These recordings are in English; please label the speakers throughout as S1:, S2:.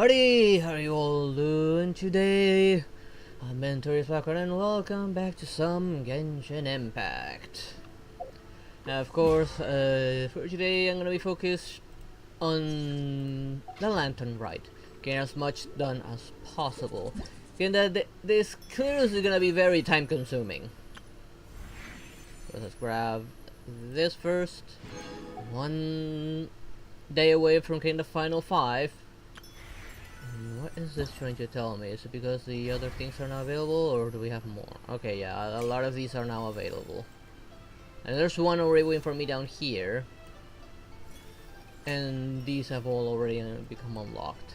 S1: everybody! How are you all doing today? I'm Mentor Fucker and welcome back to some Genshin Impact. Now, of course, for today I'm gonna be focused on the Lantern Rite. Getting as much done as possible. Given that this clearly is gonna be very time consuming. So let's grab this first. One day away from getting the final 5. What is this trying to tell me? Is it because the other things are not available, or do we have more? Okay, yeah, a lot of these are now available. And there's one already waiting for me down here. And these have all already become unlocked.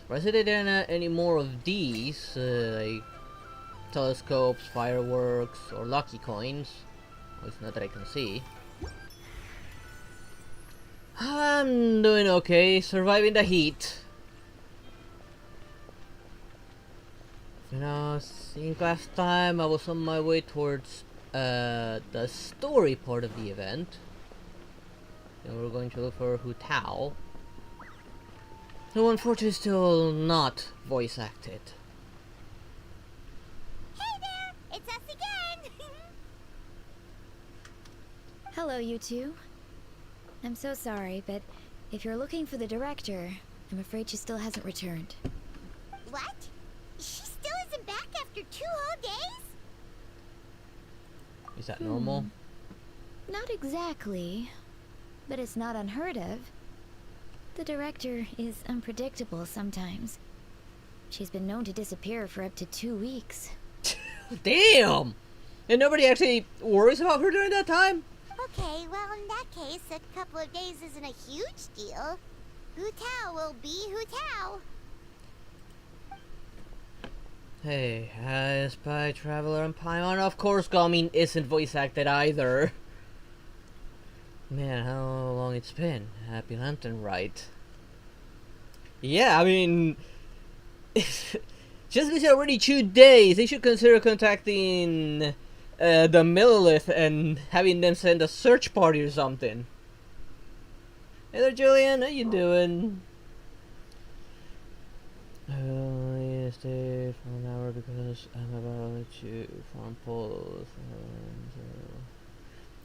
S1: Surprised they didn't add any more of these, like telescopes, fireworks, or lucky coins. At least not that I can see. I'm doing okay, surviving the heat. You know, I think last time I was on my way towards the story part of the event. And we're going to look for Hu Tao, who unfortunately still not voice acted.
S2: Hey there! It's us again!
S3: Hello, you two. I'm so sorry, but if you're looking for the director, I'm afraid she still hasn't returned.
S2: What? She still isn't back after 2 whole days?
S1: Is that normal?
S3: Not exactly, but it's not unheard of. The director is unpredictable sometimes. She's been known to disappear for up to 2 weeks.
S1: Damn! And nobody actually worries about her during that time?
S2: Okay, well in that case, a couple of days isn't a huge deal. Hu Tao will be Hu Tao.
S1: Hey, Spy Traveler and Paimon. Of course, Gamin isn't voice acted either. Man, how long it's been? Happy Lantern Rite. Yeah, I mean, just because it's already 2 days, they should consider contacting the Millilith and having them send a search party or something. Hey there, Julian. How you doing? I only stay for an hour because I'm about to farm polos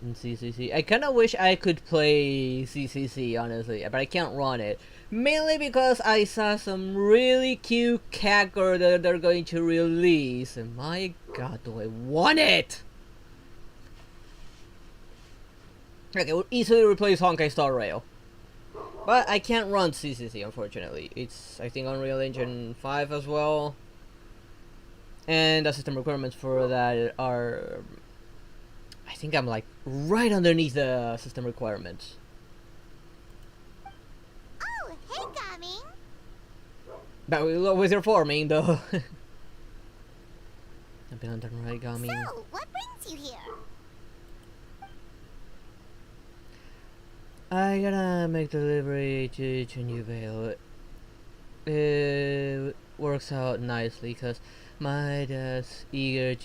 S1: in CCC. I kind of wish I could play CCC, honestly, but I can't run it. Mainly because I saw some really cute cat girl that they're going to release, and my god, do I want it! Okay, we'll easily replace Honkai Star Rail. But I can't run CCC, unfortunately. It's, I think, Unreal Engine 5 as well. And the system requirements for that are... I think I'm like right underneath the system requirements.
S2: Oh, hey Gaming!
S1: But with your forming, though. I've been on the right, Gami.
S2: So, what brings you here?
S1: I gotta make delivery to New Vale. It works out nicely because my dad's eager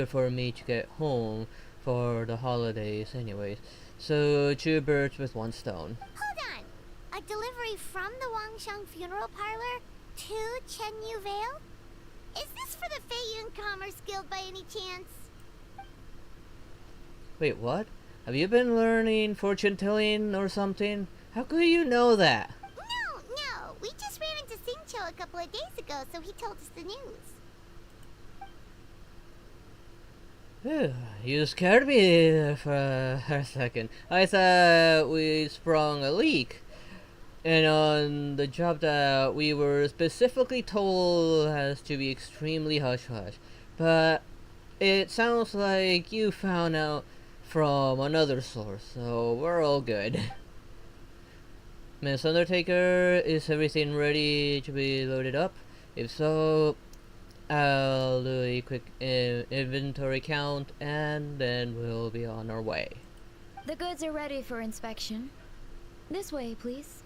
S1: for me to get home for the holidays anyways. So 2 birds with 1 stone.
S2: Hold on! A delivery from the Wangsheng Funeral Parlor to Chen Yu Vale? Is this for the Feiyun Commerce Guild by any chance?
S1: Wait, what? Have you been learning fortune telling or something? How could you know that?
S2: No. We just ran into Xingqiu a couple of days ago, so he told us the news.
S1: You scared me for a second. I thought we sprung a leak. And on the job that we were specifically told has to be extremely hush-hush. But it sounds like you found out from another source, so we're all good. Miss Undertaker, is everything ready to be loaded up? If so, I'll do a quick inventory count and then we'll be on our way.
S3: The goods are ready for inspection. This way, please.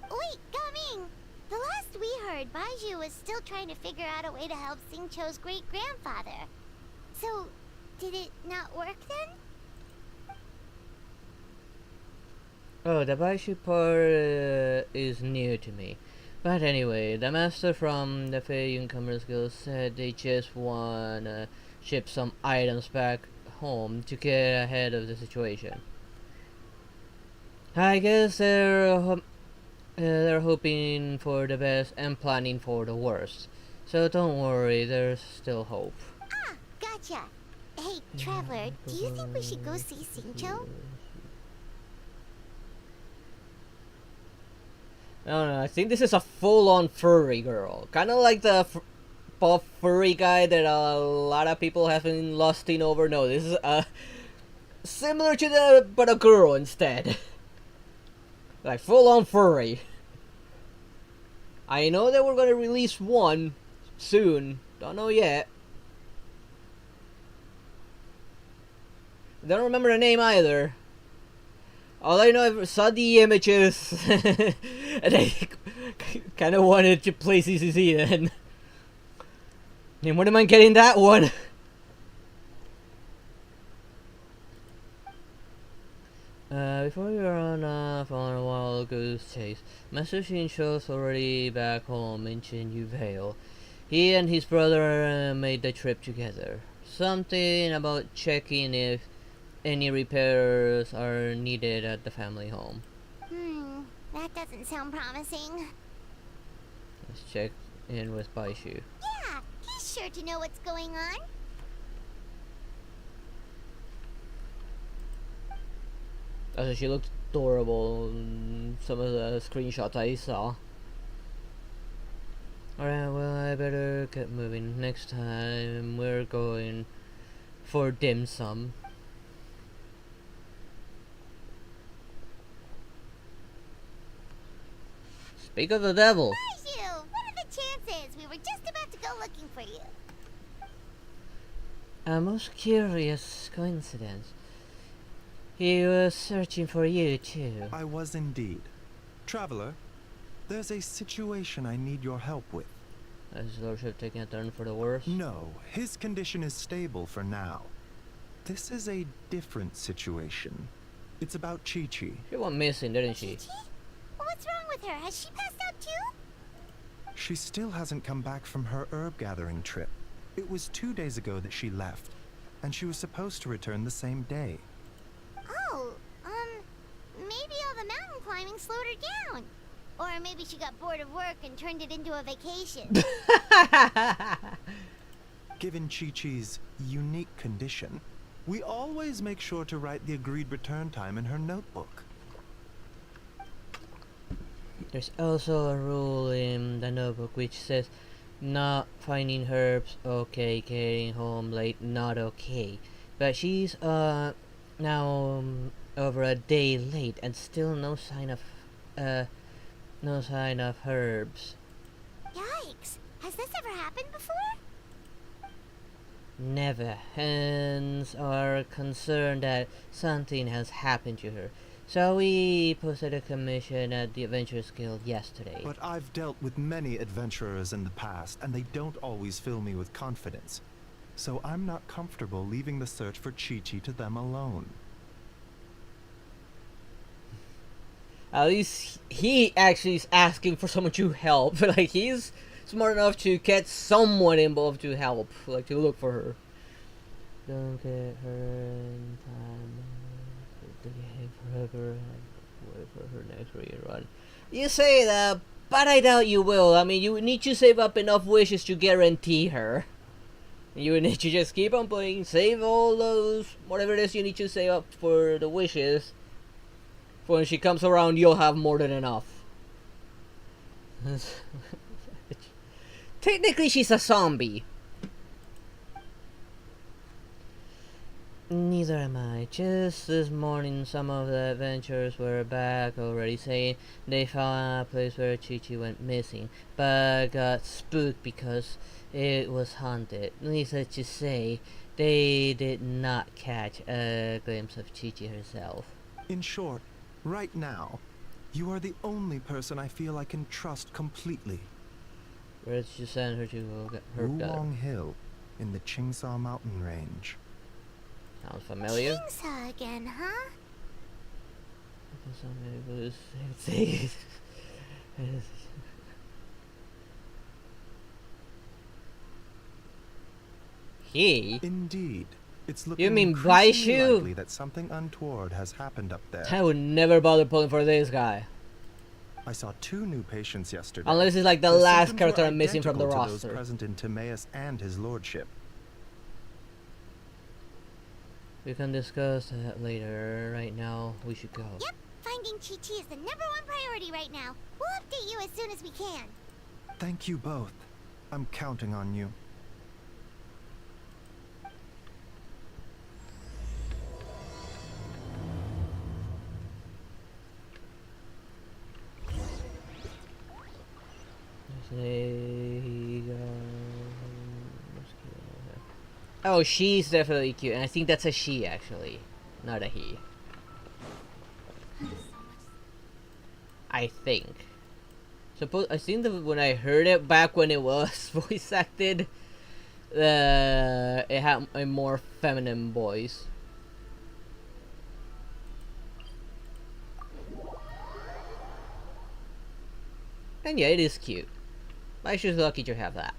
S2: Wait, Gaming! The last we heard, Baiju was still trying to figure out a way to help Xingqiu's great-grandfather. So, did it not work then?
S1: Oh, the Baishu part is new to me. But anyway, the master from the Fey Newcomers Guild said they just wanna ship some items back home to get ahead of the situation. I guess they're hoping for the best and planning for the worst. So don't worry, there's still hope.
S2: Ah, gotcha. Hey, Traveler, do you think we should go see Sincho?
S1: No, I think this is a full-on furry girl. Kind of like the buff furry guy that a lot of people have been lusting over. No, this is similar to the, but a girl instead. Like full-on furry. I know that we're gonna release one soon. Don't know yet. Don't remember the name either. All I know, I saw the images, and I kind of wanted to play CCC then. And when am I getting that one? Before we run off on a wild goose chase, Master Shinsho's already back home in Chinyu Vale. He and his brother made the trip together. Something about checking if any repairs are needed at the family home.
S2: That doesn't sound promising.
S1: Let's check in with Baishu.
S2: Yeah, he's sure to know what's going on.
S1: Also, she looked adorable in some of the screenshots I saw. Alright, well, I better get moving. Next time, we're going for dim sum. Speak of the devil.
S2: Baishu, what are the chances? We were just about to go looking for you.
S1: A most curious coincidence. He was searching for you, too.
S4: I was indeed. Traveler, there's a situation I need your help with.
S1: Is his lordship taking a turn for the worse?
S4: No, his condition is stable for now. This is a different situation. It's about Chi-Chi.
S1: She went missing, didn't she?
S2: Chi-Chi? What's wrong with her? Has she passed out too?
S4: She still hasn't come back from her herb gathering trip. It was 2 days ago that she left, and she was supposed to return the same day.
S2: Oh, maybe all the mountain climbing slowed her down. Or maybe she got bored of work and turned it into a vacation.
S4: Given Chi-Chi's unique condition, we always make sure to write the agreed return time in her notebook.
S1: There's also a rule in the notebook which says not finding herbs okay, getting home late not okay. But she's now over a day late and still no sign of herbs.
S2: Yikes! Has this ever happened before?
S1: Never. Hence are concerned that something has happened to her. So we posted a commission at the Adventurers Guild yesterday.
S4: But I've dealt with many adventurers in the past, and they don't always fill me with confidence. So I'm not comfortable leaving the search for Chi-Chi to them alone.
S1: At least he actually is asking for someone to help. Like, he's smart enough to get someone involved to help, like to look for her. Don't get her in time. Forever. Wait for her next rerun. You say that, but I doubt you will. I mean, you need to save up enough wishes to guarantee her. You need to just keep on playing, save all those, whatever it is you need to save up for the wishes. For when she comes around, you'll have more than enough. Technically, she's a zombie. Neither am I. Just this morning, some of the adventurers were back already saying they found a place where Chi-Chi went missing, but got spooked because it was haunted. Needless to say, they did not catch a glimpse of Chi-Chi herself.
S4: In short, right now, you are the only person I feel I can trust completely.
S1: Where did you send her to go get her done?
S4: Wulong Hill, in the Chingsa mountain range.
S1: Sounds familiar.
S2: Chingsa again, huh?
S1: He?
S4: Indeed. It's
S1: You
S4: looking
S1: mean
S4: increasingly
S1: Baishu?
S4: likely that something untoward has happened up there.
S1: I would never bother pulling for this guy.
S4: I saw 2 new patients yesterday.
S1: Unless he's like the
S4: Their
S1: last
S4: symptoms
S1: character
S4: were
S1: I'm missing from the
S4: identical to those
S1: roster.
S4: present in Timaeus and his lordship.
S1: We can discuss that later. Right now, we should go.
S2: Yep, finding Chi-Chi is the #1 priority right now. We'll update you as soon as we can.
S4: Thank you both. I'm counting on you.
S1: Oh, she's definitely cute, and I think that's a she actually, not a he. I think. I think that when I heard it back when it was voice acted, it had a more feminine voice. And yeah, it is cute. I should be lucky to have that.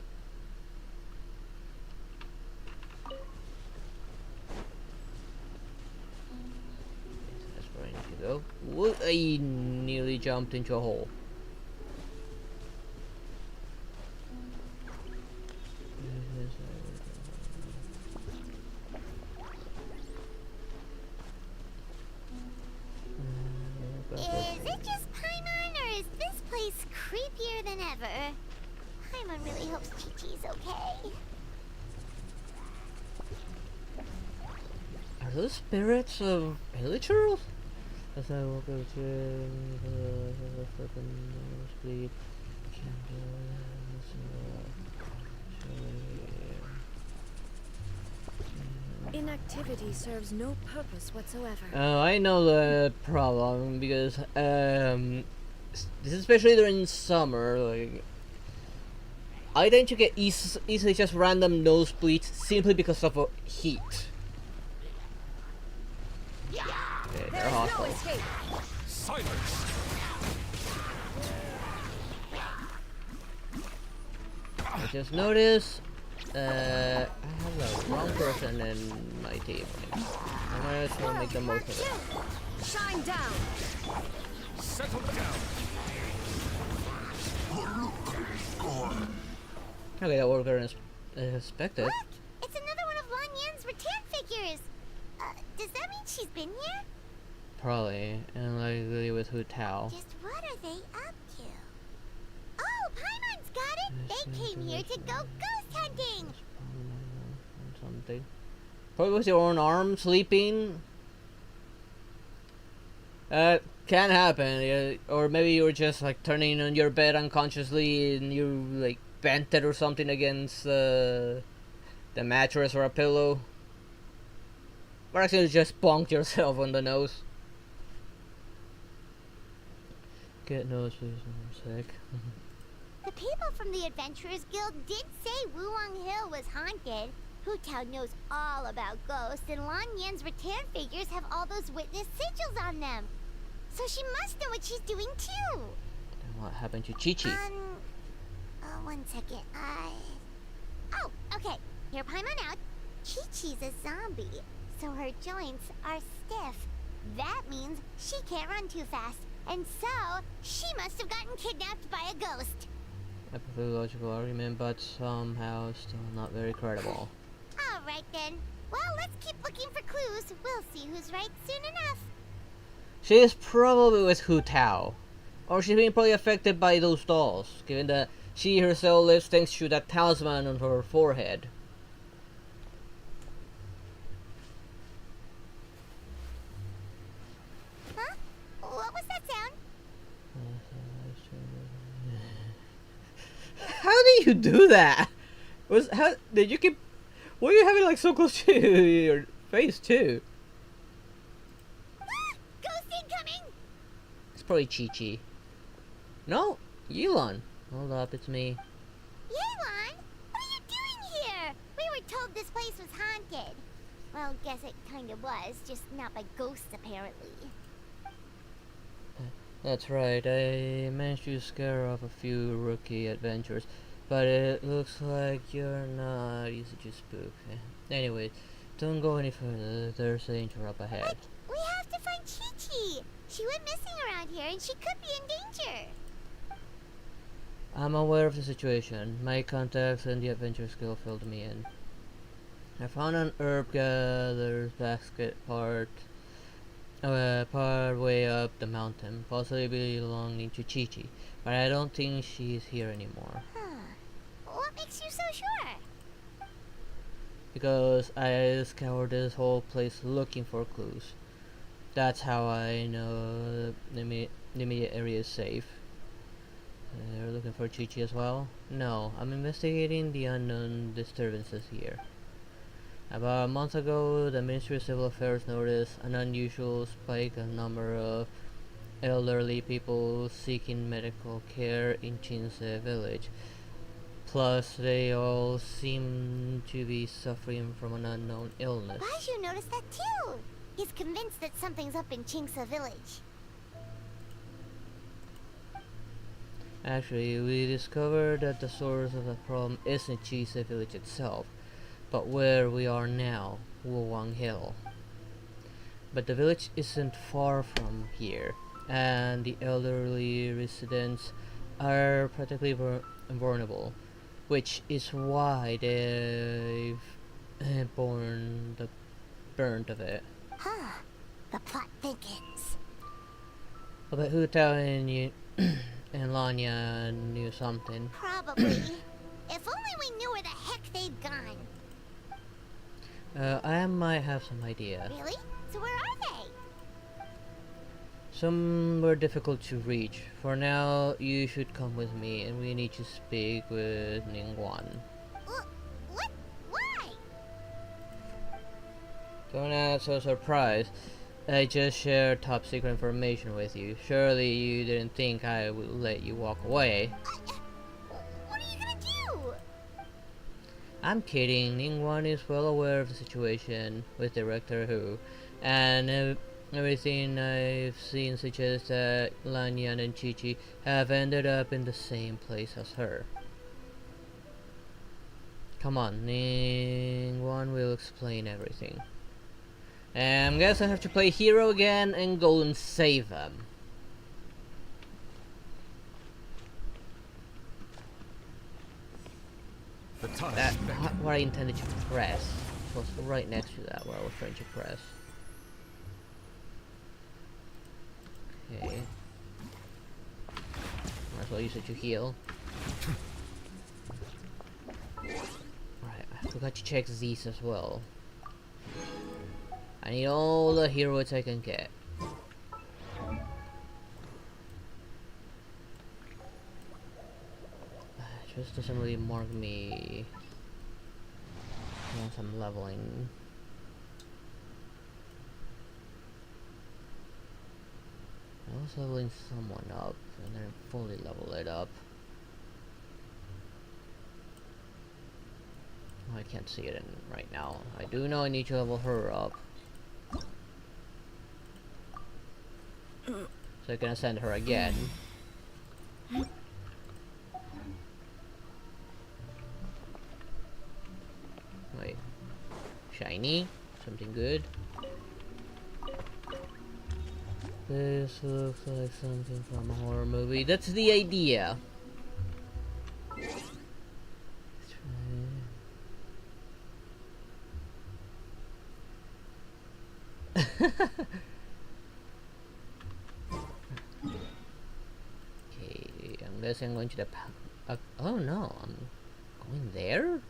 S1: That's where I need to go. Whoa, I nearly jumped into a hole.
S2: Is it just Paimon, or is this place creepier than ever? Paimon really hopes Chi-Chi's okay.
S1: Are those spirits of villagers? As I walk over to sleep.
S5: Inactivity serves no purpose whatsoever.
S1: Oh, I know the problem because this is especially during summer. Like, I tend to get easily just random nosebleeds simply because of heat. Okay, they're hostile.
S6: Silence!
S1: I just noticed I have the wrong person in my team. I might as well make the most of it.
S5: Shine down.
S6: Settle down!
S1: Okay, that worked better than expected.
S2: Look! It's another one of Lan Yan's rattan figures! Does that mean she's been here?
S1: Probably, and likely with Hu Tao.
S2: Just what are they up to? Oh, Paimon's got it! They came here to go ghost hunting!
S1: Something. Probably with your own arm sleeping. Can happen. Yeah. Or maybe you were just like turning on your bed unconsciously and you like bent it or something against the mattress or a pillow. Or actually just bonked yourself on the nose. Get nose please, I'm sick.
S2: The people from the Adventurers Guild did say Wuwang Hill was haunted. Hu Tao knows all about ghosts, and Lan Yan's rattan figures have all those witness sigils on them. So she must know what she's doing too.
S1: And what happened to Chi-Chi?
S2: 1 second. Oh, okay. Hear Paimon out. Chi-Chi's a zombie, so her joints are stiff. That means she can't run too fast, and so she must have gotten kidnapped by a ghost.
S1: A perfectly logical argument, but somehow still not very credible.
S2: Alright then. Well, let's keep looking for clues. We'll see who's right soon enough.
S1: She is probably with Hu Tao. Or she's being probably affected by those dolls, given that she herself lives thanks to that talisman on her forehead.
S2: Huh? What was that sound?
S1: How do you do that? How did you keep? Why are you having like so close to your face too?
S2: Ghost incoming!
S1: It's probably Chi-Chi. No, Yulon. Hold up, it's me.
S2: Yelan, what are you doing here? We were told this place was haunted. Well, guess it kind of was, just not by ghosts apparently.
S1: That's right, I managed to scare off a few rookie adventurers, but it looks like you're not easy to spook. Anyway, don't go any further, there's danger up ahead.
S2: We have to find Chi-Chi! She went missing around here and she could be in danger!
S1: I'm aware of the situation. My contacts and the adventure skill filled me in. I found an herb gatherer's basket part way up the mountain, possibly belonging to Chi-Chi, but I don't think she's here anymore.
S2: Huh. What makes you so sure?
S1: Because I scoured this whole place looking for clues. That's how I know the immediate area is safe. You're looking for Chi-Chi as well? No, I'm investigating the unknown disturbances here. About a month ago, the Ministry of Civil Affairs noticed an unusual spike in number of elderly people seeking medical care in Chinse village. Plus, they all seem to be suffering from an unknown illness.
S2: Baiju noticed that too! He's convinced that something's up in Chingsa village.
S1: Actually, we discovered that the source of the problem isn't Chise village itself, but where we are now, Wuwang Hill. But the village isn't far from here, and the elderly residents are practically vulnerable, which is why they've borne the brunt of it.
S2: Huh. The plot thickens.
S1: But who telling you and Lanya knew something?
S2: Probably. If only we knew where the heck they'd gone.
S1: I might have some idea.
S2: Really? So where are they?
S1: Some were difficult to reach. For now, you should come with me, and we need to speak with Ningguan.
S2: What? Why?
S1: Don't act so surprised. I just shared top secret information with you. Surely you didn't think I would let you walk away.
S2: What are you gonna do?
S1: I'm kidding. Ningguan is well aware of the situation with Director Who, and everything I've seen suggests that Lanyan and Chi-Chi have ended up in the same place as her. Come on, Ningguan will explain everything. And I guess I have to play hero again and go and save them.
S6: The time
S1: That's
S6: is
S1: not what I intended to press. It was right next to that where I was trying to press. Okay. Might as well use it to heal. Right, I forgot to check these as well. I need all the heroics I can get. Just doesn't really mark me once I'm leveling. I was leveling someone up and then fully level it up. Oh, I can't see it right now. I do know I need to level her up. So I can ascend her again. Wait. Shiny? Something good? This looks like something from a horror movie. That's the idea! Okay, I'm guessing I'm going to the oh no, I'm going there?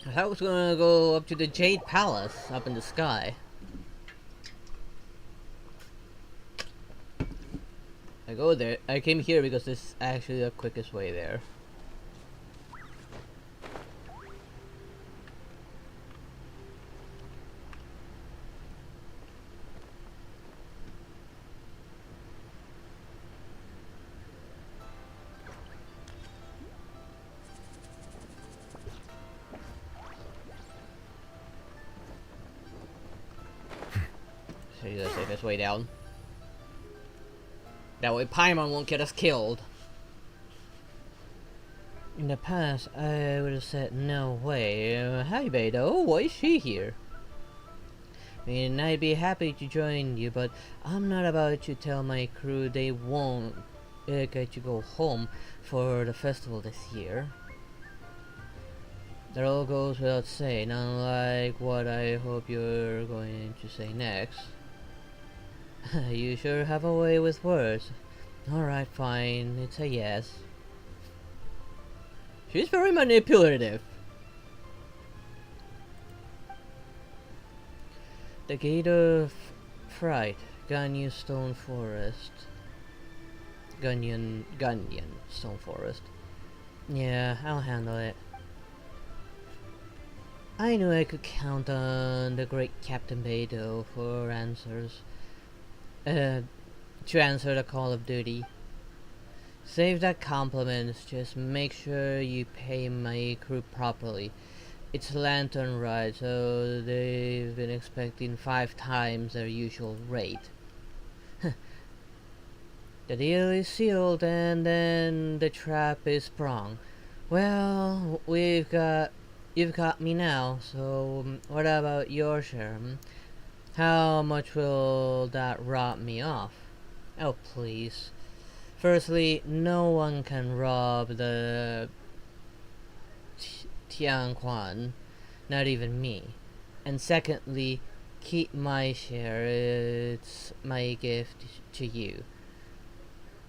S1: I thought I was gonna go up to the Jade Palace up in the sky. I go there. I came here because this is actually the quickest way there. So the safest way down. That way Paimon won't get us killed. In the past, I would have said no way. Hi Beidou, why is she here? I mean, I'd be happy to join you, but I'm not about to tell my crew they won't get to go home for the festival this year. That all goes without saying, unlike what I hope you're going to say next. You sure have a way with words. Alright, fine, it's a yes. She's very manipulative. The gate of Rite, Ganyu Stone Forest. Ganyan Stone Forest. Yeah, I'll handle it. I knew I could count on the great Captain Beidou for answers. To answer the call of duty. Save that compliments, just make sure you pay my crew properly. It's Lantern Ride, so they've been expecting 5 times their usual rate. The deal is sealed and then the trap is sprung. Well, you've got me now, so what about your share? How much will that rob me off? Oh please. Firstly, no one can rob the Tianquan, not even me. And secondly, keep my share, it's my gift to you.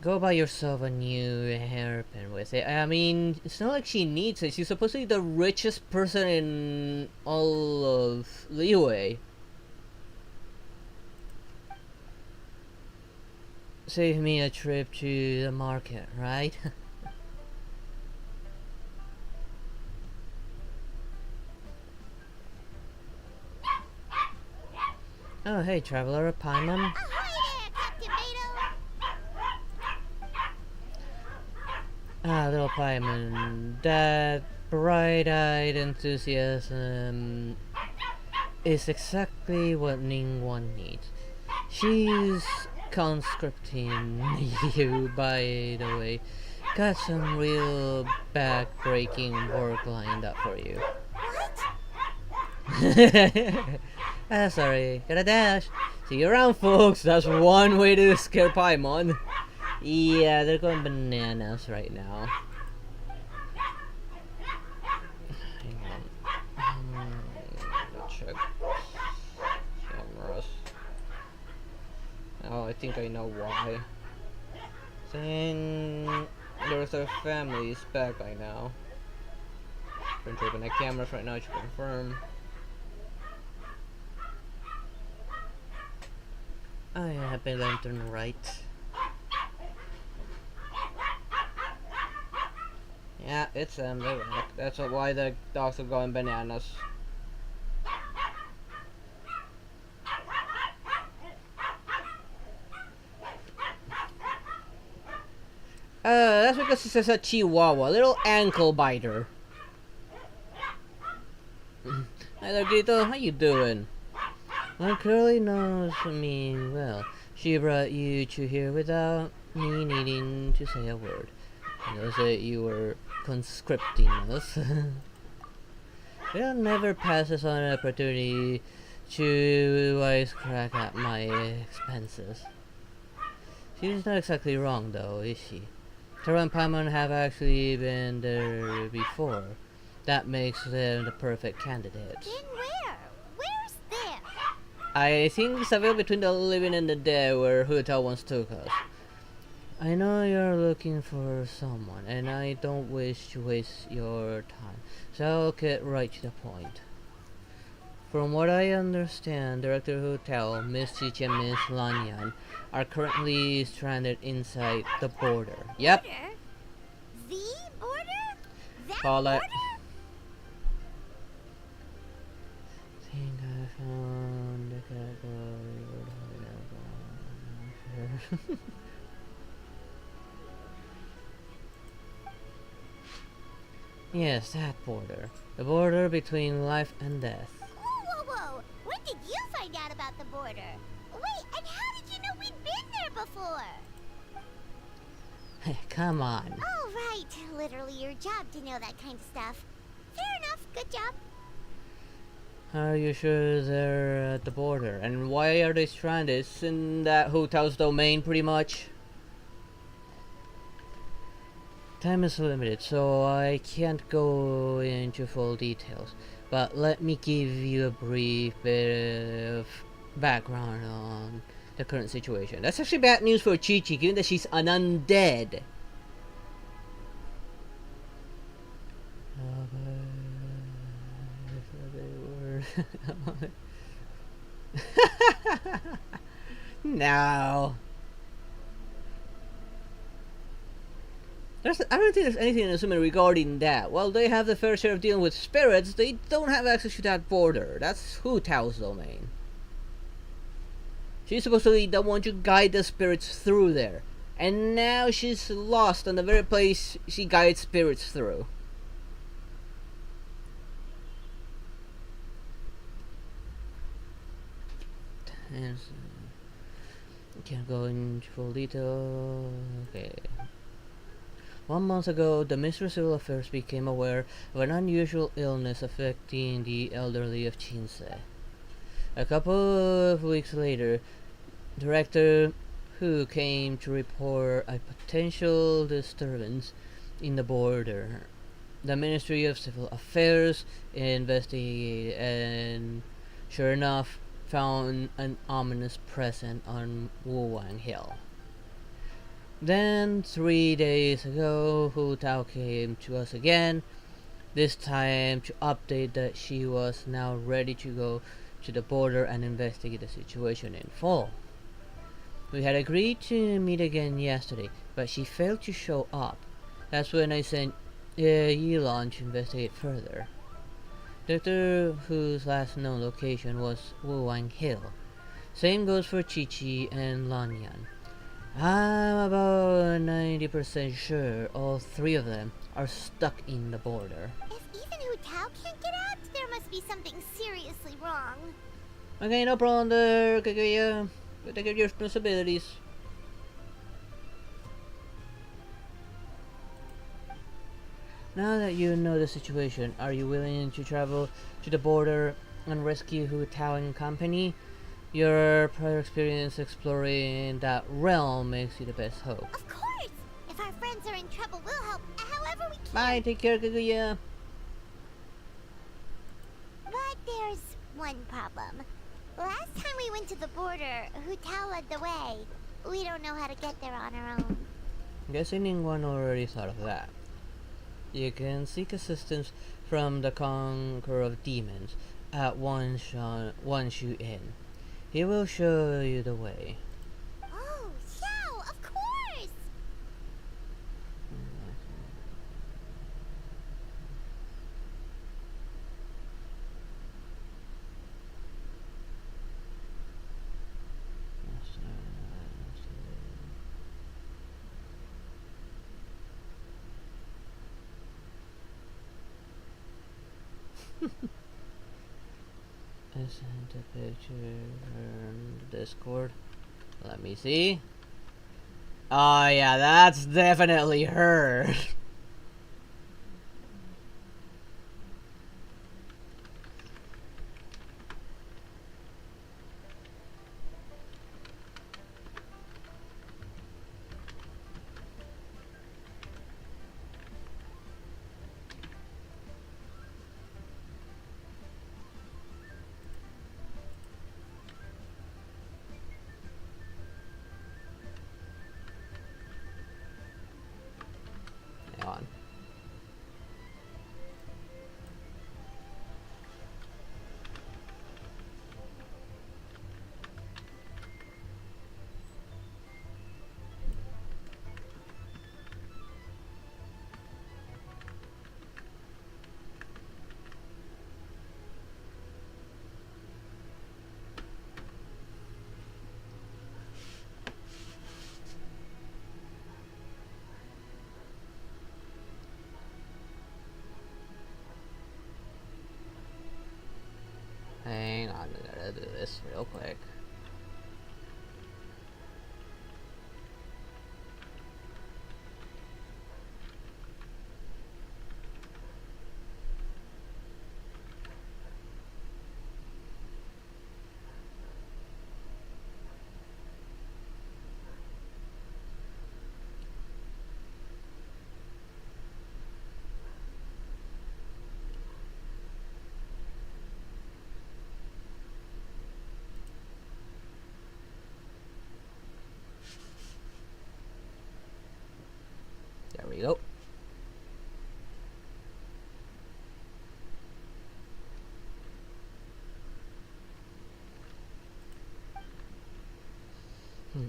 S1: Go buy yourself a new hairpin with it. I mean, it's not like she needs it. She's supposed to be the richest person in all of Liyue. Save me a trip to the market, right? Oh, hey, traveler, Paimon.
S2: Ahoy there, Captain Beidou!
S1: Ah, little Paimon. That bright-eyed enthusiasm is exactly what Ningguang needs. She's conscripting you, by the way. Got some real back-breaking work lined up for you.
S2: What?
S1: Sorry, gotta dash. See you around, folks. That's one way to scare Paimon. Yeah, they're going bananas right now. Hang on. Let's check cameras. Oh, I think I know why. Saying there's their families back by now. Trying to open the cameras right now to confirm. I have been Lantern right. Yeah, it's them. That's why the dogs are going bananas. That's because this is a Chihuahua, little ankle biter. Hi there, Grito. How you doing? Well, Curly knows me well. She brought you to here without me needing to say a word. She knows that you were conscripting us. Will never passes on an opportunity to wisecrack at my expenses. She's not exactly wrong, though, is she? Tara and Paimon have actually been there before. That makes them the perfect candidates.
S2: Then where? Where's there?
S1: I think it's a bit between the living and the dead where Huta once took us. I know you're looking for someone, and I don't wish to waste your time, so I'll get right to the point. From what I understand, Director Hotel, Miss Chichi and Miss Lanyan are currently stranded inside the border. Yep.
S2: Border? The border? That
S1: Call it.
S2: border?
S1: Think I found the category. Yes, that border. The border between life and death.
S2: Whoa, whoa, whoa! When did you find out about the border? Wait, and how did you know we'd been there before?
S1: Come on.
S2: Oh, right. Literally your job to know that kind of stuff. Fair enough. Good job.
S1: Are you sure they're at the border? And why are they stranded? It's in that hotel's domain, pretty much. Time is limited, so I can't go into full details. But let me give you a brief bit of background on the current situation. That's actually bad news for Chi-Chi, given that she's an undead. No. I don't think there's anything unassuming regarding that. While they have the fair share of dealing with spirits, they don't have access to that border. That's Hu Tao's domain. She's supposed to be the one to guide the spirits through there. And now she's lost on the very place she guides spirits through. And can't go into full detail. Okay. 1 month ago, the Ministry of Civil Affairs became aware of an unusual illness affecting the elderly of Chinsei. A couple of weeks later, Director Hu came to report a potential disturbance in the border. The Ministry of Civil Affairs investigated and, sure enough, found an ominous presence on Wuwang Hill. Then, 3 days ago, Hu Tao came to us again, this time to update that she was now ready to go to the border and investigate the situation in full. We had agreed to meet again yesterday, but she failed to show up. That's when I sent Yilon to investigate further. Dr. Hu's last known location was Wuwang Hill. Same goes for Chi-Chi and Lanyan. I'm about 90% sure all three of them are stuck in the border.
S2: If even Hu Tao can't get out, there must be something seriously wrong.
S1: Okay, no problem there, Kaguya. You take care of your responsibilities. Now that you know the situation, are you willing to travel to the border and rescue Hu Tao and company? Your prior experience exploring that realm makes you the best hope.
S2: Of course! If our friends are in trouble, we'll help however we can.
S1: Bye, take care, Kaguya.
S2: But there's one problem. Last time we went to the border, Hu Tao led the way. We don't know how to get there on our own.
S1: Guessing anyone already thought of that. You can seek assistance from the Conqueror of Demons at One Shu Inn. He will show you the way.
S2: Oh, Xiao, of course!
S1: I sent a picture on the Discord. Let me see. Oh yeah, that's definitely her.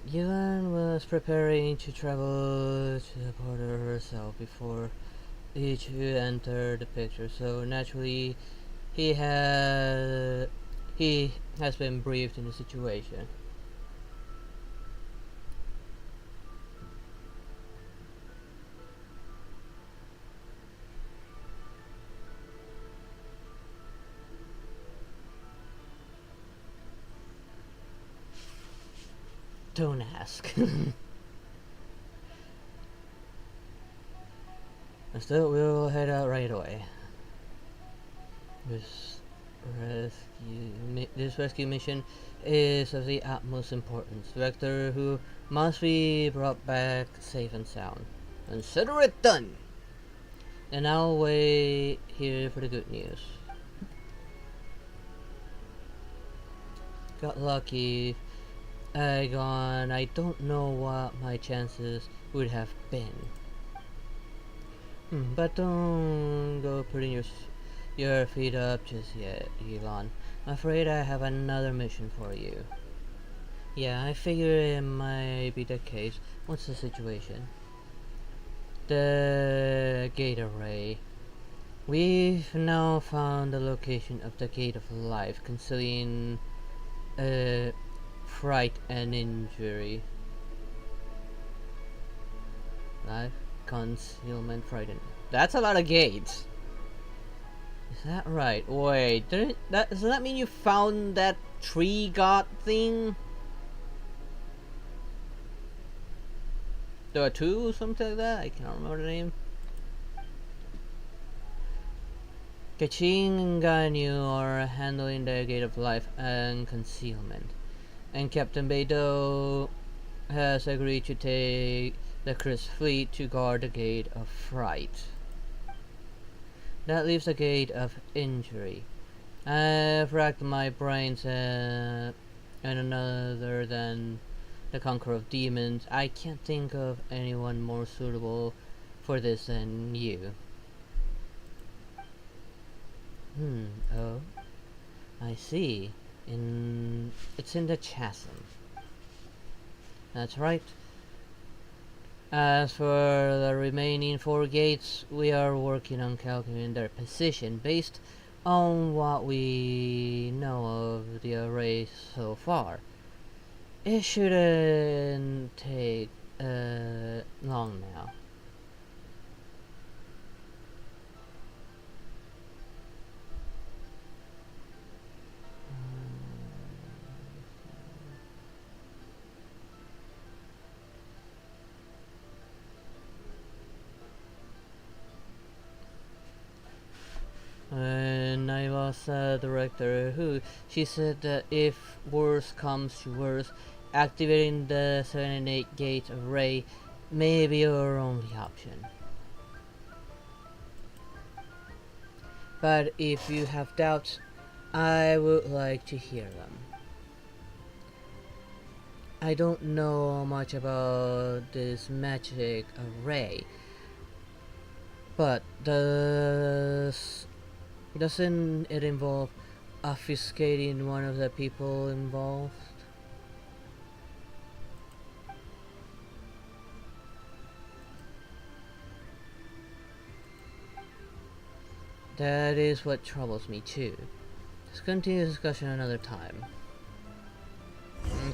S1: Yuan was preparing to travel to the border herself before Ichu entered the picture, so naturally he has been briefed in the situation. Don't ask. Still, we'll head out right away. This rescue mission is of the utmost importance. Vector who must be brought back safe and sound. Consider it done! And I'll wait here for the good news. Got lucky. I don't know what my chances would have been. But don't go putting your feet up just yet, Elon. I'm afraid I have another mission for you. Yeah, I figure it might be the case. What's the situation? The gate array. We've now found the location of the gate of life, concealing fright and injury. Life, concealment, fright, and... That's a lot of gates. Is that right? Wait, does that mean you found that tree god thing? There are two, something like that? I can't remember the name. Kaching and Ganyu are handling the gate of life and concealment. And Captain Beidou has agreed to take the Chris fleet to guard the gate of fright. That leaves the gate of injury. I've racked my brains and another than the Conqueror of Demons. I can't think of anyone more suitable for this than you. Oh, I see. It's in the chasm. That's right. As for the remaining 4 gates, we are working on calculating their position based on what we know of the array so far. It shouldn't take long now. And I was a director who she said that if worse comes to worse, activating the 7 and 8 gate array may be our only option. But if you have doubts, I would like to hear them. I don't know much about this magic array, but doesn't it involve obfuscating one of the people involved? That is what troubles me too. Let's continue the discussion another time.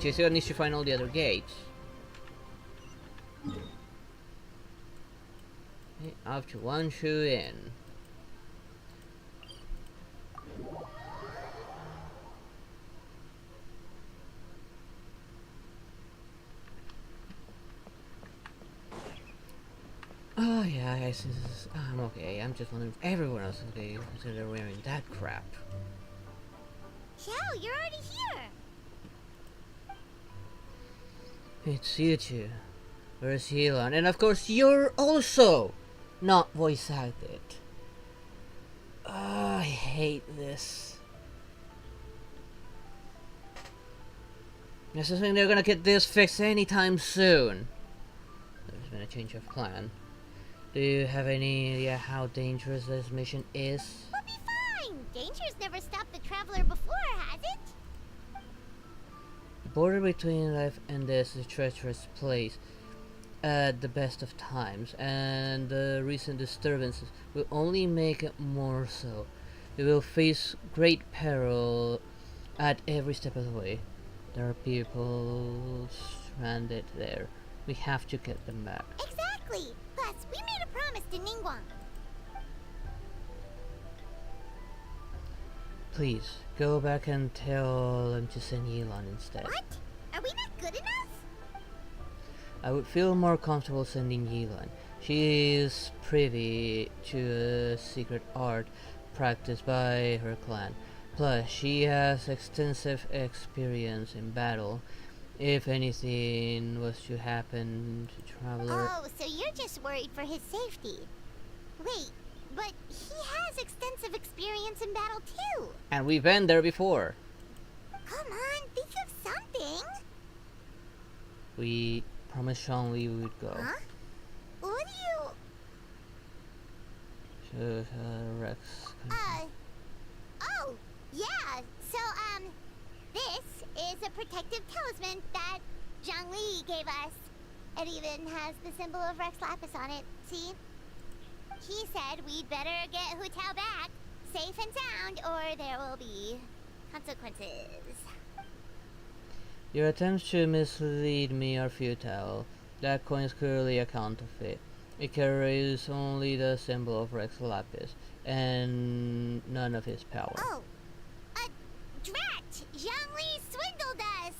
S1: She still needs to find all the other gates. Okay, up to 1 shoe in. Oh yeah, I'm okay. I'm just wondering if everyone else is okay since they're wearing that crap.
S2: Xiao, you're already here!
S1: It's you two. Where's Elon? And of course you're also not voice acted. I hate this. I just think they're gonna get this fixed anytime soon. There's been a change of plan. Do you have any idea how dangerous this mission is?
S2: We'll be fine! Danger's never stopped the traveler before, has it?
S1: border between life and death is a treacherous place at the best of times, and the recent disturbances will only make it more so. We will face great peril at every step of the way. There are people stranded there. We have to get them back.
S2: Exactly! Plus, we made a promise to Ningguang.
S1: Please, go back and tell them to send Yilan instead.
S2: What? Are we not good enough?
S1: I would feel more comfortable sending Yilan. She is privy to a secret art practiced by her clan. Plus, she has extensive experience in battle. If anything was to happen to Traveler...
S2: Oh, so you're just worried for his safety. Wait, but he has extensive experience in battle too.
S1: And we've been there before.
S2: Come on, think of something.
S1: We promised Shangli we would go.
S2: Huh? What do you...
S1: Rex.
S2: Oh, yeah. So, this is a protective talisman that Zhongli gave us. It even has the symbol of Rex Lapis on it. See? He said we'd better get Hu Tao back, safe and sound, or there will be consequences.
S1: Your attempts to mislead me are futile. That coin is clearly a counterfeit. It carries only the symbol of Rex Lapis, and none of his power.
S2: Oh, drat! Zhongli swindled us!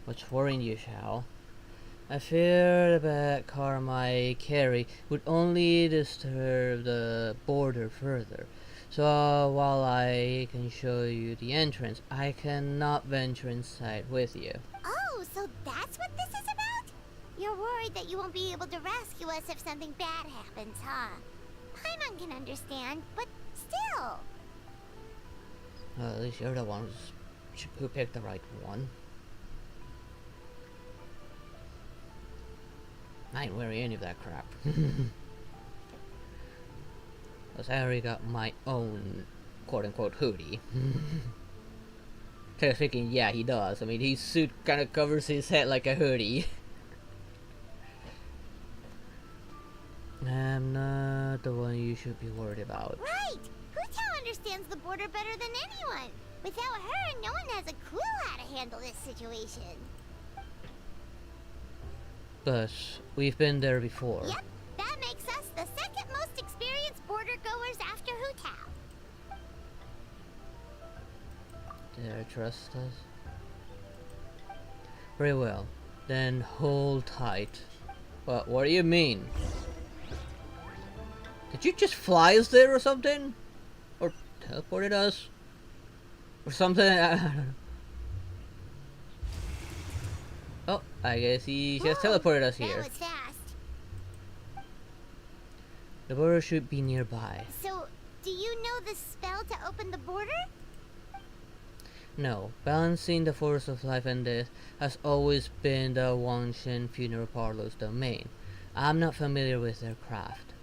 S1: What's worrying you, Shao? I fear the bad karma I carry would only disturb the border further. So while I can show you the entrance, I cannot venture inside with you.
S2: Oh, so that's what this is about? You're worried that you won't be able to rescue us if something bad happens, huh? Paimon can understand, but still.
S1: Well, at least you're the one who picked the right one. I ain't wearing any of that crap. Because I already got my own quote-unquote hoodie. I was thinking, yeah, he does. I mean, his suit kind of covers his head like a hoodie. I'm not the one you should be worried about.
S2: Right! Hu Tao understands the border better than anyone. Without her, no one has a clue how to handle this situation.
S1: But we've been there before.
S2: Yep, that makes us the second most experienced border goers after Hu Tao.
S1: Dare trust us? Very well. Then hold tight. What do you mean? Did you just fly us there or something? Or teleported us? Or something? I don't know. Oh, I guess he just teleported us here.
S2: That was fast.
S1: The border should be nearby.
S2: So, do you know the spell to open the border?
S1: No, balancing the force of life and death has always been the Wangshen funeral parlor's domain. I'm not familiar with their craft.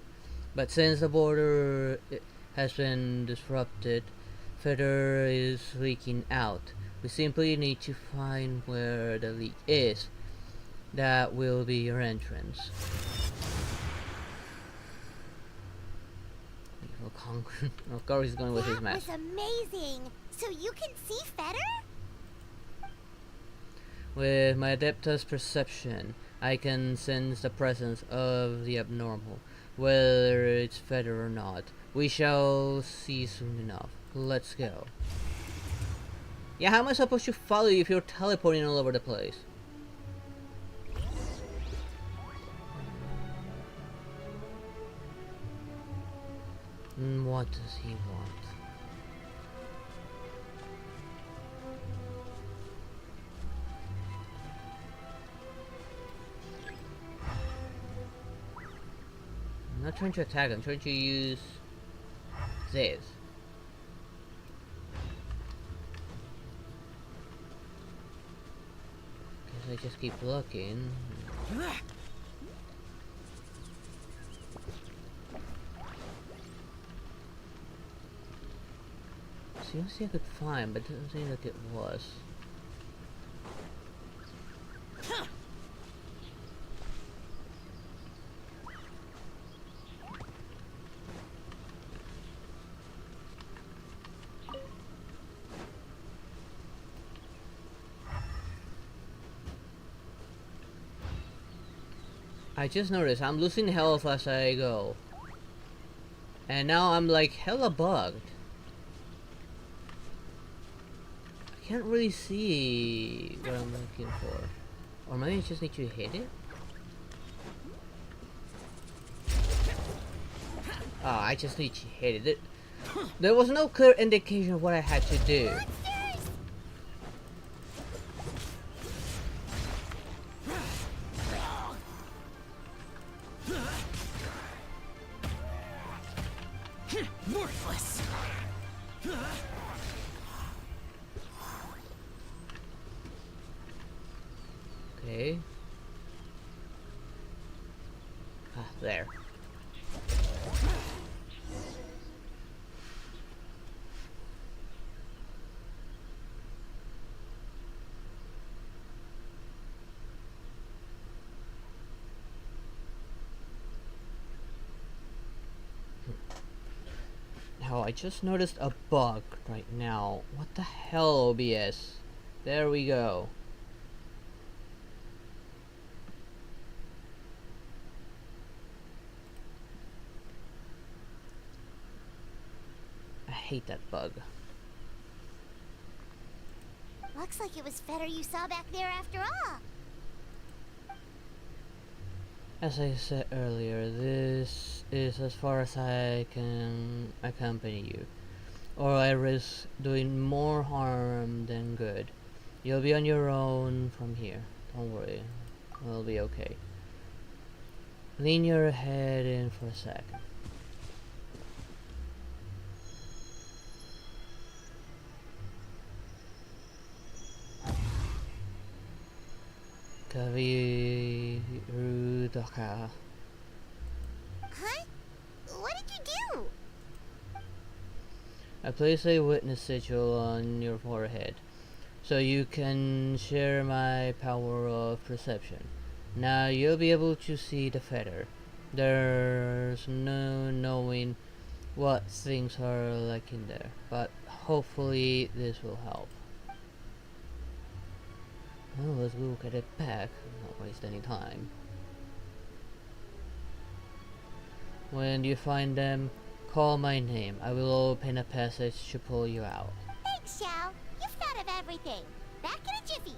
S1: But since the border has been disrupted, feather is leaking out. We simply need to find where the leak is. That will be your entrance. Evil Conqueror. Of course he's going with his mask.
S2: That was amazing! So you can see feather?
S1: With my Adeptus perception, I can sense the presence of the abnormal, whether it's feather or not. We shall see soon enough. Let's go. Yeah, how am I supposed to follow you if you're teleporting all over the place? What does he want? I'm not trying to attack, I'm trying to use this. Guess I just keep looking. was the only thing I could find, but it doesn't seem like it was. I just noticed I'm losing health as I go. And now I'm like hella bugged. I can't really see what I'm looking for. Or maybe I just need to hit it? Oh, I just need to hit it. There was no clear indication of what I had to do.
S5: Worthless.
S1: Okay. Ah, there. Now, I just noticed a bug right now. What the hell, OBS? There we go. I hate that bug.
S2: Looks like it was Fetter you saw back there after all.
S1: As I said earlier, this is as far as I can accompany you, or I risk doing more harm than good. You'll be on your own from here. Don't worry, we'll be okay. Lean your head in for a second. Kavirudaka.
S2: Huh? What did you do?
S1: I place a witness sigil on your forehead, so you can share my power of perception. Now you'll be able to see the feather. There's no knowing what things are like in there, but hopefully this will help. Well, let's look at it back, not waste any time. When you find them, call my name. I will open a passage to pull you out.
S2: Thanks, Xiao. You've thought of everything. Back in a jiffy.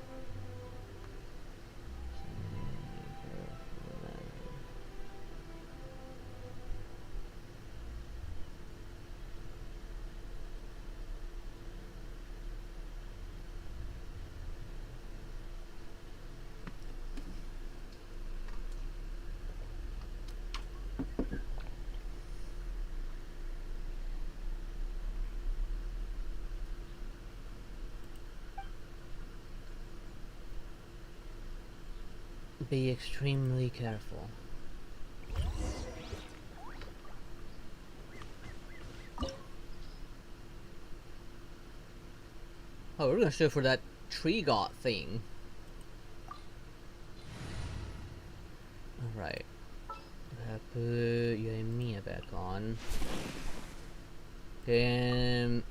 S1: Be extremely careful. Oh, we're gonna shoot for that tree god thing. Alright. Put you and Mia back on. And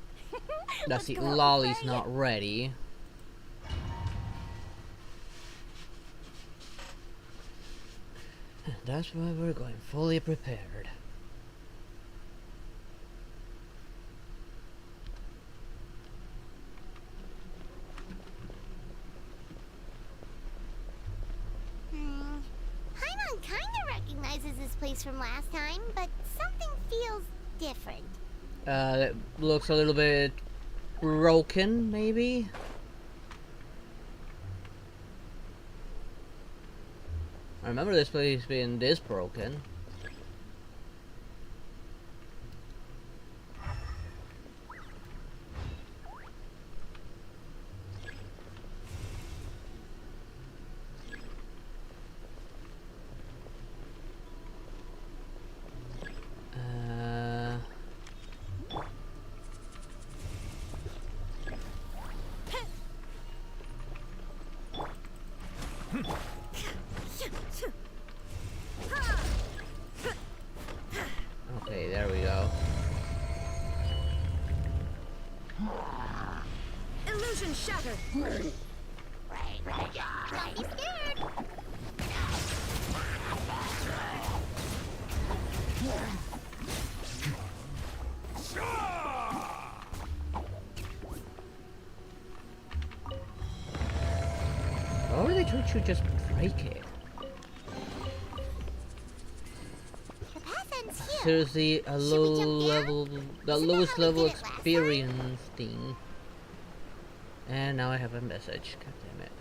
S1: that's
S2: Let's
S1: it.
S2: go out and
S1: Lolly's
S2: play.
S1: not ready. That's why we're going fully prepared.
S2: Paimon kinda recognizes this place from last time, but something feels different.
S1: It looks a little bit broken, maybe? I remember this place being this broken. Okay, there we go.
S5: Illusion shattered.
S2: Don't be scared.
S1: Why were they trying to just break it?
S2: The path ends here.
S1: Seriously, a
S2: Should we jump down?
S1: the
S2: Isn't that
S1: lowest
S2: how we
S1: level
S2: did it last time?
S1: experience thing. And now I have a message. God damn it.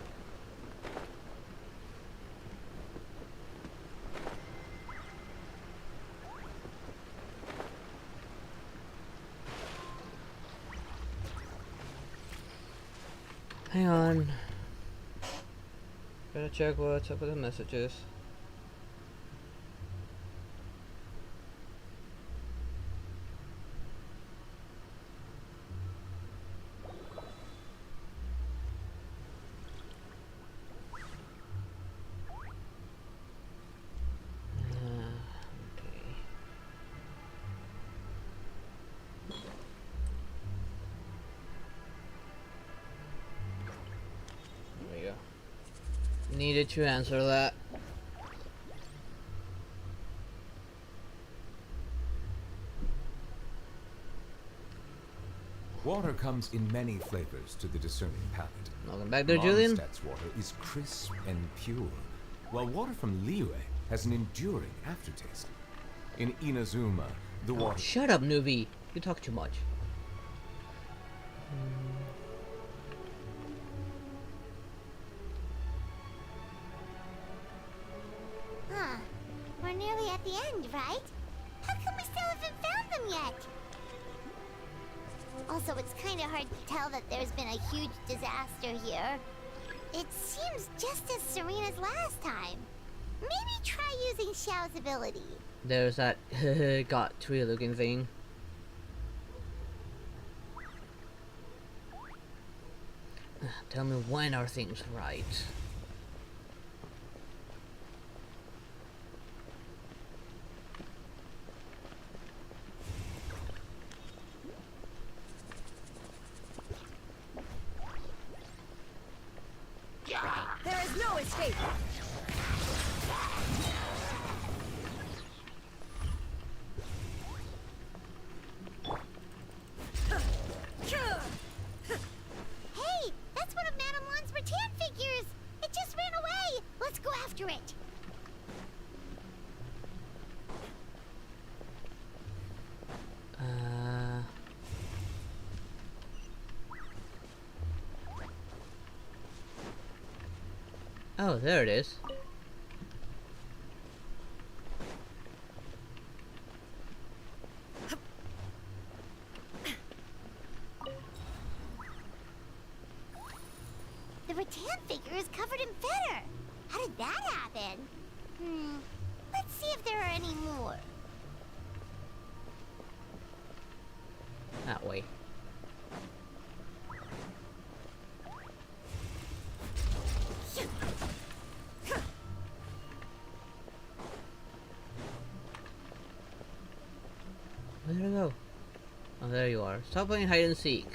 S1: Hang on. Gotta check what's up with the messages. Okay. There we go. Needed to answer that.
S6: Water comes in many flavors to the discerning palate.
S1: Welcome back there, Julian.
S6: Mondstadt's water is crisp and pure, while water from Liyue has an enduring aftertaste. In Inazuma, the water...
S1: Shut up, newbie. You talk too much.
S2: Huh. We're nearly at the end, right? How come we still haven't found them yet? Also, it's kind of hard to tell that there's been a huge disaster here. It seems just as serene as last time. Maybe try using Xiao's ability.
S1: There's that got tree looking thing. Tell me, when are things right?
S5: There is no escape.
S2: Hey, that's one of Madame Lan's rattan figures. It just ran away. Let's go after it.
S1: Oh, there it is.
S2: The rattan figure is covered in feather. How did that happen? Let's see if there are any more.
S1: That way. Where'd I go? Oh, there you are. Stop playing hide and seek.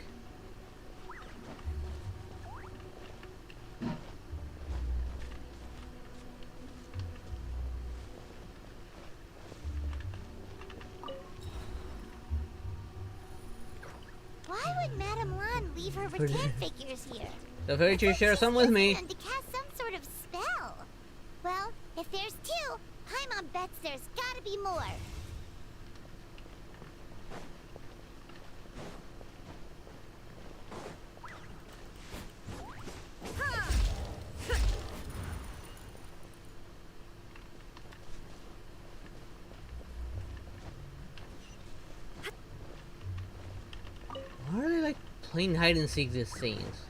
S2: Why would Madame Lan leave her rattan figures here?
S1: So feel free to share some with me.
S2: And to cast some sort of spell. Well, if there's two, Paimon bets there's gotta be more.
S1: Why are they like playing hide and seek these things?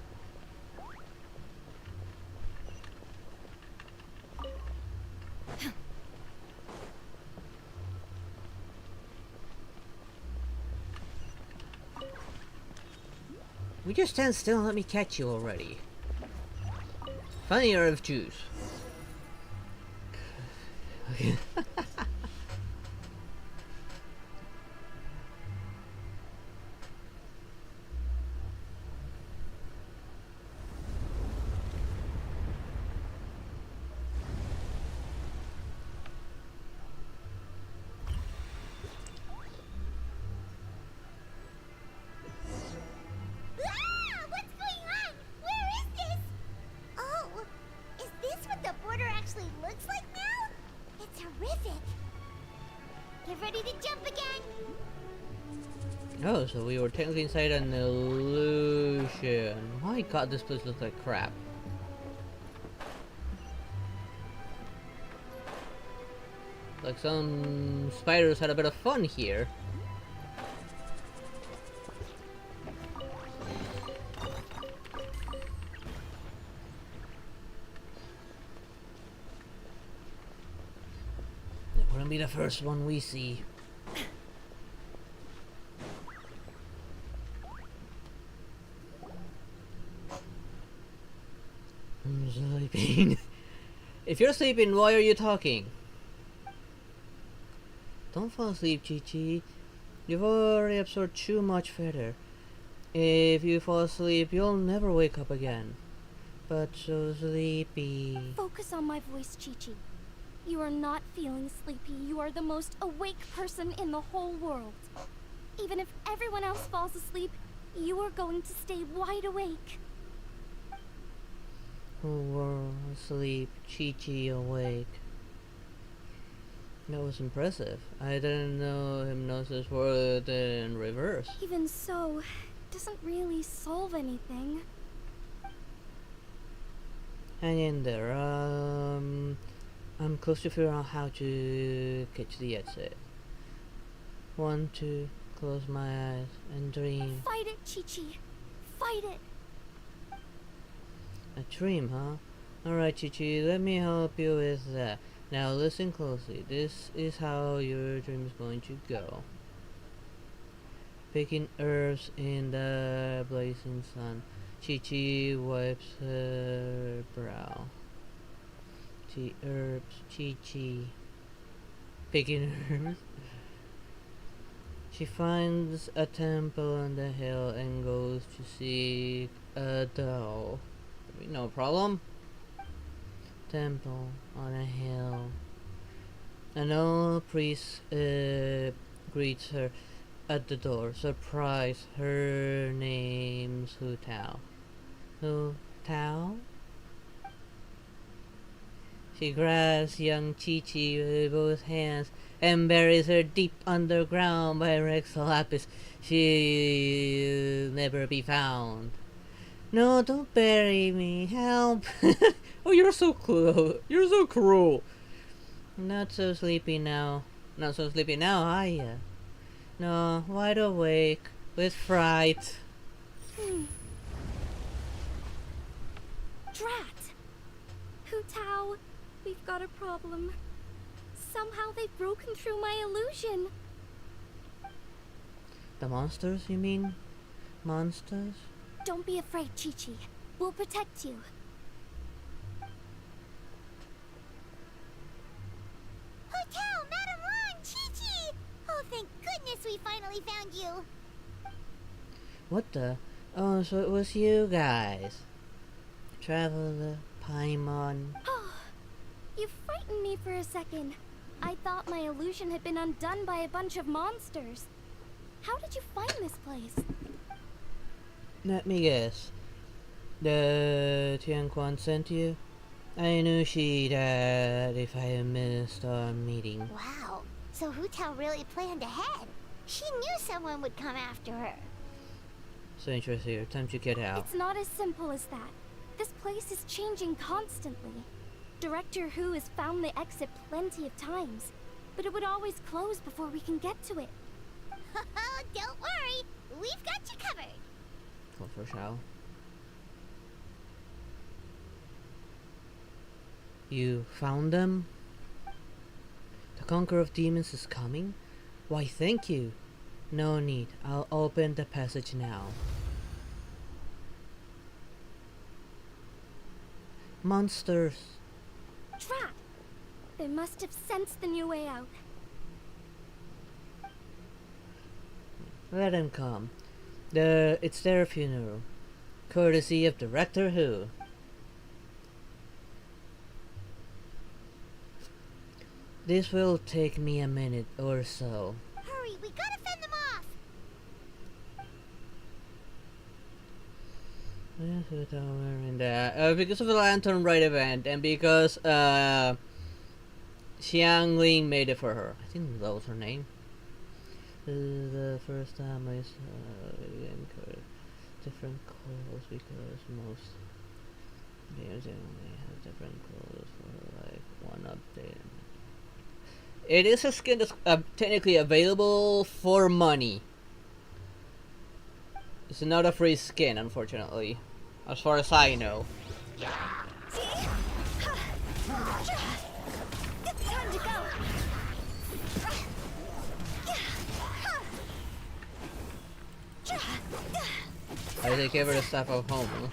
S1: We just stand still and let me catch you already. Funnier of Jews.
S2: Get ready to jump again.
S1: Oh, so we were technically inside an illusion. My god, this place looks like crap. Like some spiders had a bit of fun here. It wouldn't be the first one we see. I'm sleeping. If you're sleeping, why are you talking? Don't fall asleep, Chi-Chi. You've already absorbed too much further. If you fall asleep, you'll never wake up again. But so sleepy.
S7: Focus on my voice, Chi-Chi. You are not feeling sleepy. You are the most awake person in the whole world. Even if everyone else falls asleep, you are going to stay wide awake.
S1: World asleep, Chi-Chi awake. That was impressive. I didn't know hypnosis worked in reverse.
S7: Even so, it doesn't really solve anything.
S1: Hang in there. I'm close to figuring out how to catch the exit. 1, 2, close my eyes and dream.
S7: Fight it, Chi-Chi. Fight it.
S1: A dream, huh? Alright, Chi-Chi, let me help you with that. Now listen closely. This is how your dream is going to go. Picking herbs in the blazing sun. Chi-Chi wipes her brow. Herbs, Chi-Chi. Picking herbs. She finds a temple on the hill and goes to seek a doll. No problem. Temple on a hill. An old priest greets her at the door. Surprise, her name's Hu Tao. Hu Tao? She grabs young Chi-Chi with both hands and buries her deep underground by Rex Lapis. She'll never be found. No, don't bury me. Help. Oh, you're so cruel. You're so cruel. Not so sleepy now. Not so sleepy now, are ya? No, wide awake with fright.
S7: Drat! Hu Tao, we've got a problem. Somehow they've broken through my illusion.
S1: The monsters, you mean? Monsters?
S7: Don't be afraid, Chi-Chi. We'll protect you.
S2: Hotel, Madame Wong, Chi-Chi! Oh, thank goodness we finally found you.
S1: What the? Oh, so it was you guys. Traveler, Paimon.
S7: Oh, you frightened me for a second. I thought my illusion had been undone by a bunch of monsters. How did you find this place?
S1: Let me guess. The Tianquan sent you? I knew she'd if I missed our meeting.
S2: Wow, so Hu Tao really planned ahead. She knew someone would come after her.
S1: So interesting. Time to get out.
S7: It's not as simple as that. This place is changing constantly. Director Hu has found the exit plenty of times, but it would always close before we can get to it.
S2: Don't worry, we've got you covered.
S1: Go for Shao. You found them? The Conqueror of Demons is coming? Why, thank you. No need. I'll open the passage now. Monsters.
S7: Drat! They must have sensed the new way out.
S1: Let them come. It's their funeral. Courtesy of Director Hu. This will take me a minute or so.
S2: Hurry, we gotta fend them off.
S1: Because of the Lantern Rite event and because Xiangling made it for her. I think that was her name. This is the first time I saw a video game code different calls because most games only have different calls for like one update. It is a skin that's technically available for money. It's not a free skin, unfortunately, as far as I know.
S7: Time to go.
S1: I take care of the stuff at home.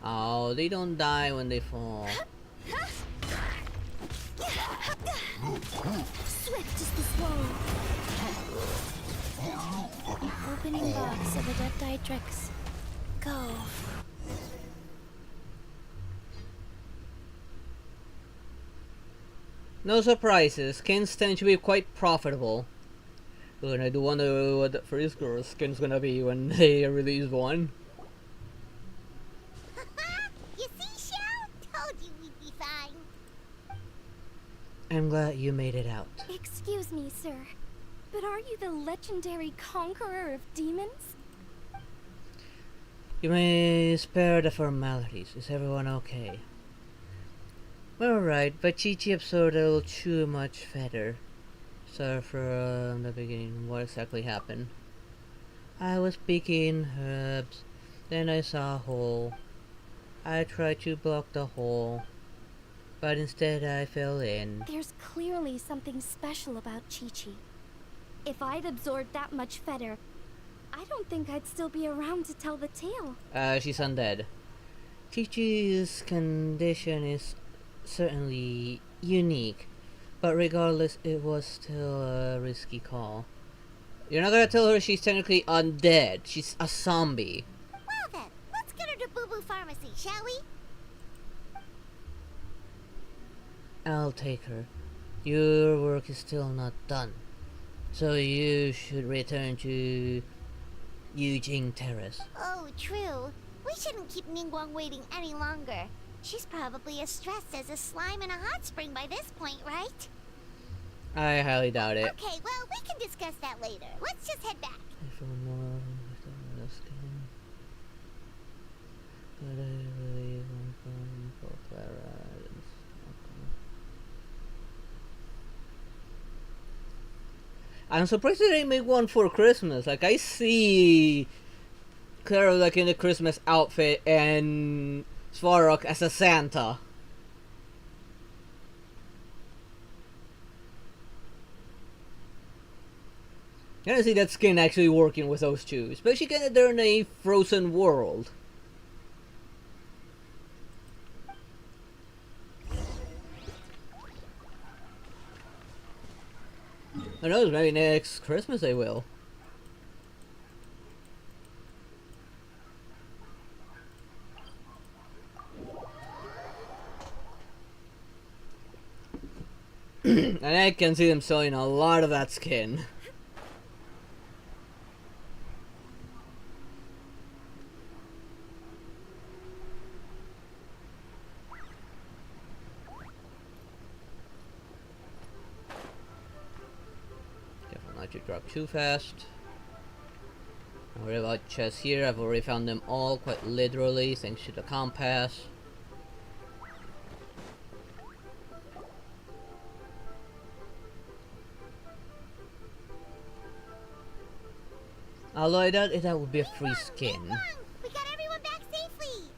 S1: Oh, they don't die when they fall.
S7: Swift is the slow.
S3: Opening box of Adepti Go.
S1: No surprises, skins tend to be quite profitable. And I do wonder what the first girl skin's gonna be when they release one.
S2: You see, Shao? Told you we'd be fine.
S1: I'm glad you made it out.
S7: Excuse me, sir, but are you the legendary conqueror of demons?
S1: You may spare the formalities. Is everyone okay? We're alright, but Chi-Chi absorbed a little too much feather. Sorry for the beginning. What exactly happened? I was picking herbs, then I saw a hole. I tried to block the hole, but instead I fell in.
S7: There's clearly something special about Chi-Chi. If I'd absorbed that much feather, I don't think I'd still be around to tell the tale.
S1: She's undead. Chi-Chi's condition is certainly unique, but regardless, it was still a risky call. You're not gonna tell her she's technically undead. She's a zombie.
S2: Well then, let's get her to Boo Boo Pharmacy, shall we?
S1: I'll take her. Your work is still not done, so you should return to Yujing Terrace.
S2: Oh, true. We shouldn't keep Ningguang waiting any longer. She's probably as stressed as a slime in a hot spring by this point, right?
S1: I highly doubt it.
S2: Okay, well, we can discuss that later. Let's just head back.
S1: I feel more with the skin, but I really want them for Clara. I'm surprised they didn't make one for Christmas. Like, I see Clara like in a Christmas outfit and Svarog as a Santa. I can see that skin actually working with those two, especially when they're in a frozen world. Who knows, maybe next Christmas they will. And I can see them selling a lot of that skin. Careful not to drop too fast. Don't worry about chests here, I've already found them all quite literally thanks to the compass. Although I doubt that would be a free skin.
S2: We got everyone back safely.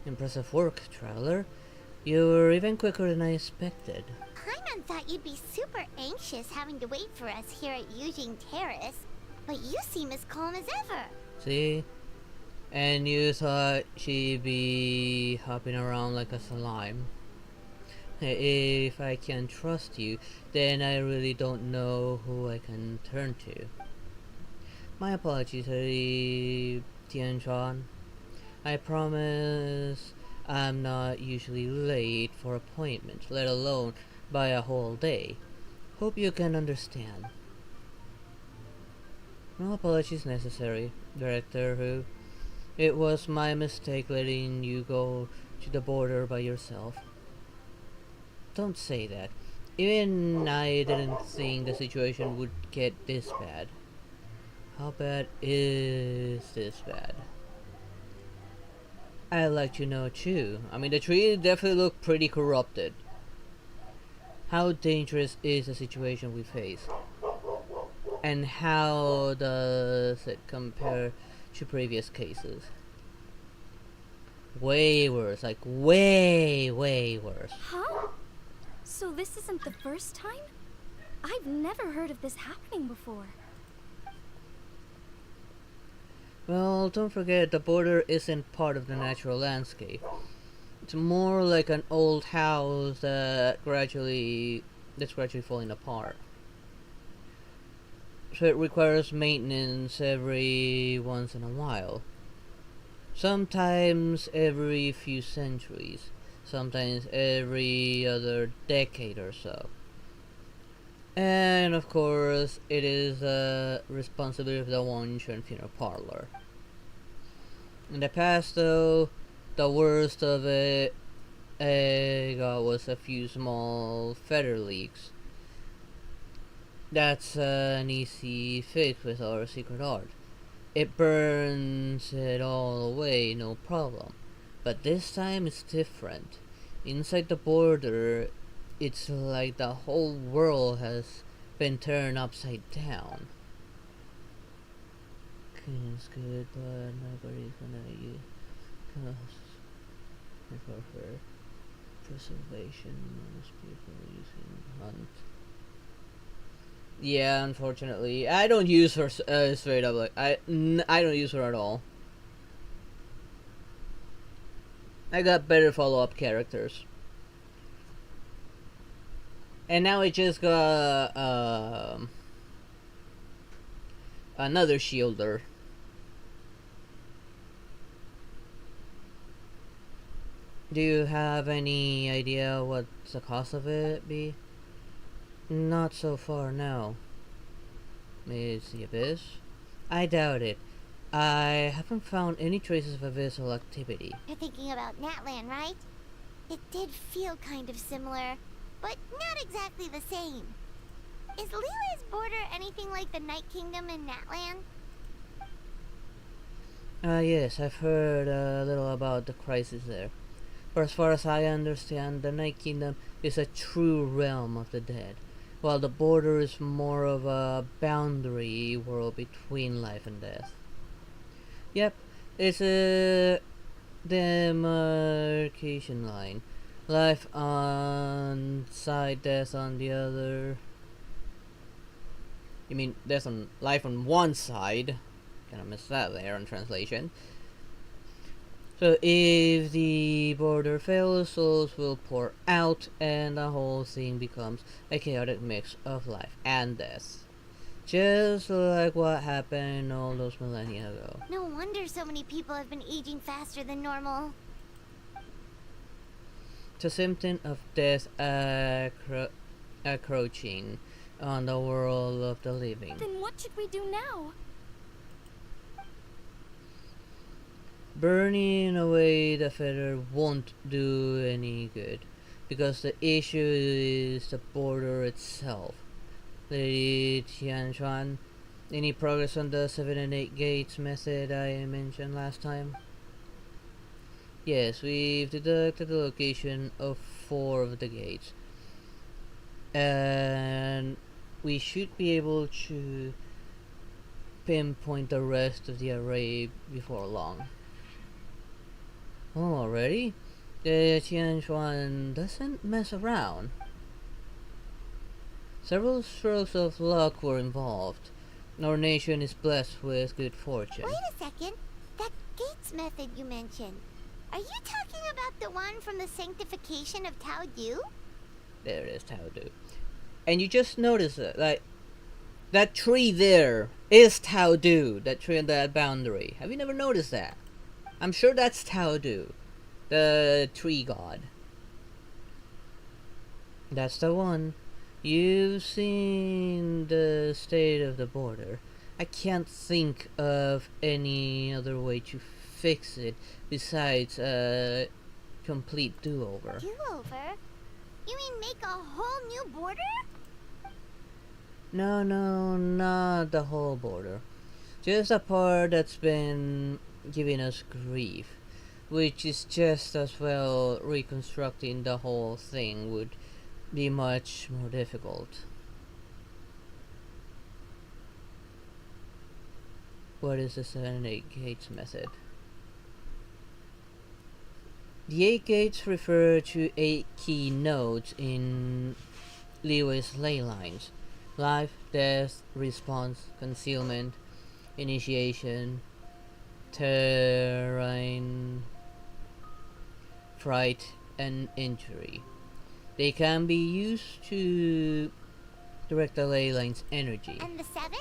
S1: Impressive work, traveler. You were even quicker than I expected.
S2: Paimon thought you'd be super anxious having to wait for us here at Yujing Terrace, but you seem as calm as ever.
S1: See? And you thought she'd be hopping around like a slime. If I can trust you, then I really don't know who I can turn to. My apologies, Tianchuan. I promise I'm not usually late for appointments, let alone by a whole day. Hope you can understand. No apologies necessary. Director Who. It was my mistake letting you go to the border by yourself. Don't say that. Even I didn't think the situation would get this bad. How bad is this bad? I'd like to know too. I mean, the tree definitely looked pretty corrupted. How dangerous is the situation we face? And how does it compare to previous cases? Way worse, like way worse.
S7: Huh? So this isn't the first time? I've never heard of this happening before.
S1: Well, don't forget the border isn't part of the natural landscape. It's more like an old house that's gradually falling apart. So it requires maintenance every once in a while. Sometimes every few centuries. Sometimes every other decade or so. And of course, it is a responsibility of the Genshin funeral parlor. In the past, though, the worst of it was a few small feather leaks. That's an easy fix with our secret art. It burns it all away, no problem. But this time it's different. Inside the border, it's like the whole world has been turned upside down. It's good, but nobody's gonna use for her preservation. Most people using hunt. Yeah, unfortunately, I don't use her straight up. Like I don't use her at all. I got better follow-up characters. And now I just got another shielder. Do you have any idea what the cost of it be? Not so far, no. Is the abyss? I doubt it. I haven't found any traces of abyssal activity.
S2: You're thinking about Natlan, right? It did feel kind of similar, but not exactly the same. Is Liyue's border anything like the Night Kingdom in Natlan?
S1: Yes, I've heard a little about the crisis there. But as far as I understand, the Night Kingdom is a true realm of the dead, while the border is more of a boundary world between life and death. Yep, it's a demarcation line. Life on side, death on the other. You mean death on life on one side? Kinda missed that there in translation. So if the border fails, souls will pour out and the whole thing becomes a chaotic mix of life and death. Just like what happened all those millennia ago.
S2: No wonder so many people have been aging faster than normal.
S1: It's a symptom of death encroaching on the world of the living.
S7: Then what should we do now?
S1: Burning away the feather won't do any good, because the issue is the border itself. Lady Tianchuan, any progress on the 7 and 8 gates method I mentioned last time? Yes, we've deducted the location of 4 of the gates. And we should be able to pinpoint the rest of the array before long. Oh, already? The Tianchuan doesn't mess around. Several strokes of luck were involved. Our nation is blessed with good fortune.
S2: Wait a second. That gates method you mentioned. Are you talking about the one from the sanctification of Tao Du?
S1: There it is, Tao Du. And you just notice it, like, that tree there is Tao Du, that tree on that boundary. Have you never noticed that? I'm sure that's Tao Du, the tree god. That's the one. You've seen the state of the border. I can't think of any other way to fix it besides a complete do-over.
S2: Do-over? You mean make a whole new border?
S1: No, not the whole border. Just a part that's been giving us grief, which is just as well reconstructing the whole thing would be much more difficult. What is the 7 and 8 gates method? The 8 gates refer to 8 key nodes in Liyue's ley lines: life, death, response, concealment, initiation, terrain, fright, and injury. They can be used to direct the ley line's energy.
S2: And the 7?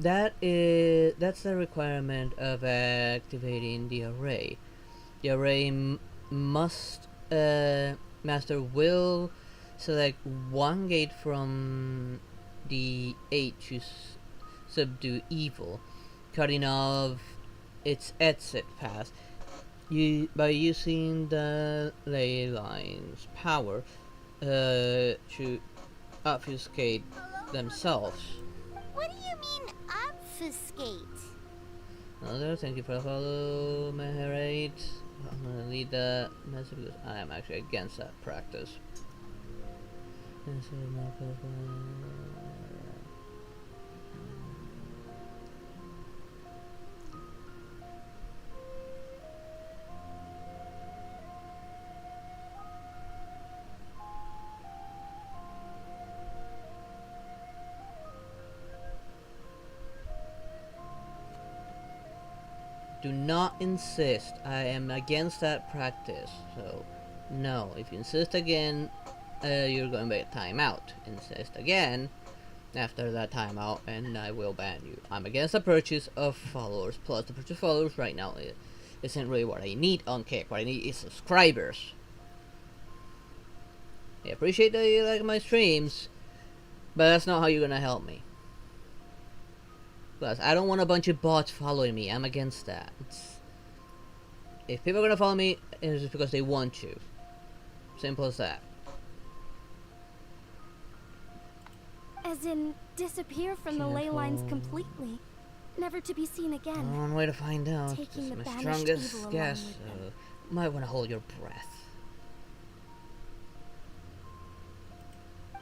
S1: That's the requirement of activating the array. The array must master will select one gate from the 8 to subdue evil, cutting off its exit path by using the ley line's power to obfuscate themselves.
S2: What do you mean, obfuscate?
S1: Another, thank you for the follow, Meherate. I'm gonna lead the message because I am actually against that practice. Do not insist. I am against that practice. So, no. If you insist again, you're going to be a timeout. Insist again after that timeout, and I will ban you. I'm against the purchase of followers. Plus, the purchase of followers right now isn't really what I need on Kick. What I need is subscribers. I appreciate that you like my streams, but that's not how you're gonna help me. Plus, I don't want a bunch of bots following me. I'm against that. If people are gonna follow me, it's just because they want to. Simple as that.
S7: As in, disappear from the ley lines completely, never to be seen again.
S1: One way to find out.
S7: Taking the
S1: This is my
S7: banished
S1: strongest
S7: evil
S1: guess.
S7: along with them.
S1: Might want to hold your breath.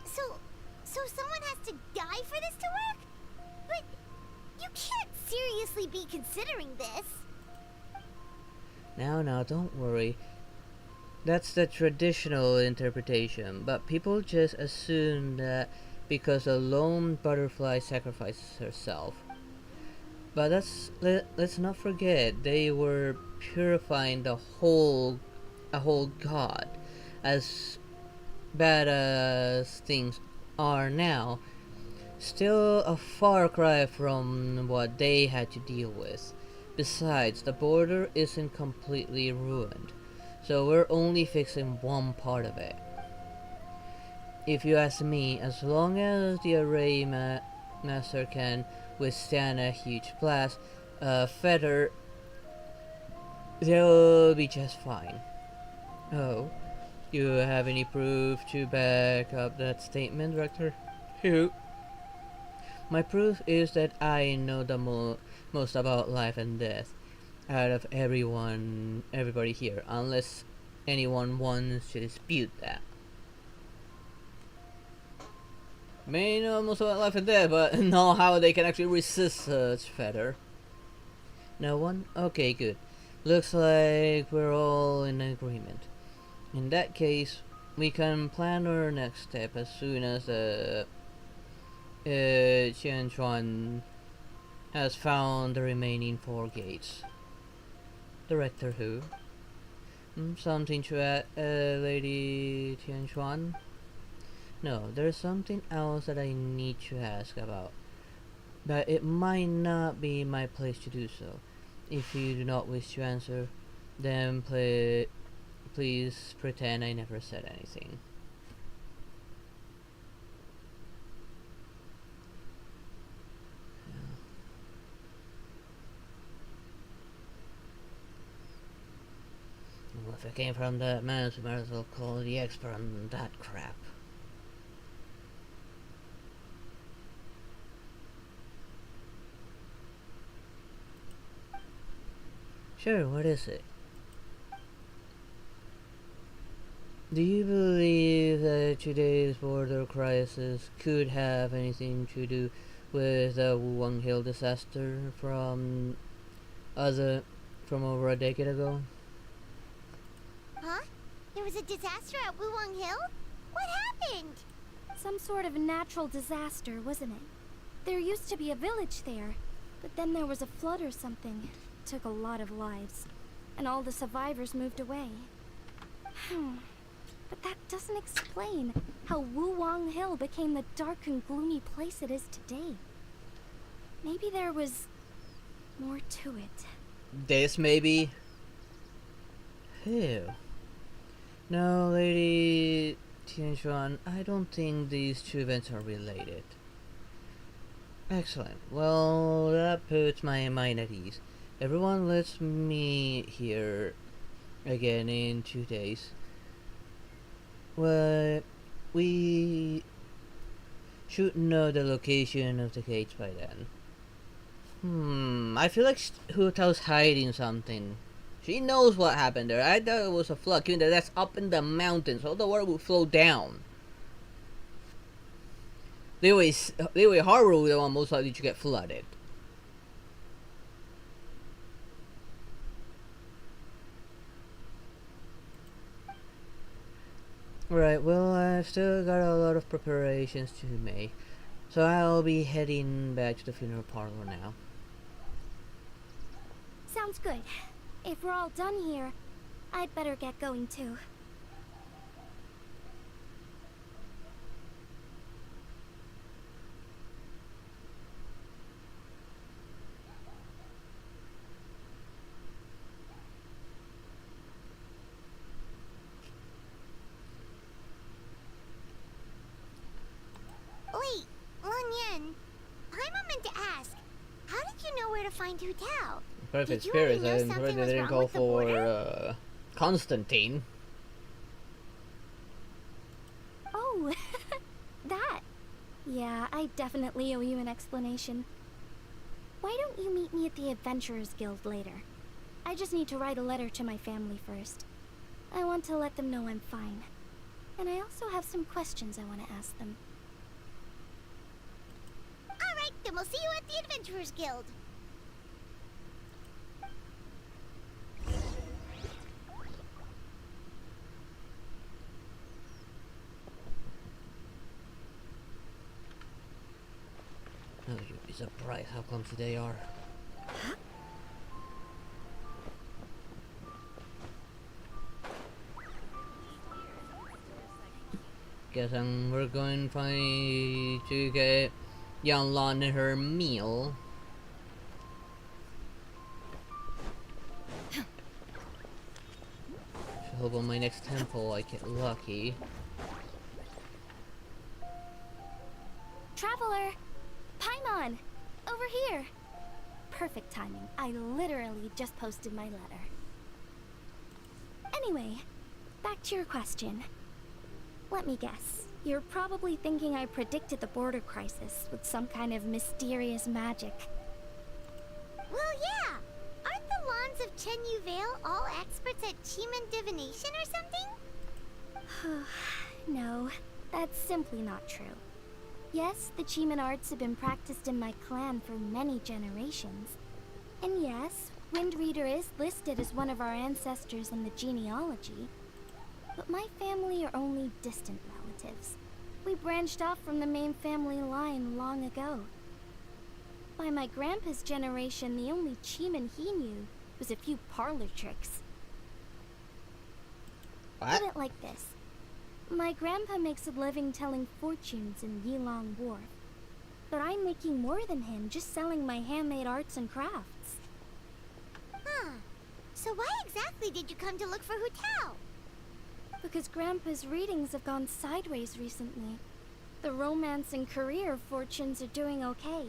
S2: So someone has to die for this to work? But you can't seriously be considering this.
S1: Now, don't worry. That's the traditional interpretation, but people just assume that because a lone butterfly sacrifices herself. But let's not forget, they were purifying a whole god. As bad as things are now, still a far cry from what they had to deal with. Besides, the border isn't completely ruined, so we're only fixing one part of it. If you ask me, as long as the array master can withstand a huge blast, feather, they'll be just fine. Oh, you have any proof to back up that statement, Director? Who? My proof is that I know the most about life and death out of everybody here, unless anyone wants to dispute that. May know most about life and death, but know how they can actually resist such feather. No one? Okay, good. Looks like we're all in agreement. In that case, we can plan our next step as soon as the Qianchuan has found the remaining 4 gates. Director who? Something to add, Lady Tianchuan? No, there's something else that I need to ask about, but it might not be my place to do so. If you do not wish to answer, then please pretend I never said anything. If it came from that man, we might as well call the expert on that crap. Sure, what is it? Do you believe that today's border crisis could have anything to do with the Wuwang Hill disaster from over a decade ago?
S2: Huh? There was a disaster at Wuwang Hill? What happened?
S7: Some sort of natural disaster, wasn't it? There used to be a village there, but then there was a flood or something. It took a lot of lives, and all the survivors moved away. But that doesn't explain how Wuwang Hill became the dark and gloomy place it is today. Maybe there was more to it.
S1: This maybe? Ew. No, Lady Tianxuan, I don't think these two events are related. Excellent. Well, that puts my mind at ease. Everyone, let's meet here again in 2 days. Well, we should know the location of the gates by then. I feel like Hu Tao's hiding something. She knows what happened there. I thought it was a flood, given that that's up in the mountains, so the water would flow down. Liyue Harbor would the one most likely to get flooded. Right, well, I've still got a lot of preparations to make, so I'll be heading back to the funeral parlor now.
S7: Sounds good. If we're all done here, I'd better get going too.
S2: Wait, Lun Yan. Paimon meant to ask, how did you know where to find Hu Tao?
S1: Perfect
S2: Did you
S1: spirits,
S2: already
S1: I'm
S2: know
S1: surprised
S2: something
S1: they
S2: was
S1: didn't
S2: wrong
S1: go
S2: with the border?
S1: for Constantine.
S7: Oh, that. Yeah, I definitely owe you an explanation. Why don't you meet me at the Adventurers Guild later? I just need to write a letter to my family first. I want to let them know I'm fine. And I also have some questions I want to ask them.
S2: Alright, then we'll see you at the Adventurers Guild.
S1: Oh, you'd be surprised how clumsy they are. Guess we're going finally to get Young Lan her meal. Should hope on my next temple I get lucky.
S7: Traveler! Paimon! Over here! Perfect timing. I literally just posted my letter. Anyway, back to your question. Let me guess. You're probably thinking I predicted the border crisis with some kind of mysterious magic.
S2: Well, yeah. Aren't the Lans of Chen Yu Vale all experts at Qi divination or something?
S7: No, that's simply not true. Yes, the Qi arts have been practiced in my clan for many generations. And yes, Wind Reader is listed as one of our ancestors in the genealogy. But my family are only distant relatives. We branched off from the main family line long ago. By my grandpa's generation, the only Qi he knew was a few parlor tricks.
S1: What?
S7: Put it like this. My grandpa makes a living telling fortunes in Yilong Wharf. But I'm making more than him just selling my handmade arts and crafts.
S2: Huh. So why exactly did you come to look for Hu Tao?
S7: Because Grandpa's readings have gone sideways recently. The romance and career fortunes are doing okay.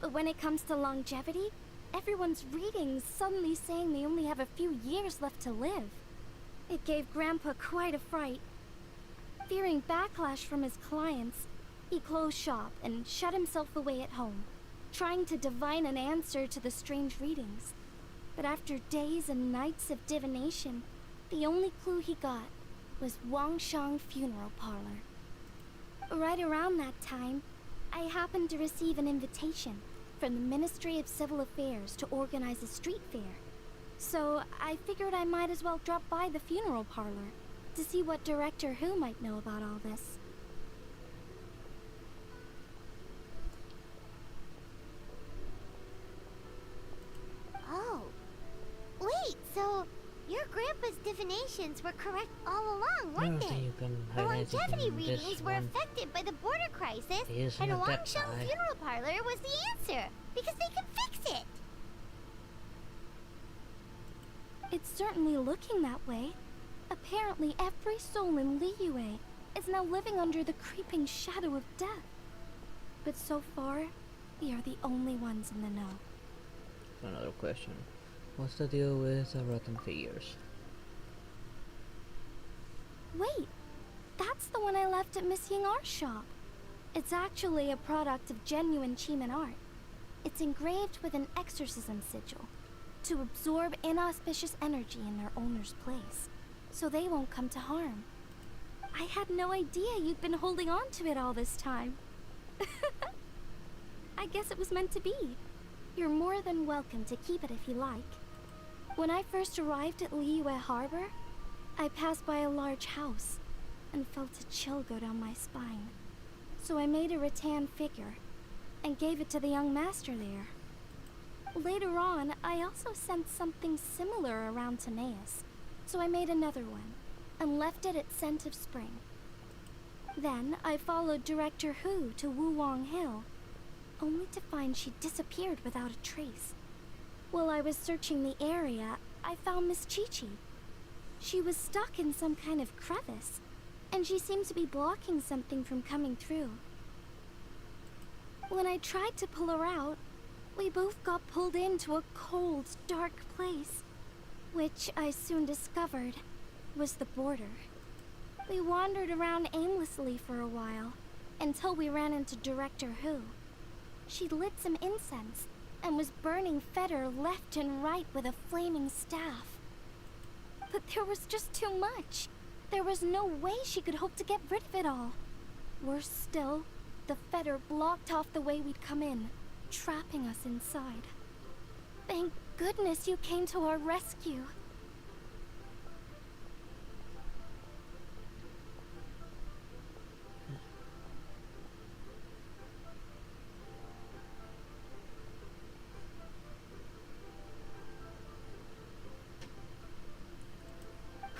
S7: But when it comes to longevity, everyone's readings suddenly saying they only have a few years left to live. It gave Grandpa quite a fright. Fearing backlash from his clients, he closed shop and shut himself away at home, trying to divine an answer to the strange readings. But after days and nights of divination, the only clue he got was Wangshang Funeral Parlor. Right around that time, I happened to receive an invitation from the Ministry of Civil Affairs to organize a street fair. So I figured I might as well drop by the funeral parlor to see what Director Who might know about all this.
S2: Oh. Wait, so your grandpa's divinations were correct all along,
S1: I don't
S2: weren't
S1: think
S2: they?
S1: you can
S2: The
S1: have anything
S2: longevity
S1: in this
S2: readings were
S1: one.
S2: affected by the border crisis,
S1: He is
S2: and
S1: not that
S2: Wangshang
S1: guy.
S2: Funeral Parlor was the answer, because they can fix it.
S7: It's certainly looking that way. Apparently every soul in Liyue is now living under the creeping shadow of death. But so far, we are the only ones in the know.
S1: Another question. What's the deal with the rotten figures?
S7: Wait, that's the one I left at Miss Ying Art Shop. It's actually a product of genuine Chiman art. It's engraved with an exorcism sigil to absorb inauspicious energy in their owner's place, so they won't come to harm. I had no idea you'd been holding on to it all this time. I guess it was meant to be. You're more than welcome to keep it if you like. When I first arrived at Liyue Harbor, I passed by a large house and felt a chill go down my spine. So I made a rattan figure and gave it to the young master there. Later on, I also sensed something similar around Timaeus, so I made another one and left it at Scent of Spring. Then I followed Director Hu to Wuwang Hill, only to find she disappeared without a trace. While I was searching the area, I found Miss Chi-Chi. She was stuck in some kind of crevice, and she seemed to be blocking something from coming through. When I tried to pull her out, we both got pulled into a cold, dark place, which I soon discovered was the border. We wandered around aimlessly for a while, until we ran into Director Hu. She lit some incense, and was burning Feder left and right with a flaming staff. But there was just too much. There was no way she could hope to get rid of it all. Worse still, the Feder blocked off the way we'd come in, trapping us inside. Thank goodness you came to our rescue.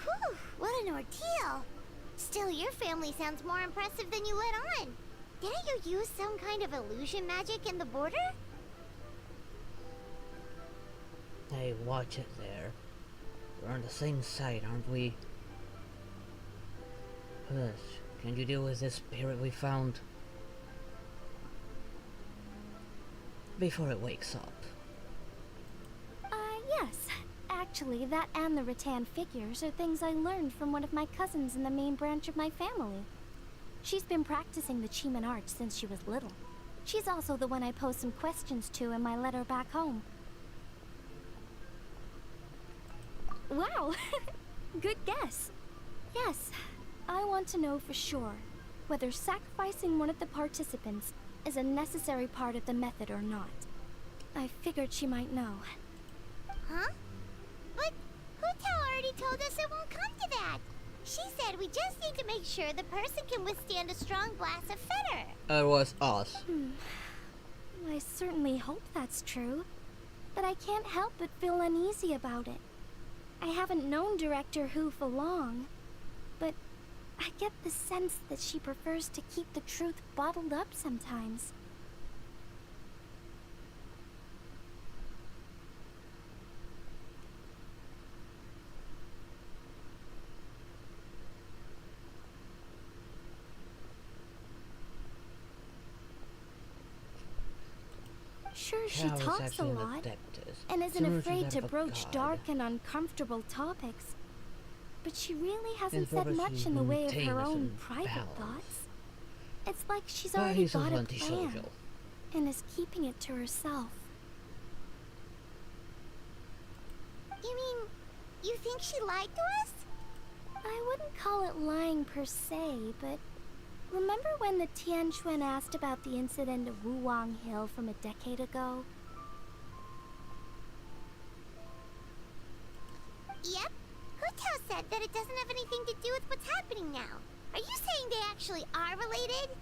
S2: Whew, what an ordeal. Still, your family sounds more impressive than you let on. Didn't you use some kind of illusion magic in the border?
S1: Hey, watch it there. We're on the same side, aren't we? Hush, can you deal with this spirit we found? Before it wakes up.
S7: Yes. Actually, that and the rattan figures are things I learned from one of my cousins in the main branch of my family. She's been practicing the Chiman art since she was little. She's also the one I posed some questions to in my letter back home. Wow! Good guess. Yes, I want to know for sure whether sacrificing one of the participants is a necessary part of the method or not. I figured she might know.
S2: Huh? But Hutao already told us it won't come to that. She said we just need to make sure the person can withstand a strong blast of Feder.
S1: It was us.
S7: I certainly hope that's true, but I can't help but feel uneasy about it. I haven't known Director Hu for long, but I get the sense that she prefers to keep the truth bottled up sometimes. Sure, she
S1: Cal is
S7: talks a
S1: actually an
S7: lot
S1: adeptus.
S7: and isn't
S1: Similar
S7: afraid
S1: that
S7: to
S1: of a
S7: broach
S1: god.
S7: dark and uncomfortable topics. but she really hasn't
S1: It's
S7: said
S1: probably
S7: much
S1: she
S7: in the way of
S1: maintains
S7: her own
S1: and
S7: private
S1: balance.
S7: thoughts. It's like she's
S1: But
S7: already
S1: he's
S7: got
S1: also
S7: a
S1: antisocial.
S7: plan and is keeping it to herself.
S2: You mean, you think she lied to us?
S7: I wouldn't call it lying per se, but remember when the Tianquan asked about the incident at Wuwang Hill from a decade ago?
S2: Yep. Hutao said that it doesn't have anything to do with what's happening now. Are you saying they actually are related?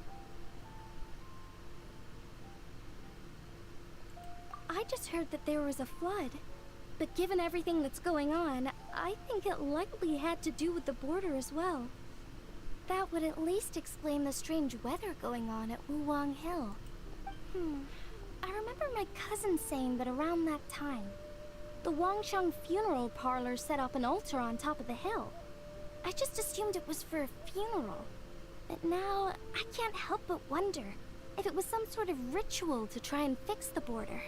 S7: I just heard that there was a flood. But given everything that's going on, I think it likely had to do with the border as well. That would at least explain the strange weather going on at Wuwang Hill. I remember my cousin saying that around that time, the Wangsheng funeral parlor set up an altar on top of the hill. I just assumed it was for a funeral. But now, I can't help but wonder if it was some sort of ritual to try and fix the border.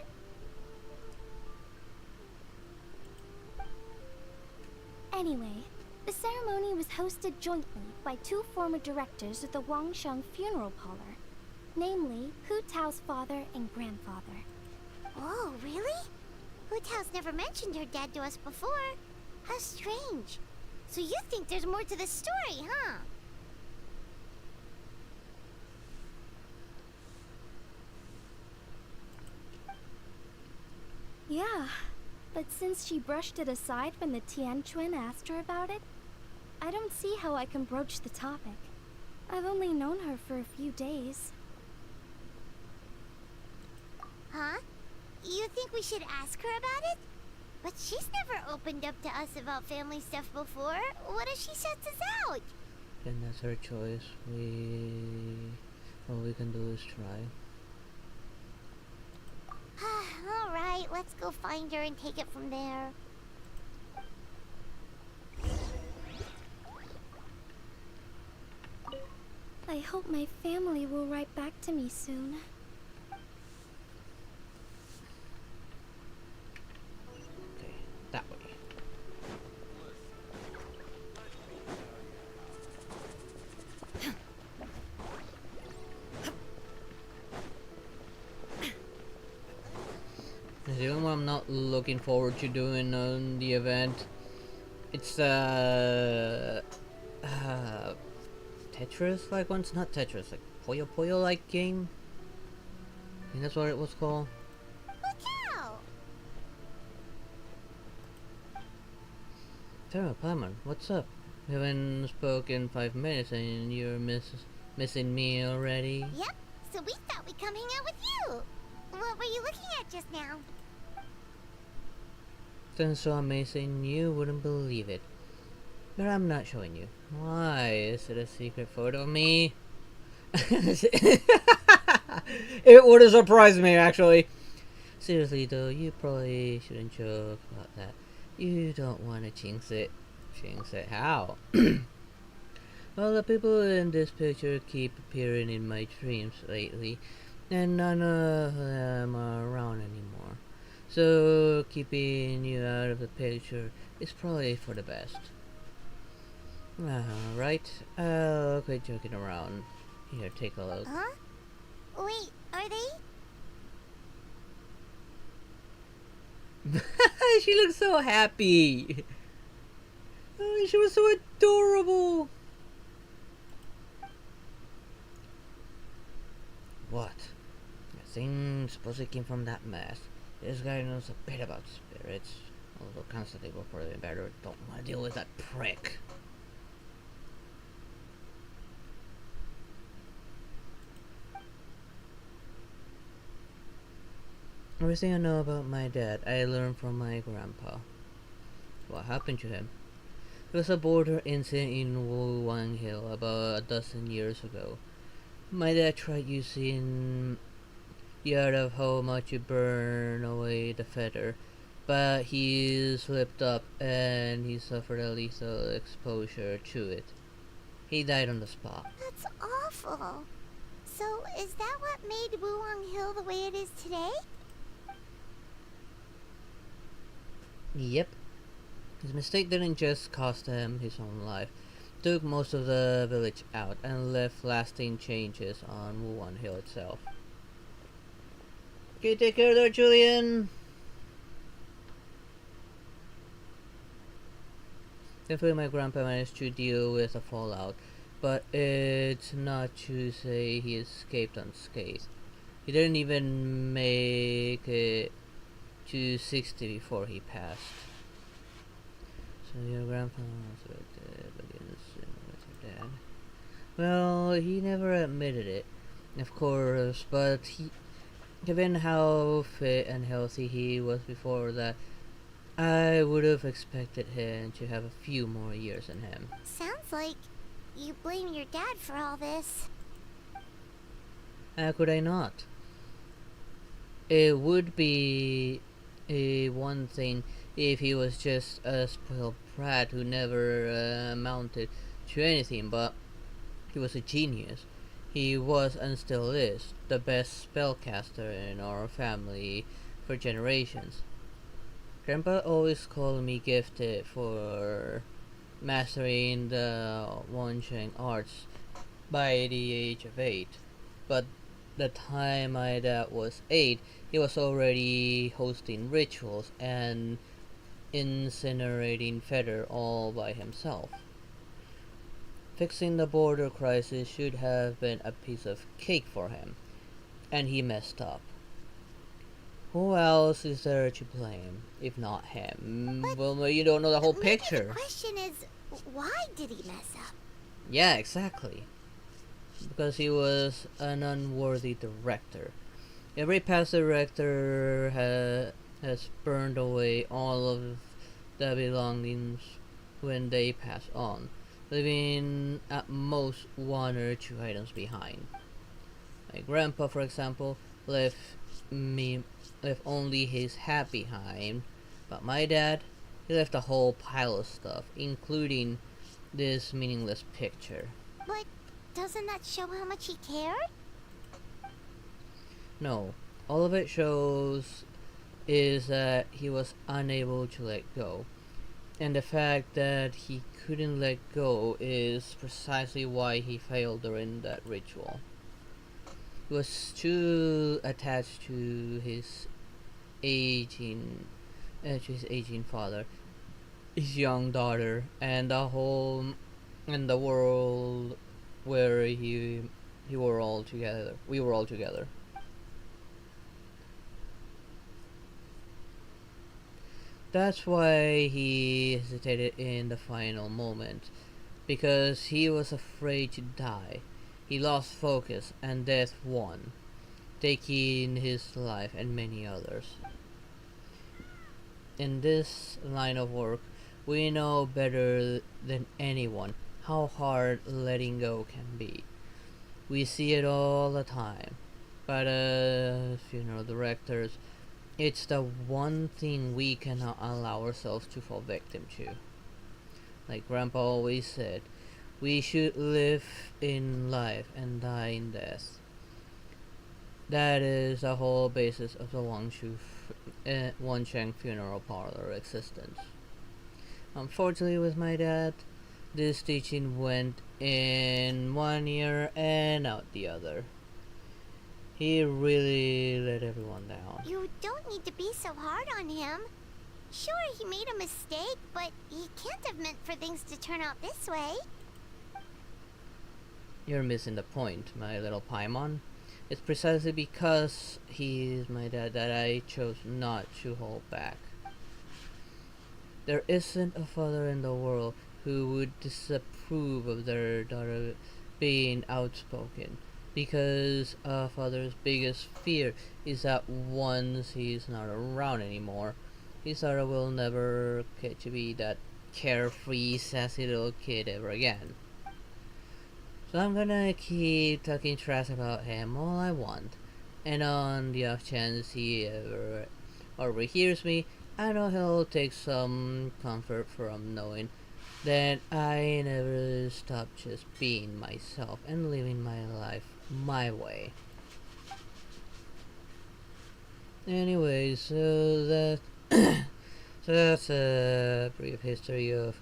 S7: Anyway, the ceremony was hosted jointly by two former directors of the Wangsheng funeral parlor, namely Hu Tao's father and grandfather.
S2: Oh, really? Hutao's never mentioned her dad to us before. How strange. So you think there's more to this story, huh?
S7: Yeah, but since she brushed it aside when the Tianquan asked her about it, I don't see how I can broach the topic. I've only known her for a few days.
S2: Huh? You think we should ask her about it? But she's never opened up to us about family stuff before. What if she shuts us out?
S1: Then that's her choice. All we can do is try.
S2: Alright, let's go find her and take it from there.
S7: I hope my family will write back to me soon.
S1: Okay, that way. The only one I'm not looking forward to doing on the event, it's Tetris like one's not Tetris, like Puyo Puyo like game. I think that's what it was called.
S2: Hutao!
S1: Sarah Paimon, what's up? We haven't spoken in 5 minutes and you're missing me already?
S2: Yep, so we thought we'd come hang out with you. What were you looking at just now?
S1: That's so amazing you wouldn't believe it. But I'm not showing you. Why? Is it a secret photo of me? It would have surprised me actually. Seriously though, you probably shouldn't joke about that. You don't want to jinx it. Jinx it? How? Well, the people in this picture keep appearing in my dreams lately, and none of them are around anymore. So keeping you out of the picture is probably for the best. Right? I'll quit joking around. Here, take a look.
S2: Huh? Wait, are they?
S1: She looks so happy. Oh, she was so adorable. What? The thing supposedly came from that mask. This guy knows a bit about spirits. Although constantly reporting better, don't want to deal with that prick. Everything I know about my dad, I learned from my grandpa. What happened to him? It was a border incident in Wuwang Hill about a dozen years ago. My dad tried using the art of how much you burn away the feather, but he slipped up and he suffered a lethal exposure to it. He died on the spot.
S2: That's awful. So, is that what made Wuwang Hill the way it is today?
S1: Yep. His mistake didn't just cost him his own life, took most of the village out and left lasting changes on Wuhan Hill itself. Okay, take care there, Julian! Thankfully, my grandpa managed to deal with the fallout, but it's not to say he escaped unscathed. He didn't even make it to 60 before he passed. So your grandpa was dead, begins with your dad. Well, he never admitted it, of course, but given how fit and healthy he was before that, I would have expected him to have a few more years in him.
S2: Sounds like you blame your dad for all this.
S1: How could I not? It would be one thing if he was just a spoiled brat who never amounted to anything, but he was a genius. He was and still is the best spellcaster in our family for generations. Grandpa always called me gifted for mastering the Woncheng arts by the age of 8, but the time my dad was 8, he was already hosting rituals and incinerating feather all by himself. Fixing the border crisis should have been a piece of cake for him, and he messed up. Who else is there to blame, if not him? Well, you don't know the whole
S2: Maybe
S1: picture.
S2: The question is, why did he mess up?
S1: Yeah, exactly. Because he was an unworthy director. Every past director has burned away all of the belongings when they pass on, leaving at most one or two items behind. My grandpa, for example, left only his hat behind, but my dad, he left a whole pile of stuff, including this meaningless picture.
S2: But doesn't that show how much he cared?
S1: No, all of it shows is that he was unable to let go. And the fact that he couldn't let go is precisely why he failed during that ritual. He was too attached to his aging father, his young daughter, and the world where we were all together. That's why he hesitated in the final moment, because he was afraid to die. He lost focus, and death won, taking his life and many others. In this line of work, we know better than anyone how hard letting go can be. We see it all the time, but as funeral directors, it's the one thing we cannot allow ourselves to fall victim to. Like Grandpa always said, we should live in life and die in death. That is the whole basis of the Wangcheng funeral parlor existence. Unfortunately, with my dad, this teaching went in one ear and out the other. He really let everyone down.
S2: You don't need to be so hard on him. Sure, he made a mistake, but he can't have meant for things to turn out this way.
S1: You're missing the point, my little Paimon. It's precisely because he is my dad that I chose not to hold back. There isn't a father in the world who would disapprove of their daughter being outspoken, because a father's biggest fear is that once he's not around anymore, his daughter will never get to be that carefree, sassy little kid ever again. So I'm gonna keep talking trash about him all I want, and on the off chance he ever overhears me, I know he'll take some comfort from knowing that I never stopped just being myself and living my life my way. Anyway, so So that's a brief history of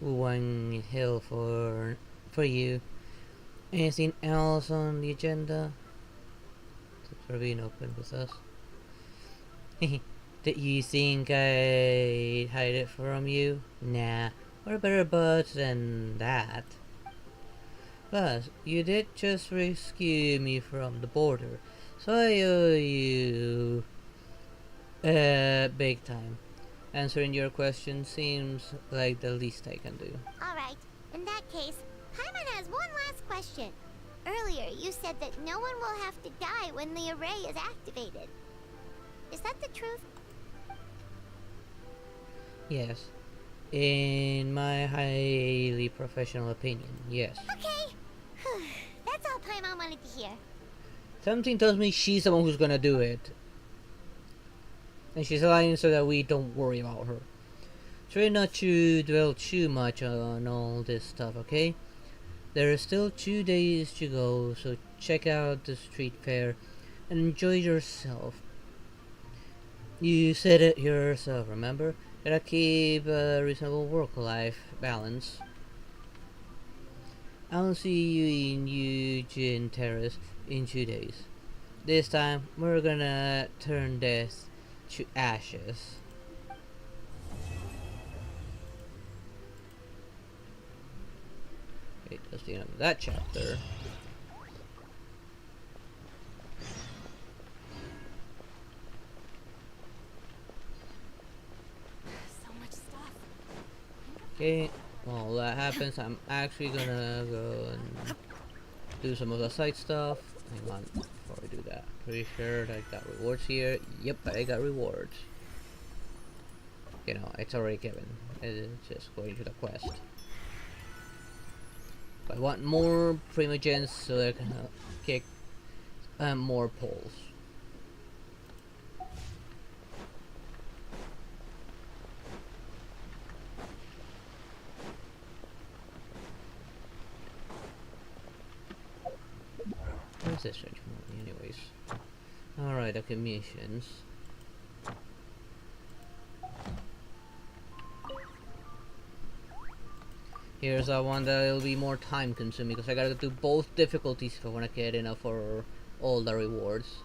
S1: Wang Hill for you. Anything else on the agenda? Thanks for being open with us. Did you think I'd hide it from you? Nah, we're better buds than that. Plus, you did just rescue me from the border, so I owe you big time. Answering your question seems like the least I can do.
S2: Alright, in that case, Paimon has one last question. Earlier, you said that no one will have to die when the array is activated. Is that the truth?
S1: Yes. In my highly professional opinion, yes.
S2: Okay. That's all Paimon wanted to hear.
S1: Something tells me she's the one who's gonna do it. And she's lying so that we don't worry about her. Try not to dwell too much on all this stuff, okay? There are still 2 days to go, so check out the street fair and enjoy yourself. You said it yourself, remember? Gotta keep a reasonable work-life balance. I'll see you in Eugene Terrace in 2 days. This time, we're gonna turn death to ashes. Okay, that's the end of that chapter.
S7: So much stuff.
S1: Okay, while that happens, I'm actually gonna go and do some of the side stuff. Hang on, before I do that. Pretty sure that I got rewards here. Yep, I got rewards. You know, it's already given. It's just going to the quest. I want more primogens so I can kick more poles. Where's this range movie anyways? Alright, the commissions. Here's one that will be more time consuming because I gotta do both difficulties if I wanna get enough for all the rewards.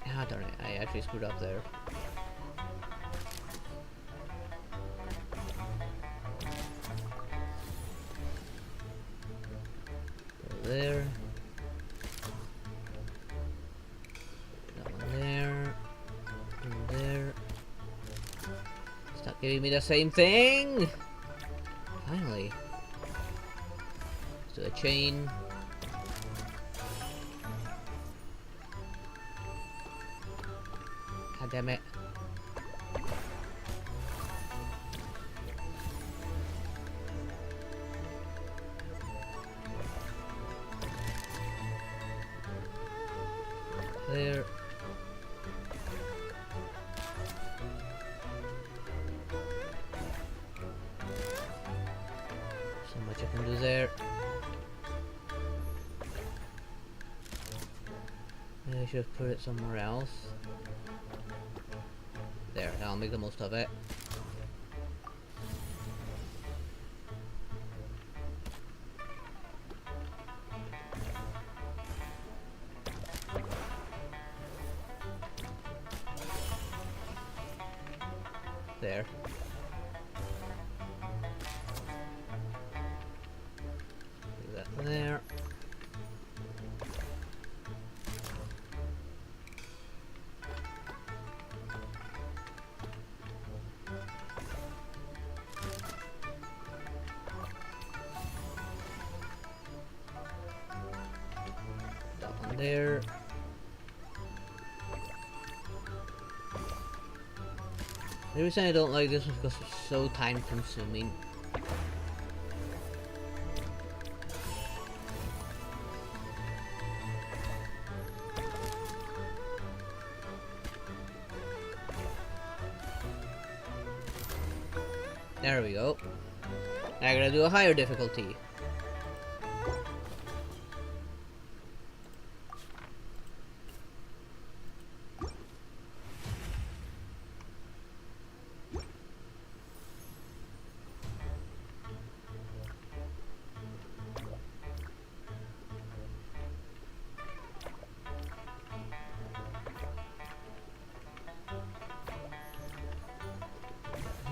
S1: Ah, darn it, I actually screwed up there. There. That one there. And there. Stop giving me the same thing! Finally. Let's do a chain. God damn it. There. So much I can do there. Maybe I should have put it somewhere else. There, I'll make the most of it. There. Do that there. That one there. The reason I don't like this is because it's so time consuming. There we go. Now I gotta do a higher difficulty.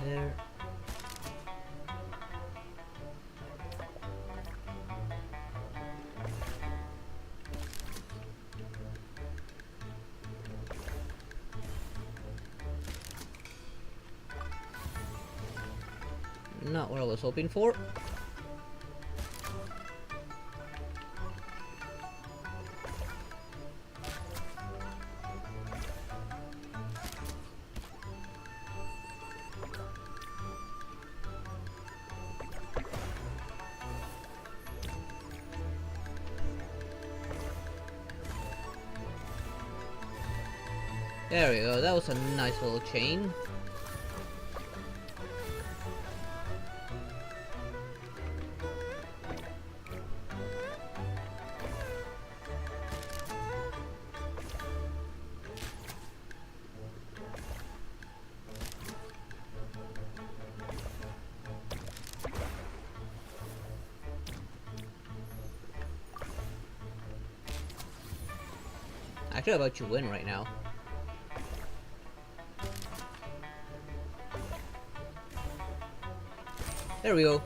S1: There. Not what I was hoping for. There we go, that was a nice little chain. Actually, I'm about to win right now. There we go.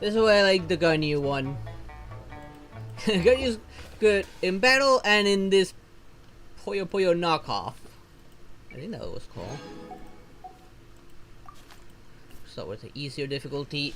S1: This is why I like the Ganyu one. Ganyu's good in battle and in this Puyo Puyo knockoff. I think that was called. Start with the easier difficulty.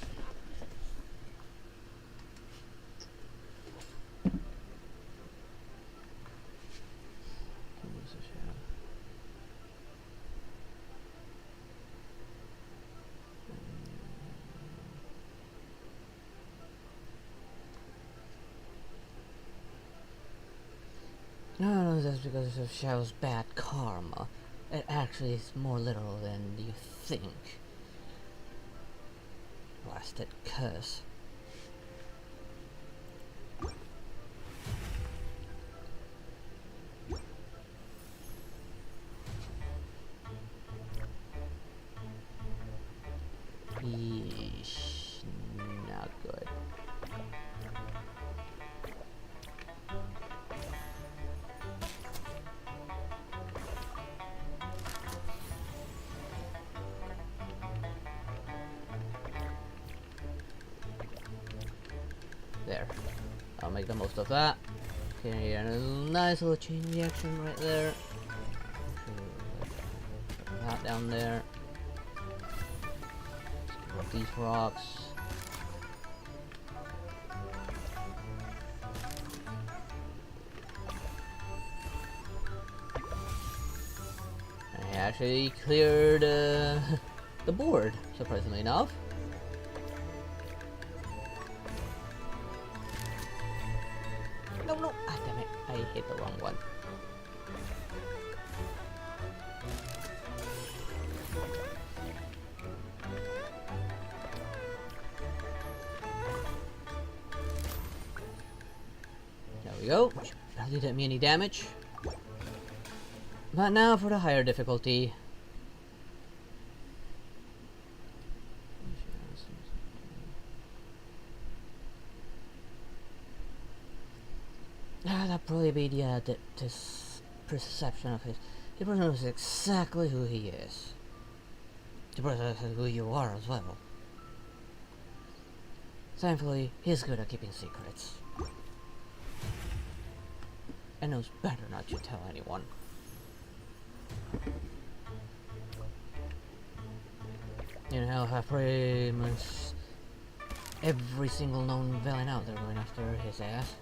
S1: No, that's because of Shadow's bad karma. It actually is more literal than you think. Blasted curse. Yeesh, not good. There. I'll make the most of that. Okay, and a nice little chain reaction right there. Put that down there. Let's get these rocks. I actually cleared the board, surprisingly enough. No! Ah, damn it. I hit the wrong one. There we go. Which barely did me any damage. But now for the higher difficulty. That'd probably be this perception of his. He knows exactly who he is. He knows who you are as well. Thankfully, he's good at keeping secrets. And knows better not to tell anyone. You know, have pretty much every single known villain out there going after his ass.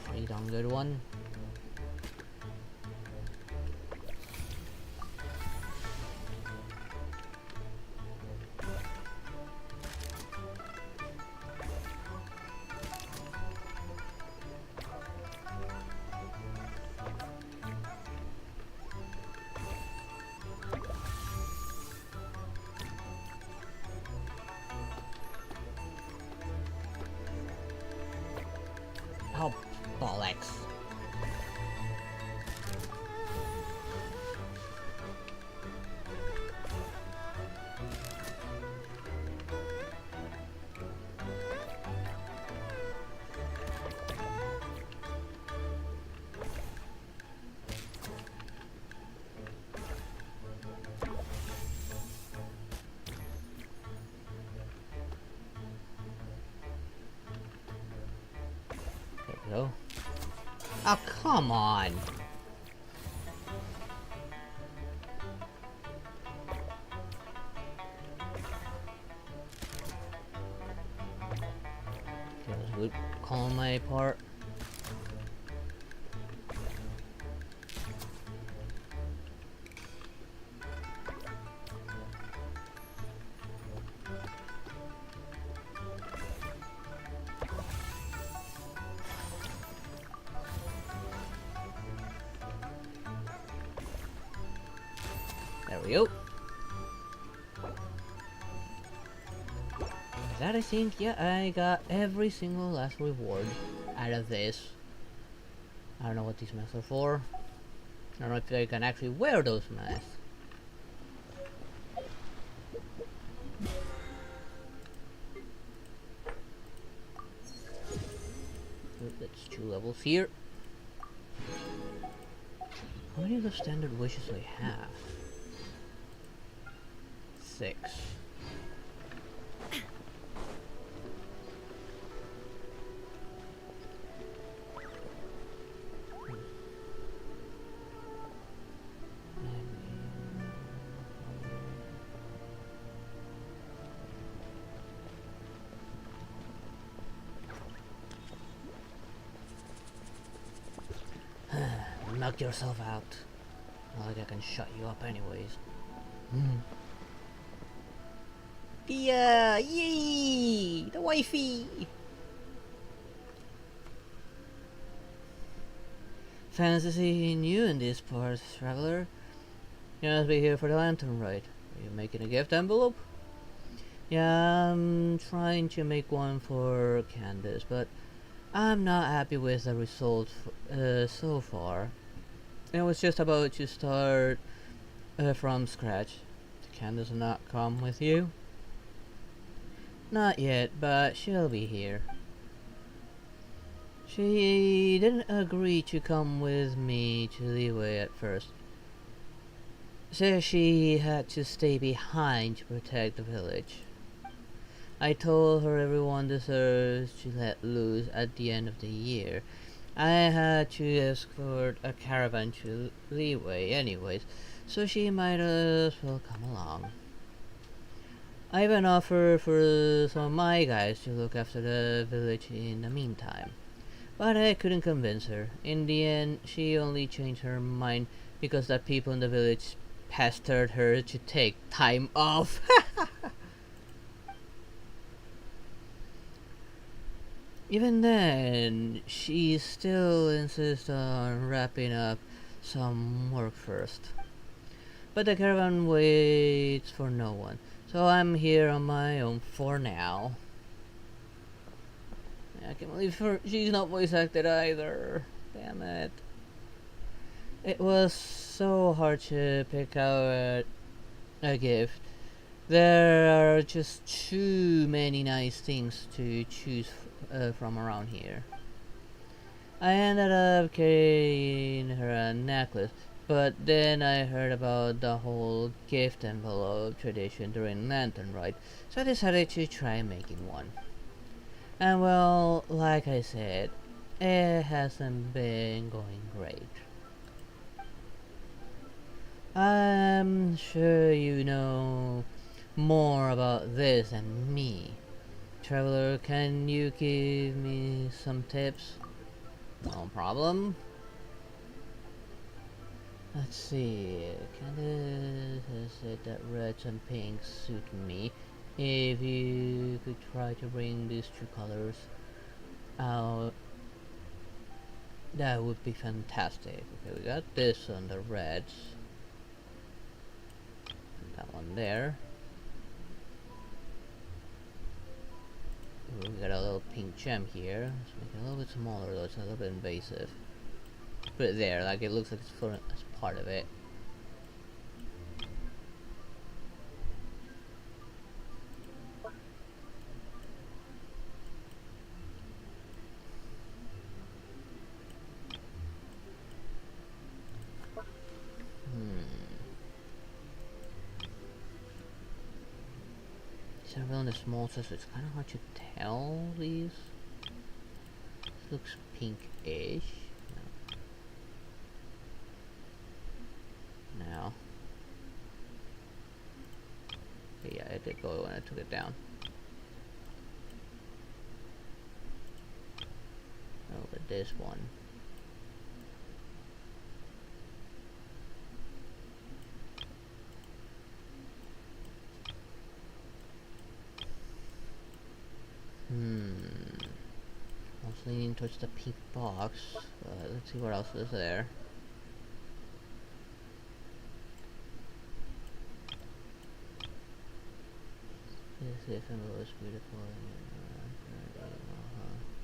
S1: Pretty darn good one. Oh, come on. Okay, let's calm my part. There we go. That I think, yeah, I got every single last reward out of this. I don't know what these masks are for. I don't know if I can actually wear those masks. Good, that's 2 levels here. How many of the standard wishes do I have? 6. Knock yourself out. Not like I can shut you up anyways. Yeah, yay! The wifey! Fancy seeing you in these parts, traveler. You must be here for the lantern, right? Are you making a gift envelope? Yeah, I'm trying to make one for Candace, but I'm not happy with the result so far. It was just about to start from scratch. Candace not come with you? Not yet, but she'll be here. She didn't agree to come with me to Leeway at first. Said she had to stay behind to protect the village. I told her everyone deserves to let loose at the end of the year. I had to escort a caravan to Leeway anyways, so she might as well come along. I even offered for some of my guys to look after the village in the meantime, but I couldn't convince her. In the end, she only changed her mind because the people in the village pestered her to take time off. Even then, she still insists on wrapping up some work first. But the caravan waits for no one, so I'm here on my own for now. I can't believe she's not voice acted either. Damn it. It was so hard to pick out a gift. There are just too many nice things to choose from around here. I ended up carrying her a necklace, but then I heard about the whole gift envelope tradition during Lantern Rite, so I decided to try making one. And well, like I said, it hasn't been going great. I'm sure you know more about this than me. Traveler, can you give me some tips? No problem. Let's see. Candace has said that reds and pinks suit me. If you could try to bring these 2 colors out, that would be fantastic. Okay, we got this on the reds. And that one there. Ooh, we got a little pink gem here. Let's make it a little bit smaller though, it's a little bit invasive. Put it there, like it looks like it's as part of it. These are really small, so it's kind of hard to tell these. This looks pinkish. No. I did go when I took it down. Over this one. I was leaning towards the pink box. Let's see what else is there. This is most beautiful.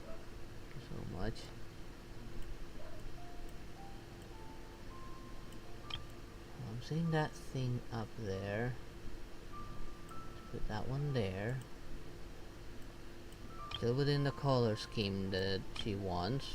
S1: Thank you so much. I'm seeing that thing up there. Let's put that one there. Still within the color scheme that she wants.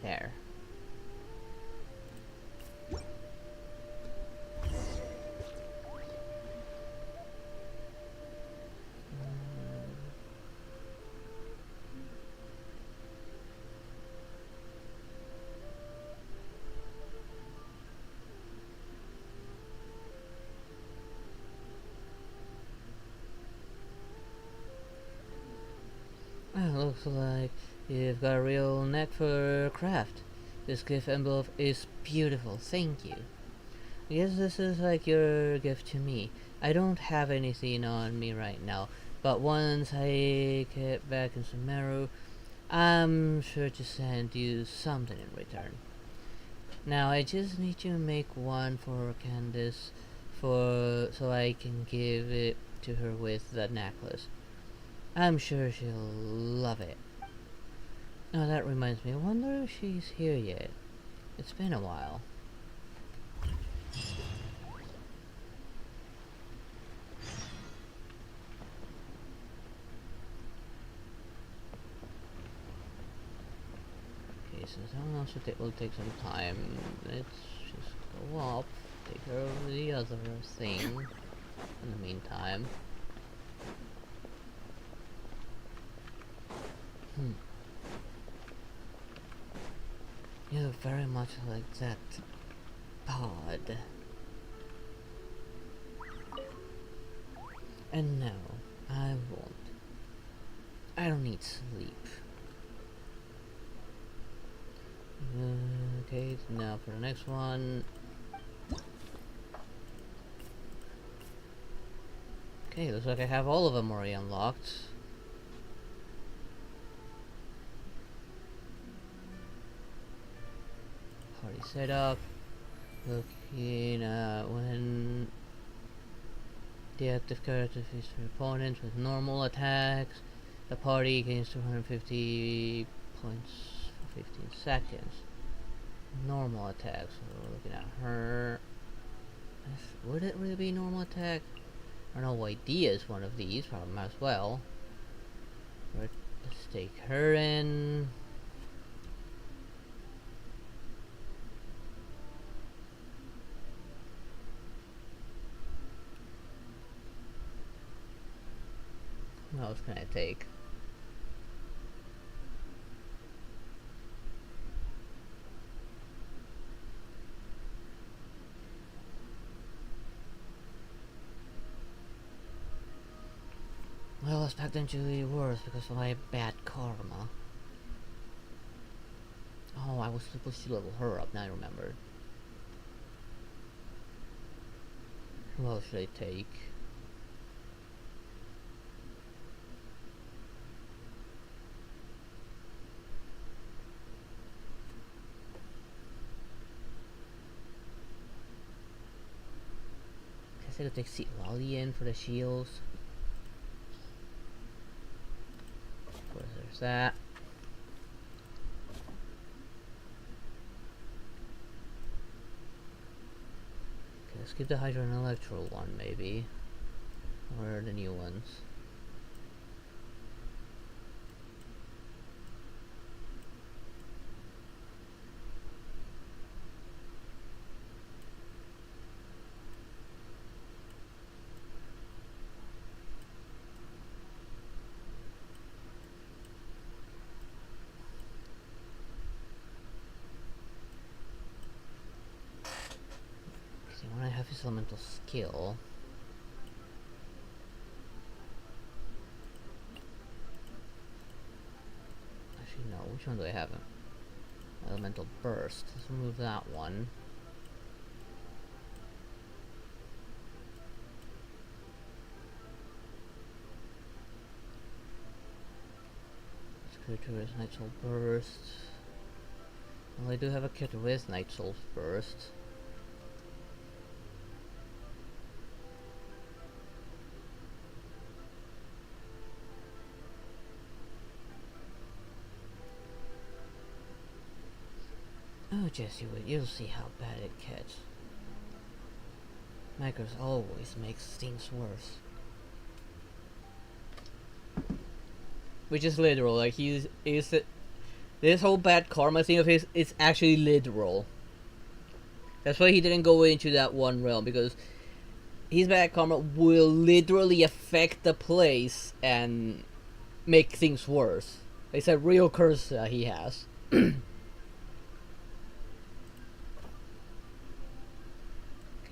S1: There. Looks like you've got a real knack for craft. This gift envelope is beautiful, thank you. I guess this is like your gift to me. I don't have anything on me right now, but once I get back in Sumeru, I'm sure to send you something in return. Now I just need to make one for Candace so I can give it to her with the necklace. I'm sure she'll love it. Oh, that reminds me, I wonder if she's here yet. It's been a while. Okay, so that also will take some time. Let's just go up, take care of the other thing in the meantime. You look very much like that pod. And no, I won't. I don't need sleep. Okay, now for the next one. Okay, looks like I have all of them already unlocked. Party setup. Looking at when the active character faces opponents with normal attacks, the party gains 250 points for 15 seconds. Normal attacks. So we're looking at her. Would it really be normal attack? I don't know. Idea is one of these. Probably might as well. Let's take her in. What else can I take? Well, it's potentially worse because of my bad karma. Oh, I was supposed to level her up, now I remember. Who else should I take? Guess I could take Seat Lolly in for the shields. Of course, there's that. Okay, let's skip the Hydro and Electro one, maybe. Or the new ones. I have his elemental skill. Actually, no. Which one do I have? Elemental burst. Let's remove that one. Let's go to his Night Soul Burst. Well, I do have a kit with Night Soul Burst. Oh, Jesse, you'll see how bad it gets. Makers always makes things worse. Which is literal, like this whole bad karma thing of his is actually literal. That's why he didn't go into that one realm, because his bad karma will literally affect the place and make things worse. It's a real curse he has.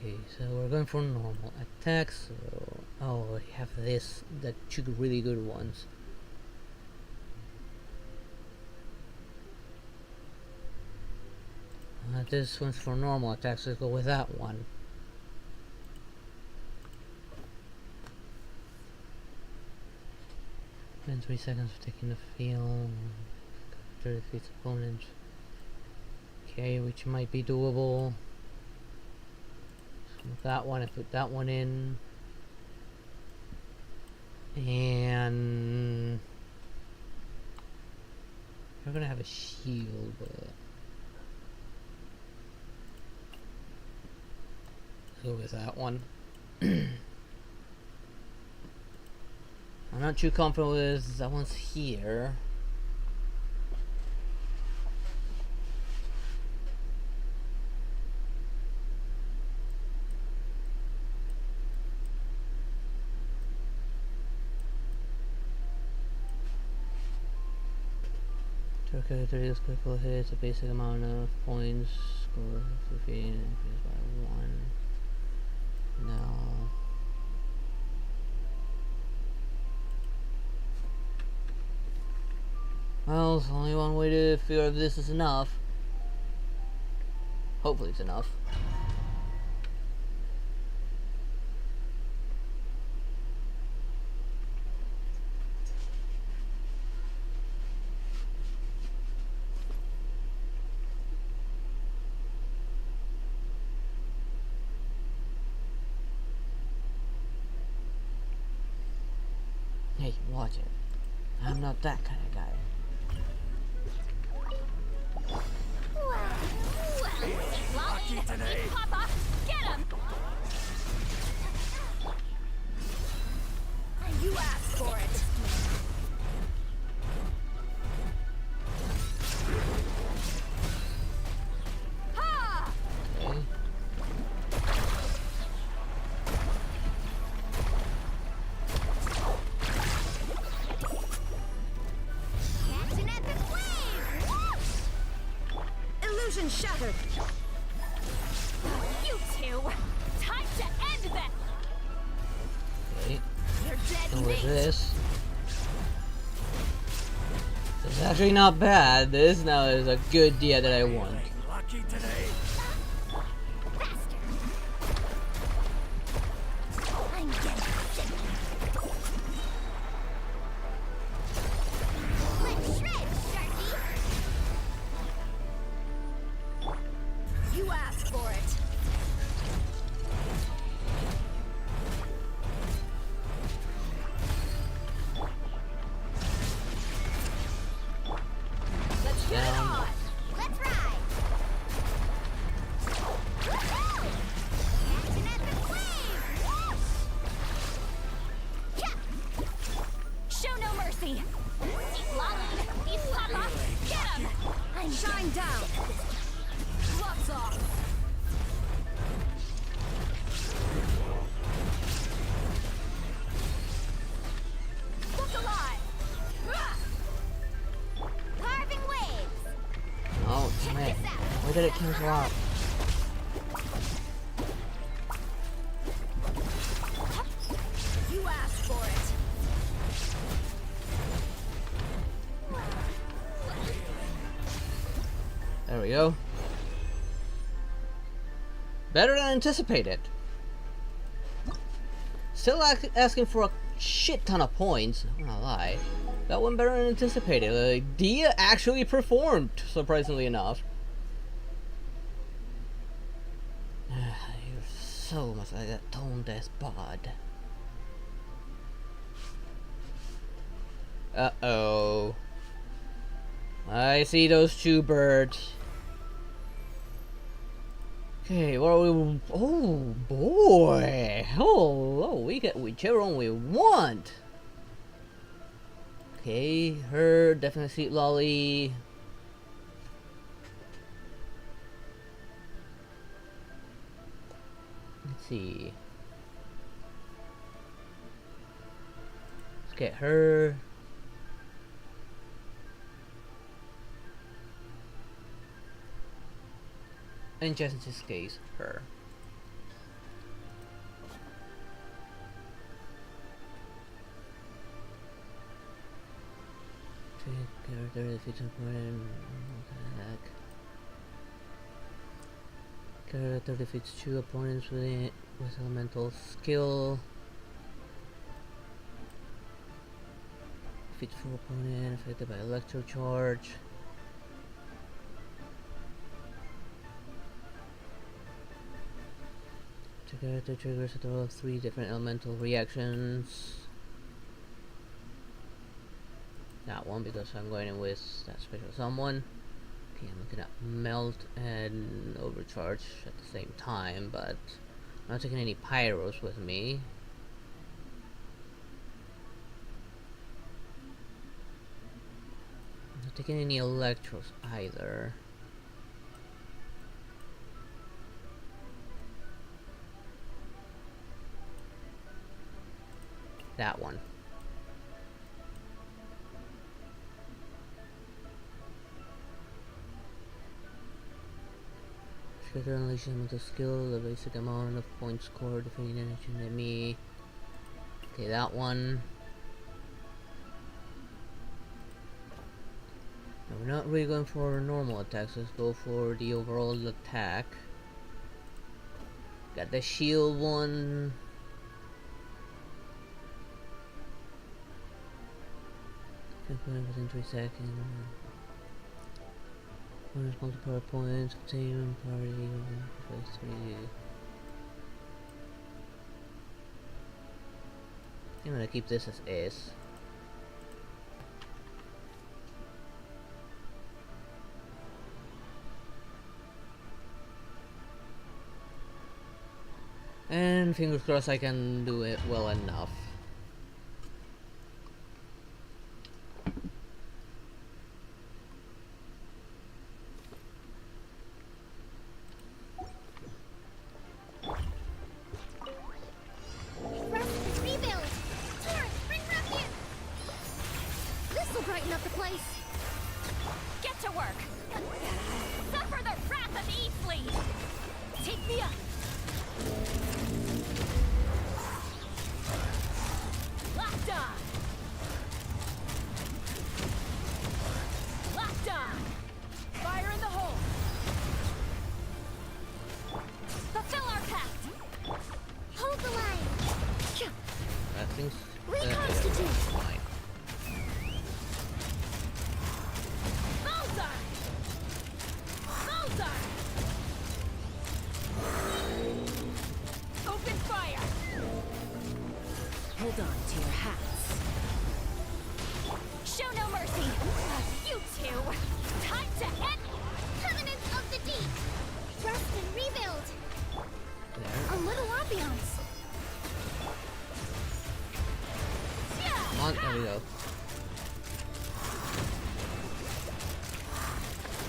S1: Okay, so we're going for normal attacks. So, oh, I have the two really good ones. This one's for normal attacks. Let's go with that one. Spend 3 seconds for taking the field. 30 defeats opponent. Okay, which might be doable. With that one, I put that one in, and we're gonna have a shield. Let's go with that one. I'm not too comfortable with that one's here. Okay, 30 is critical hits, a basic amount of points, score 15, increased by 1. No. Well, there's only one way to figure if this is enough. Hopefully it's enough. Hey, watch it. I'm not that kind of guy.
S5: Lucky today.
S7: Papa, get him!
S5: You asked for it.
S7: Ha!
S1: Okay.
S2: Catch an epic wave!
S5: Illusion shattered.
S7: You two! Time to end this!
S1: Okay.
S5: You're dead
S1: And with
S5: meat.
S1: this. It's actually not bad. This now is a good idea that I want.
S5: Lucky today.
S2: I'm getting sick. Let's shred, Sharky!
S5: You asked for it. Let's get it
S1: Down.
S5: on.
S2: Let's ride! Woohoo! Catch an epic wave! Yeah!
S7: Show no mercy! Eat Lolly! Eat Papa! Get him!
S2: I'm
S5: Shine down. Gloves off.
S7: Look alive!
S2: carving waves!
S1: Oh, damn it. Why did it cancel out? There we go. Better than anticipated. Still asking for a shit ton of points. I'm not gonna lie. That one better than anticipated. Dia actually performed, surprisingly enough. You're so much like that tone deaf bod. Uh-oh. I see those two birds. Okay, what are we... Oh, boy! Oh, we get whichever one we want! Okay, her, definitely Sweet Lolly. Let's see. Let's get her. And just in this case, her. Character defeats opponent. Attack. Character defeats 2 opponents with elemental skill. Defeats 4 opponents affected by electro charge. Character triggers a total of 3 different elemental reactions. That one because I'm going in with that special someone. Okay, I'm looking at melt and overcharge at the same time, but I'm not taking any pyros with me. I'm not taking any electros either. That one. Trigger unleashing with a skill, the basic amount of points scored defeating an enemy. Okay, that one. Now we're not really going for normal attacks, let's go for the overall attack. Got the shield one. Within 3 seconds. Bonus multiplier points, team party, plus 3. I'm gonna keep this as is. And fingers crossed I can do it well enough.
S7: Brighten up the place. Get to work. Suffer the wrath of E-Fleet. Take me up. Locked on. Locked on. Fire in the hole. Fulfill our pact.
S2: Hold the line.
S1: I think
S2: Reconstitute.
S1: fine.
S5: Hold on to your hats.
S7: Show no mercy. You two. Time to end.
S2: Covenants of the Deep. Trust and rebuild.
S1: There.
S7: A little ambiance.
S1: Come on, there we go.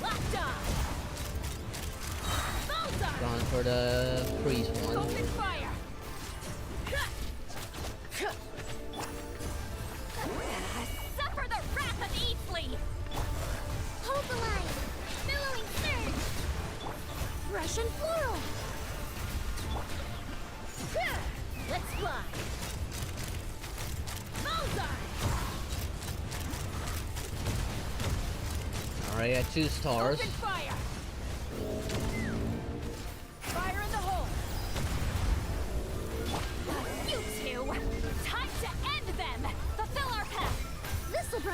S7: Locked on. Bullseye.
S1: Gone for the priest one.
S7: Open fire. Suffer the wrath of E-Fleet.
S2: Hold the line. Billowing surge.
S7: Russian floral. Let's fly. Bullseye.
S1: Alright, I got 2 stars.
S7: Open fire.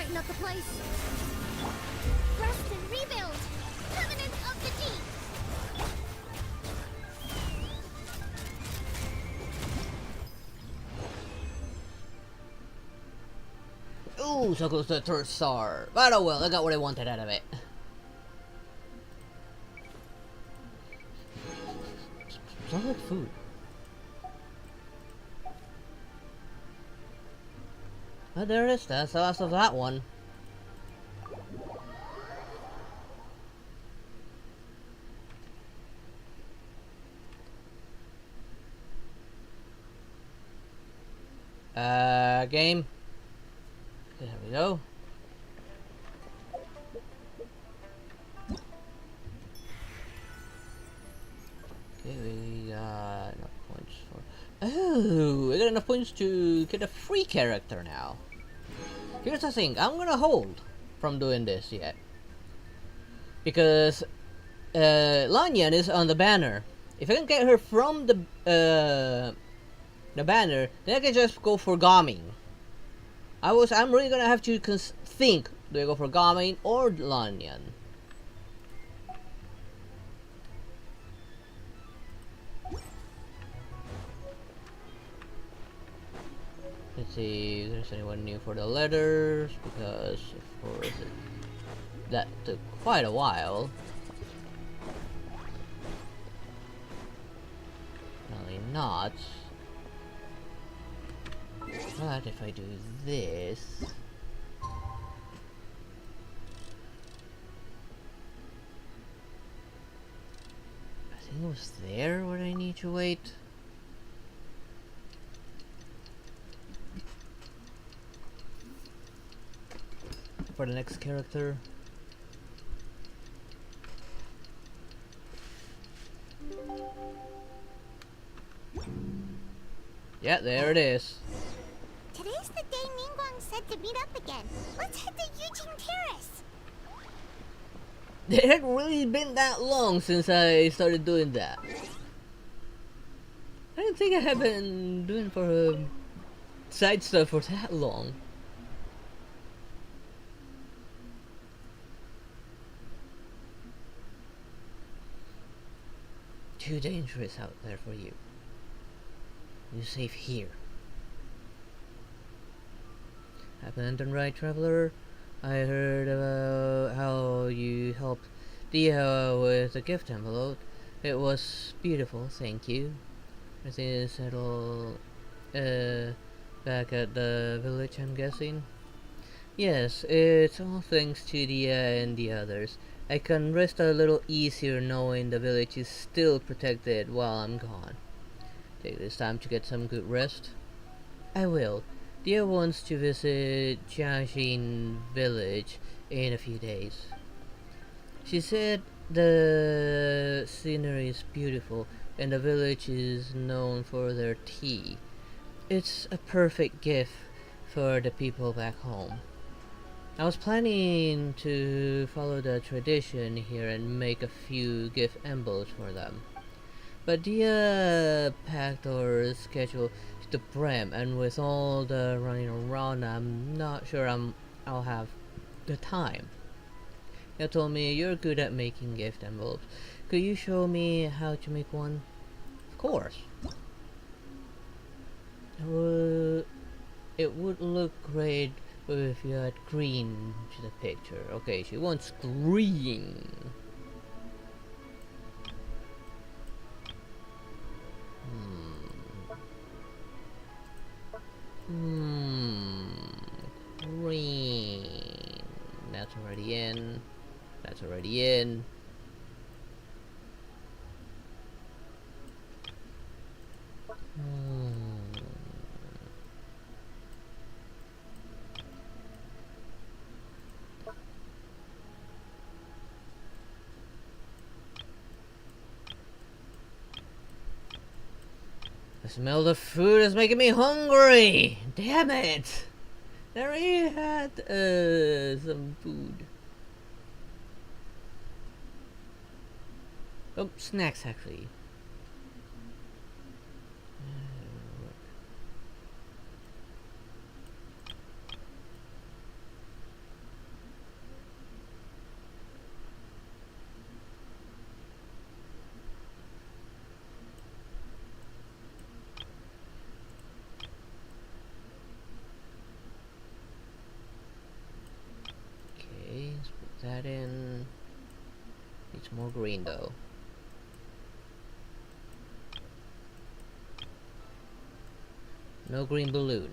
S7: brighten up the place. Rest and rebuild. Covenant of the Deep.
S1: Ooh, so close to the third star. But oh well, I got what I wanted out of it. Smells like food. Oh, there it is. That's the last of that one. Game. There we go. Okay, we got enough points for... Oh, we got enough points to get a free character now. Here's the thing, I'm gonna hold from doing this yet. Because Lanyan is on the banner. If I can get her from the banner, then I can just go for Gaming. I'm really gonna have to think, do I go for Gaming or Lanyan? Let's see if there's anyone new for the letters, because of course that took quite a while. Probably not. But if I do this... I think it was there where I need to wait. For the next character. Yeah, there it is.
S2: Today's the day Ningguang said to meet up again. Let's head to Eugene Terrace.
S1: It hadn't really been that long since I started doing that. I didn't think I had been doing for side stuff for that long. Too dangerous out there for you. You're safe here. Happened on Rite, traveler. I heard about how you helped Dia with a gift envelope. It was beautiful, thank you. I think it's settled back at the village, I'm guessing. Yes, it's all thanks to Dia and the others. I can rest a little easier knowing the village is still protected while I'm gone. Take this time to get some good rest. I will. Dia wants to visit Jiaxin village in a few days. She said the scenery is beautiful and the village is known for their tea. It's a perfect gift for the people back home. I was planning to follow the tradition here and make a few gift envelopes for them. But Dia packed our schedule to the brim, and with all the running around, I'm not sure I'll have the time. He told me, you're good at making gift envelopes. Could you show me how to make one? Of course. It would look great if you had green to the picture. Okay, she wants green. Green. That's already in. That's already in. The smell of the food is making me hungry! Damn it! I already had some food. Oh, snacks actually. that in. Needs more green though. No green balloon.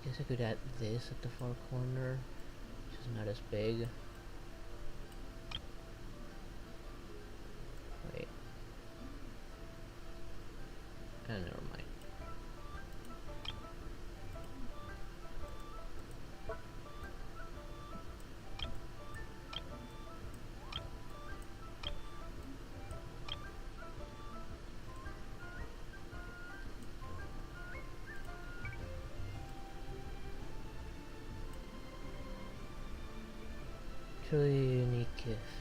S1: Guess I could add this at the far corner, which is not as big. Wait. Oh, never mind. Truly unique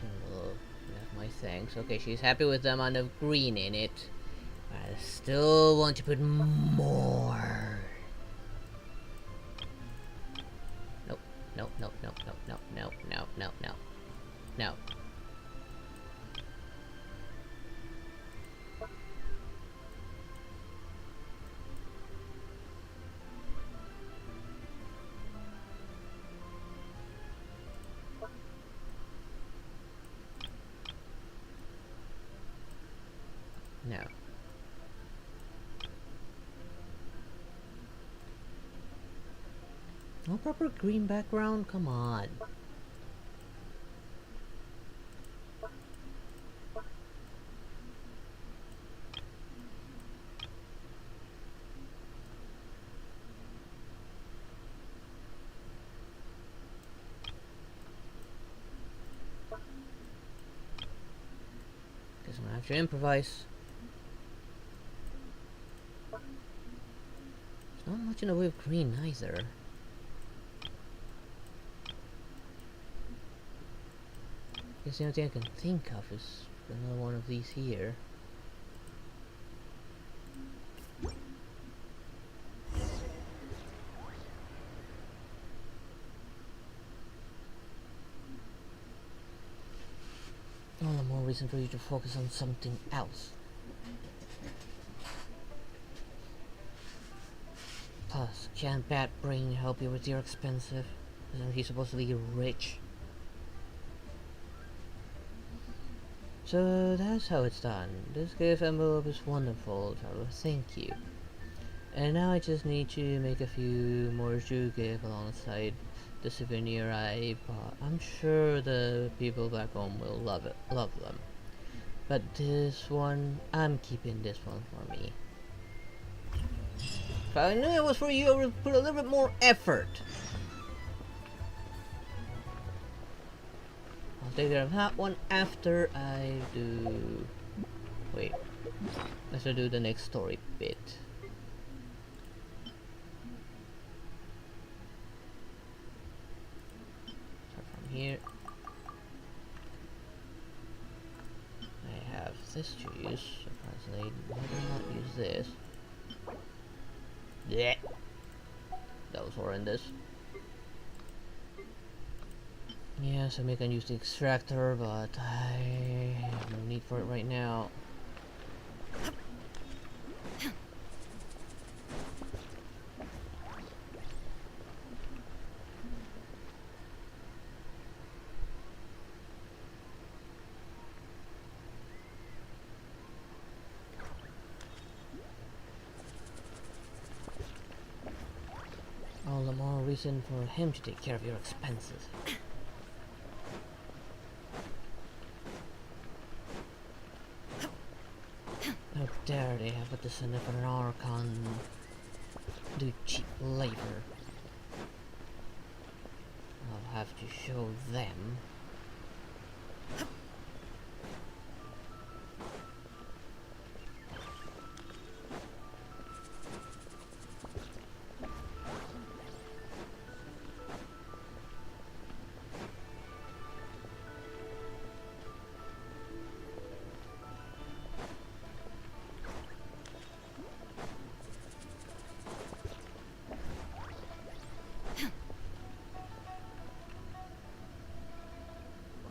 S1: symbol. That's my thanks. Okay, she's happy with the amount of green in it. I still want to put more. Nope. Nope. Nope. Nope. Nope. Nope. Nope. Nope. Nope. Nope. No. No. No proper green background? Come on. Guess I'm gonna have to improvise. There's not much in the way of green either. Guess the only thing I can think of is another one of these here. All the more reason for you to focus on something else. Plus, can't Bat Brain help you with your expensive? Isn't he supposedly rich? So that's how it's done. This gift envelope is wonderful, Tyler. Thank you. And now I just need to make a few more give alongside the souvenir I bought. I'm sure the people back home will love them. But this one, I'm keeping this one for me. If I knew it was for you, I would put a little bit more effort. I'll take care of that one after I do... Wait. Let's do the next story bit. Start from here. I have this to use. Surprisingly, I did not use this. Yeah. That was horrendous. Yes, I can use the extractor, but I have no need for it right now. All the more reason for him to take care of your expenses. How dare they have a descendant of an Archon do cheap labor. I'll have to show them.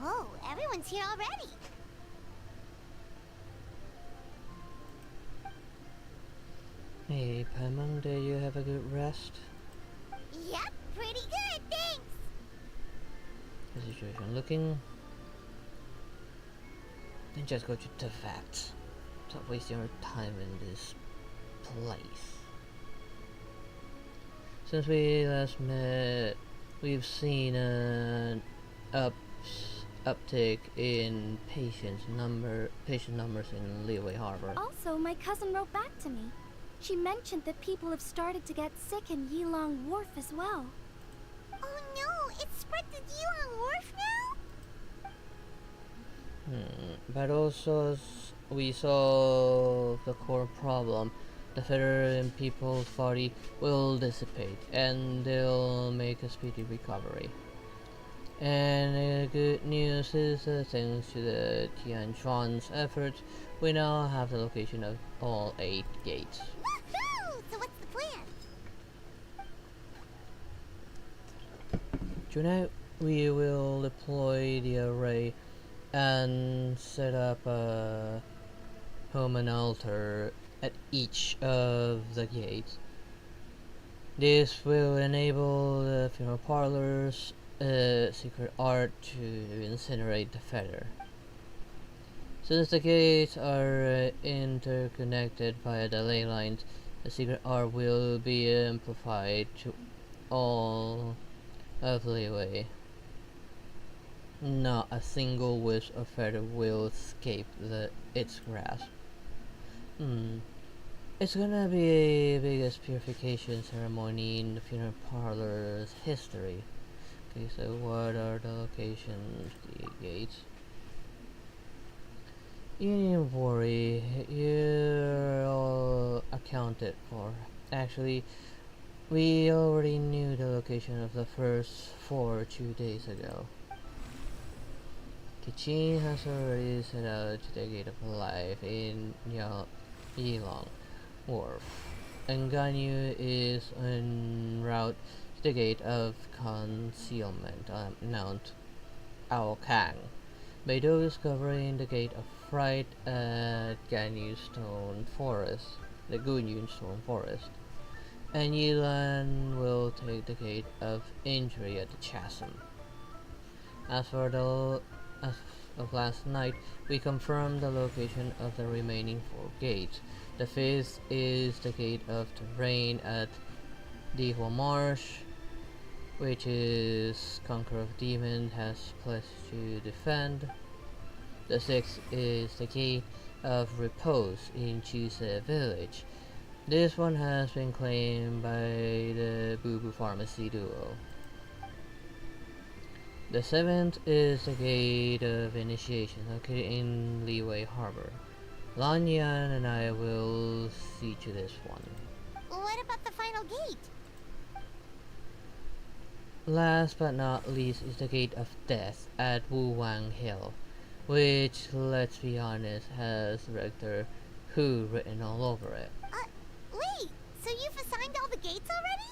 S2: Whoa, everyone's here already.
S1: Hey, Paimon, did you have a good rest?
S2: Yep, pretty good, thanks.
S1: the situation looking? Then just go to the facts. Stop wasting our time in this place. Since we last met, we've seen an uptick in patient numbers in Liyue Harbor.
S7: Also, my cousin wrote back to me. She mentioned that people have started to get sick in Yilong Wharf as well.
S2: Oh no, it's spread to Yilong Wharf now?
S1: But also we saw the core problem. The feather in people's body will dissipate and they'll make a speedy recovery. And the good news is that thanks to the Tianchuan's efforts, we now have the location of all 8 gates.
S2: Woohoo! So what's the plan?
S1: Tonight we will deploy the array and set up a home and altar at each of the gates. This will enable the funeral parlor's secret art to incinerate the feather. Since the gates are interconnected via the ley lines, the secret art will be amplified to all of Liyue. Not a single wisp of feather will escape its grasp. It's gonna be the biggest purification ceremony in the funeral parlor's history. Okay, so what are the locations, the gates? You needn't worry, you're all accounted for. Actually, we already knew the location of the first 4 2 days ago. Kichin has already set out to the Gate of Life in Yilong Wharf, and Ganyu is en route to the Gate of Concealment on Mount Aokang. Beidou is covering the Gate of Rite at Ganyu Stone Forest, the Gunyun Stone Forest, and Yilan will take the Gate of Injury at the Chasm. As of last night, we confirmed the location of the remaining 4 gates. The 5th is the Gate of Terrain at Dihua Marsh, which is Conqueror of Demons has pledged to defend. The 6th is the Gate of Repose in Chise Village. This one has been claimed by the Boo Boo Pharmacy duo. The 7th is the Gate of Initiation, located in Liyue Harbor. Lanyan and I will see to this one.
S2: What about the final gate?
S1: Last but not least is the Gate of Death at Wu Wang Hill, which, let's be honest, has Director Who written all over it.
S2: Wait, so you've assigned all the gates already?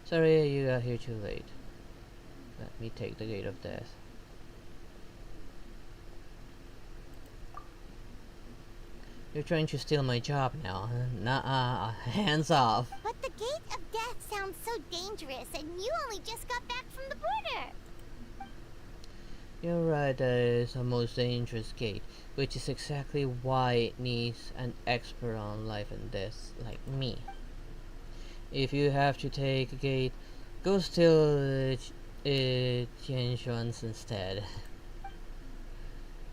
S1: Sorry you got here too late. Let me take the Gate of Death. You're trying to steal my job now, huh? Nuh-uh, hands off.
S2: But the Gate of Death sounds so dangerous, and you only just got back from the border.
S1: You're right, that is the most dangerous gate, which is exactly why it needs an expert on life and death like me. If you have to take a gate, go steal Tianshuan's instead.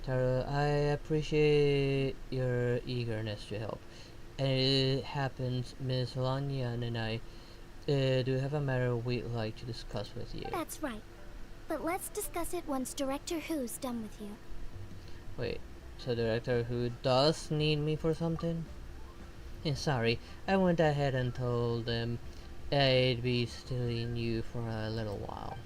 S1: Taro, I appreciate your eagerness to help. And it happens, Miss Lanyan and I do have a matter we'd like to discuss with you.
S7: That's right. But let's discuss it once Director Who's done with you.
S1: Wait, so Director Who does need me for something? Sorry, I went ahead and told them I'd be stealing you for a little while.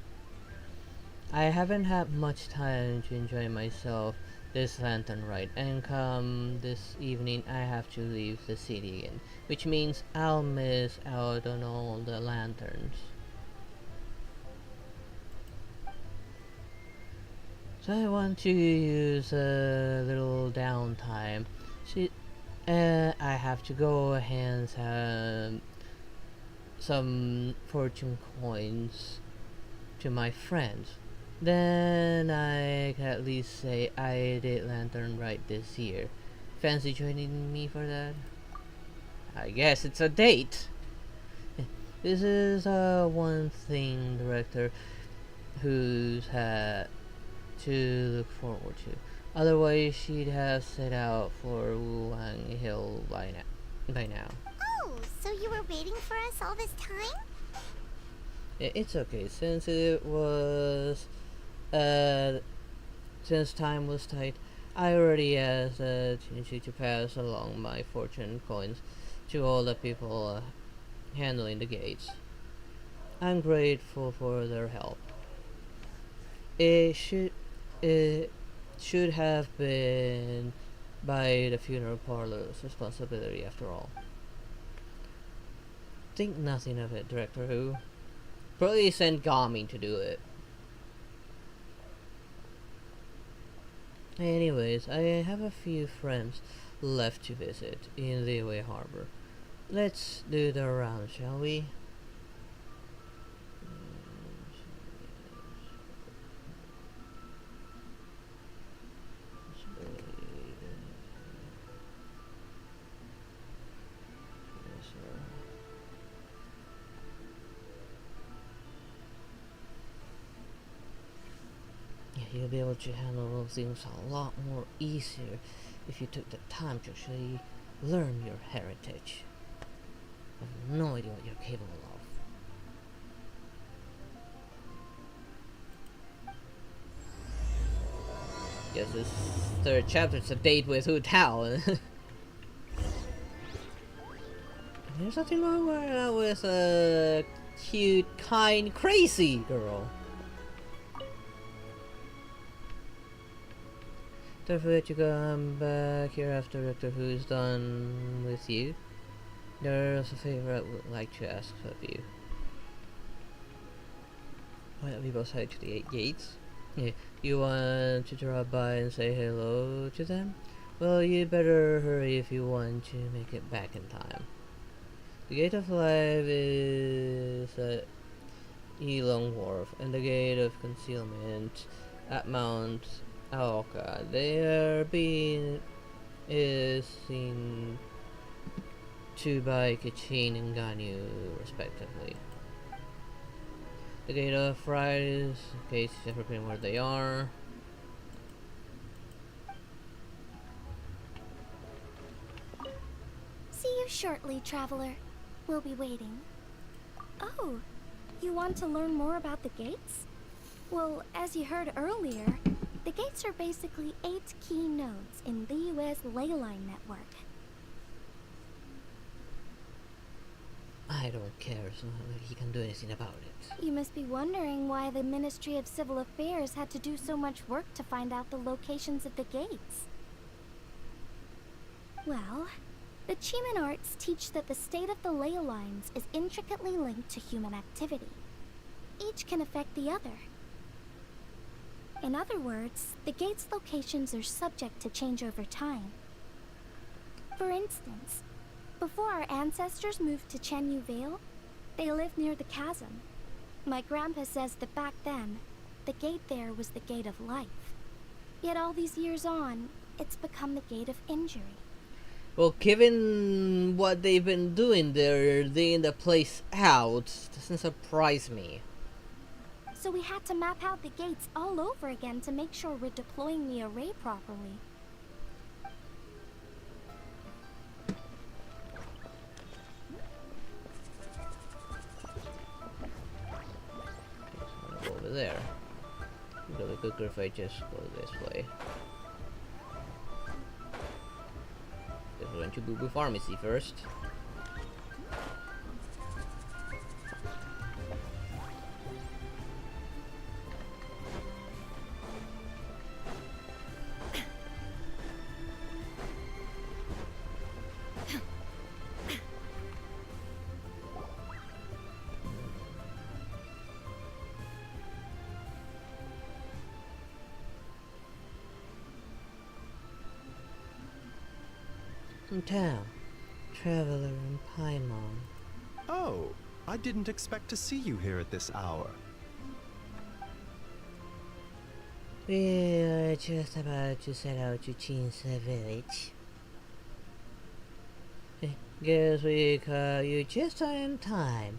S1: I haven't had much time to enjoy myself this lantern ride, and come this evening I have to leave the city again, which means I'll miss out on all the lanterns. So I want to use a little downtime. I have to go and some fortune coins to my friends, then I can at least say I did Lantern Rite this year. Fancy joining me for that? I guess it's a date. This is one thing director who's had to look forward to. Otherwise, she'd have set out for Wuhan Hill by now.
S2: Oh, so you were waiting for us all this time?
S1: It's okay, since it was since time was tight. I already asked Chinchi to pass along my fortune coins to all the people handling the gates. I'm grateful for their help. It should have been by the funeral parlor's responsibility after all. Think nothing of it, Director Who. Probably send Gami to do it. Anyways, I have a few friends left to visit in Liyue Harbor. Let's do the round, shall we? You'll be able to handle things a lot more easier if you took the time to actually learn your heritage. I have no idea what you're capable of. Yes, this third chapter is a date with Hu Tao. There's nothing wrong with a cute, kind, crazy girl. Don't forget to come back here after Doctor Who's done with you. There's a favor I would like to ask of you. Why don't we both head to the 8 gates? Yeah, you want to drop by and say hello to them? Well, you better hurry if you want to make it back in time. The Gate of Life is at Elong Wharf, and the Gate of Concealment at Mount Aoka. They are being seen to by Kachin and Ganyu, respectively. The Gate of Rite is, in case you ever been where they are.
S7: See you shortly, traveler. We'll be waiting. Oh, you want to learn more about the gates? Well, as you heard earlier, the gates are basically 8 key nodes in the US ley line network.
S1: I don't care, so he can do anything about it.
S7: You must be wondering why the Ministry of Civil Affairs had to do so much work to find out the locations of the gates. Well, the Chiman arts teach that the state of the ley lines is intricately linked to human activity. Each can affect the other. In other words, the gate's locations are subject to change over time. For instance, before our ancestors moved to Chenyu Vale, they lived near the chasm. My grandpa says that back then, the gate there was the gate of life. Yet all these years on, it's become the gate of injury.
S1: Well, given what they've been doing there, laying the place out, doesn't surprise me.
S7: So we had to map out the gates all over again to make sure we're deploying the array properly.
S1: Go over there. It'll be quicker if I just go this way. Guess we're going to Boo Boo Pharmacy first. From town, traveler and Paimon.
S4: Oh, I didn't expect to see you here at this hour.
S1: We are just about to set out to change the village. Guess we caught you just in time.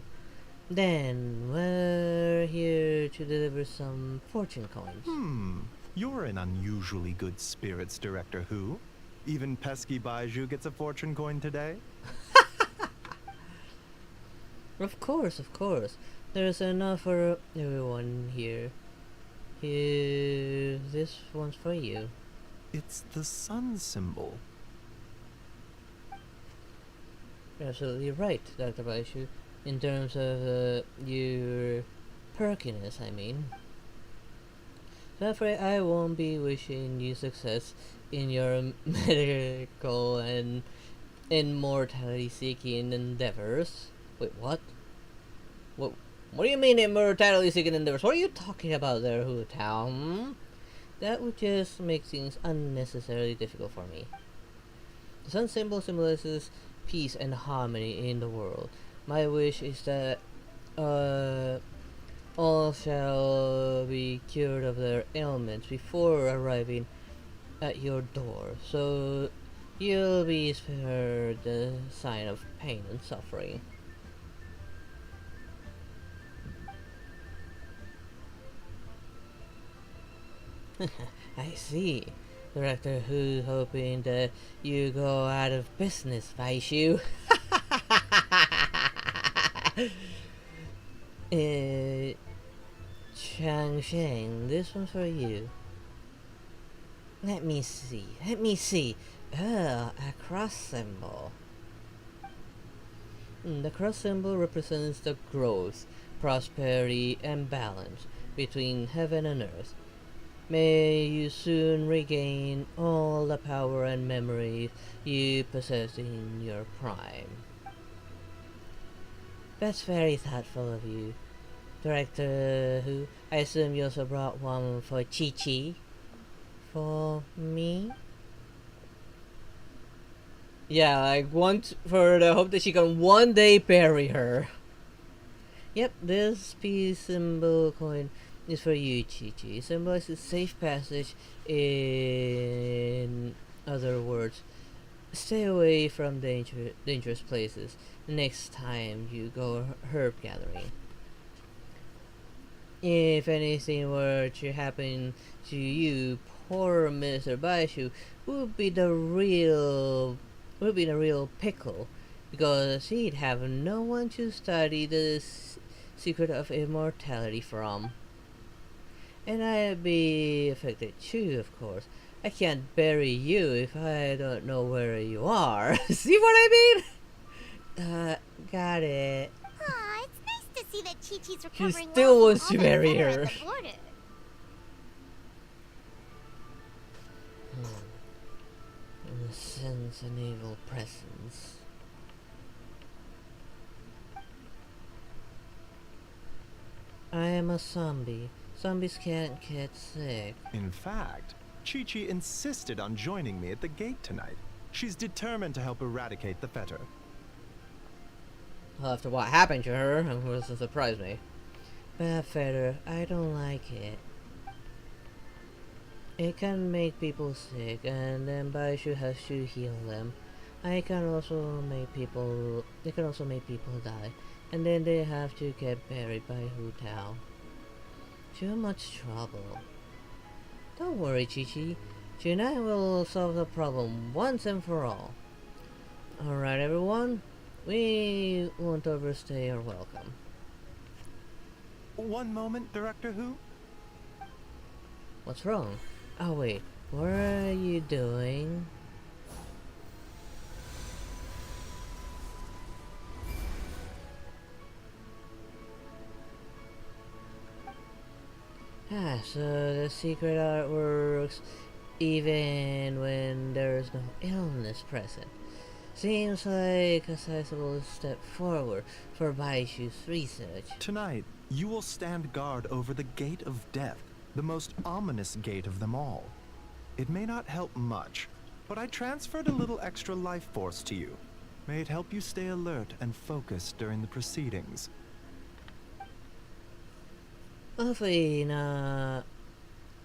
S1: Then we're here to deliver some fortune coins.
S4: You're in unusually good spirits, Director Who. Even pesky Baiju gets a fortune coin today?
S1: Of course, of course. There's enough for everyone here. Here, this one's for you.
S4: It's the sun symbol.
S1: You're absolutely right, Dr. Baishu. In terms of your perkiness, I mean. So I'm afraid I won't be wishing you success in your medical and immortality-seeking endeavors. Wait, what? What do you mean immortality-seeking endeavors? What are you talking about there, Hu Tao? That would just make things unnecessarily difficult for me. The sun symbol symbolizes peace and harmony in the world. My wish is that all shall be cured of their ailments before arriving at your door, so you'll be spared the sign of pain and suffering. I see. Director Who's hoping that you go out of business, Vaishu. Chang Sheng, this one's for you. Let me see. A cross symbol. The cross symbol represents the growth, prosperity, and balance between heaven and earth. May you soon regain all the power and memories you possessed in your prime. That's very thoughtful of you, Director Who. I assume you also brought one for Chi-Chi? For me? Yeah, like for the hope that she can one day bury her. Yep, this peace symbol coin is for you, Chi-Chi. It symbolizes safe passage. In other words, stay away from dangerous places next time you go herb gathering. If anything were to happen to you, poor Mr. Baishu would be the real pickle, because he'd have no one to study the secret of immortality from. And I'd be affected too, of course. I can't bury you if I don't know where you are. See what I mean? Got it.
S2: Aw, it's nice to see that Chi-Chi's recovering
S1: still
S2: well
S1: wants
S2: from
S1: to
S2: all that
S1: marry
S2: fire at
S1: her.
S2: the border.
S1: Sense an evil presence. I am a zombie. Zombies can't get sick.
S4: In fact, Chi-Chi insisted on joining me at the gate tonight. She's determined to help eradicate the fetter.
S1: Well, after what happened to her, it doesn't surprise me. Bad feather, I don't like it. It can make people sick, and then Baishu has to heal them. It can also make people die, and then they have to get buried by Hu Tao. Too much trouble. Don't worry, Chi-Chi. Tonight will solve the problem once and for all. Alright, everyone. We won't overstay our welcome.
S4: One moment, Director Who.
S1: What's wrong? Oh wait, what are you doing? So the secret art works even when there's no illness present. Seems like a sizable step forward for Baishu's research.
S4: Tonight, you will stand guard over the Gate of Death, the most ominous gate of them all. It may not help much, but I transferred a little extra life force to you. May it help you stay alert and focused during the proceedings.
S1: Hopefully not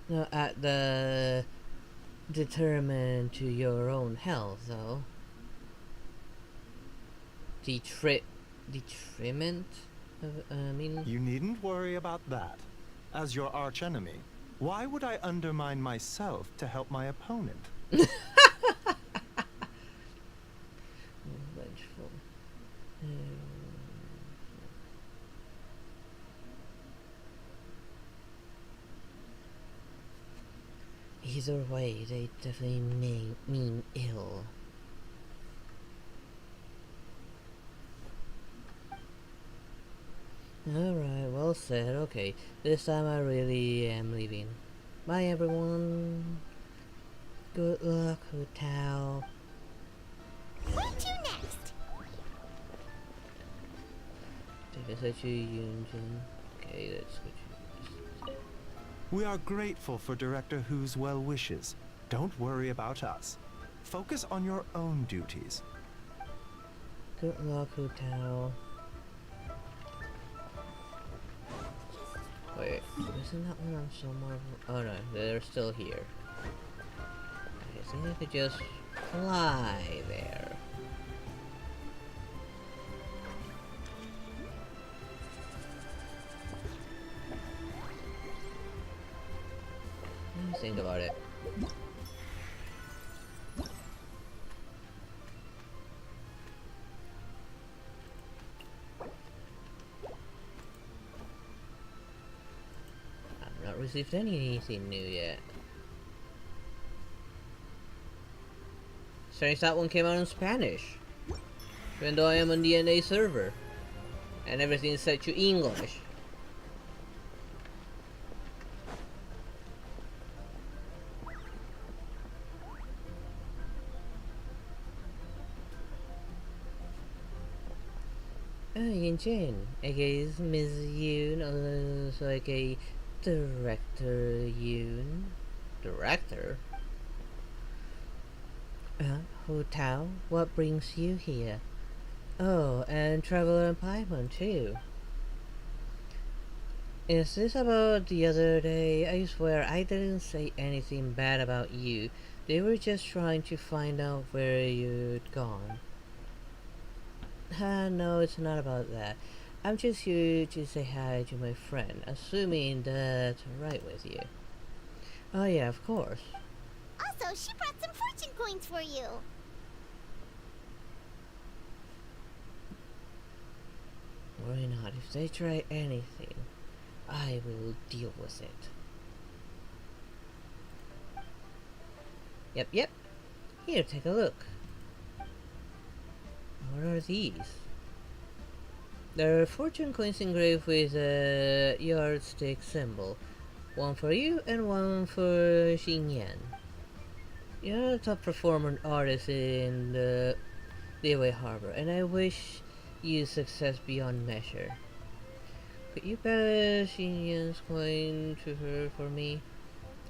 S1: No, at the determined to your own health, though. Detriment? I mean...
S4: You needn't worry about that. As your archenemy, why would I undermine myself to help my opponent?
S1: Vengeful. Either way, they definitely mean ill. Alright, well said. Okay, this time I really am leaving. Bye everyone. Good luck, Hu Tao.
S2: Where to next?
S1: Take a to Yunjin. Okay, let's go to this.
S4: We are grateful for Director Hu's well wishes. Don't worry about us. Focus on your own duties.
S1: Good luck, Hu Tao. Wait, isn't that one on somewhere? Oh no, they're still here. I think I could just fly there. Let me think about it. I've not received anything new yet. Since that one came out in Spanish. Even though I am on the NA server. And everything is set to English. Genshin, aka Ms. Yoon, also aka Director Yoon. Director? Hu Tao, what brings you here? Oh, and Traveler and Paimon too. Is this about the other day? I swear I didn't say anything bad about you. They were just trying to find out where you'd gone. No, it's not about that. I'm just here to say hi to my friend, assuming that's right with you. Oh yeah, of course.
S2: Also, she brought some fortune coins for you.
S1: Worry not, if they try anything, I will deal with it. Yep. Here, take a look. What are these? They're fortune coins engraved with a yardstick symbol. One for you and one for Xinyan. You're a top performing artist in the Liyue Harbor, and I wish you success beyond measure. Could you pass Xinyan's coin to her for me?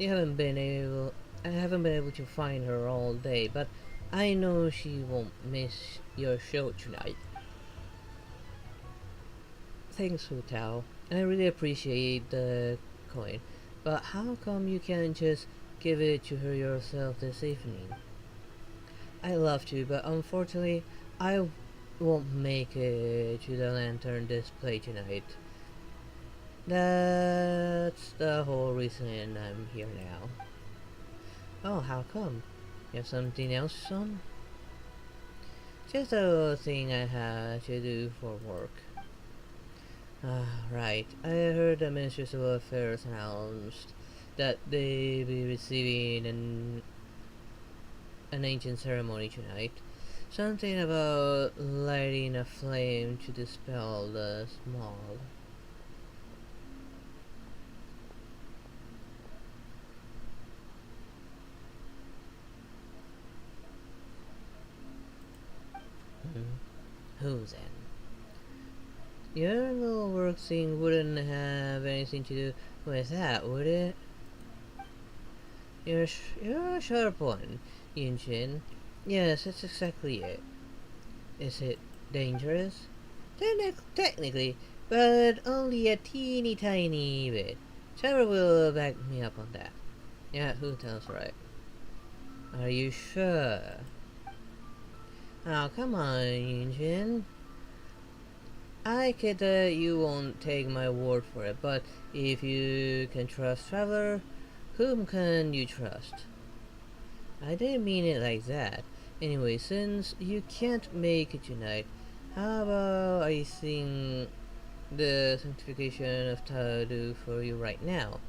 S1: I haven't been able to find her all day, but I know she won't miss your show tonight. Thanks, Hu Tao. I really appreciate the coin, but how come you can't just give it to her yourself this evening? I'd love to, but unfortunately, I won't make it to the lantern display tonight. That's the whole reason I'm here now. Oh, how come? You have something else on? Just a little thing I had to do for work. Right. I heard the Ministry of Affairs announced that they be receiving an ancient ceremony tonight. Something about lighting a flame to dispel the smog. Who then? Your little work thing wouldn't have anything to do with that, would it? You're a sharp one, Yunshin. Yes, that's exactly it. Is it dangerous? Technically, but only a teeny tiny bit. Trevor will back me up on that. Yeah, who tells right? Are you sure? Oh, come on, Yunjin. I get that you won't take my word for it, but if you can trust Traveler, whom can you trust? I didn't mean it like that. Anyway, since you can't make it tonight, how about I sing the sanctification of Tadu for you right now?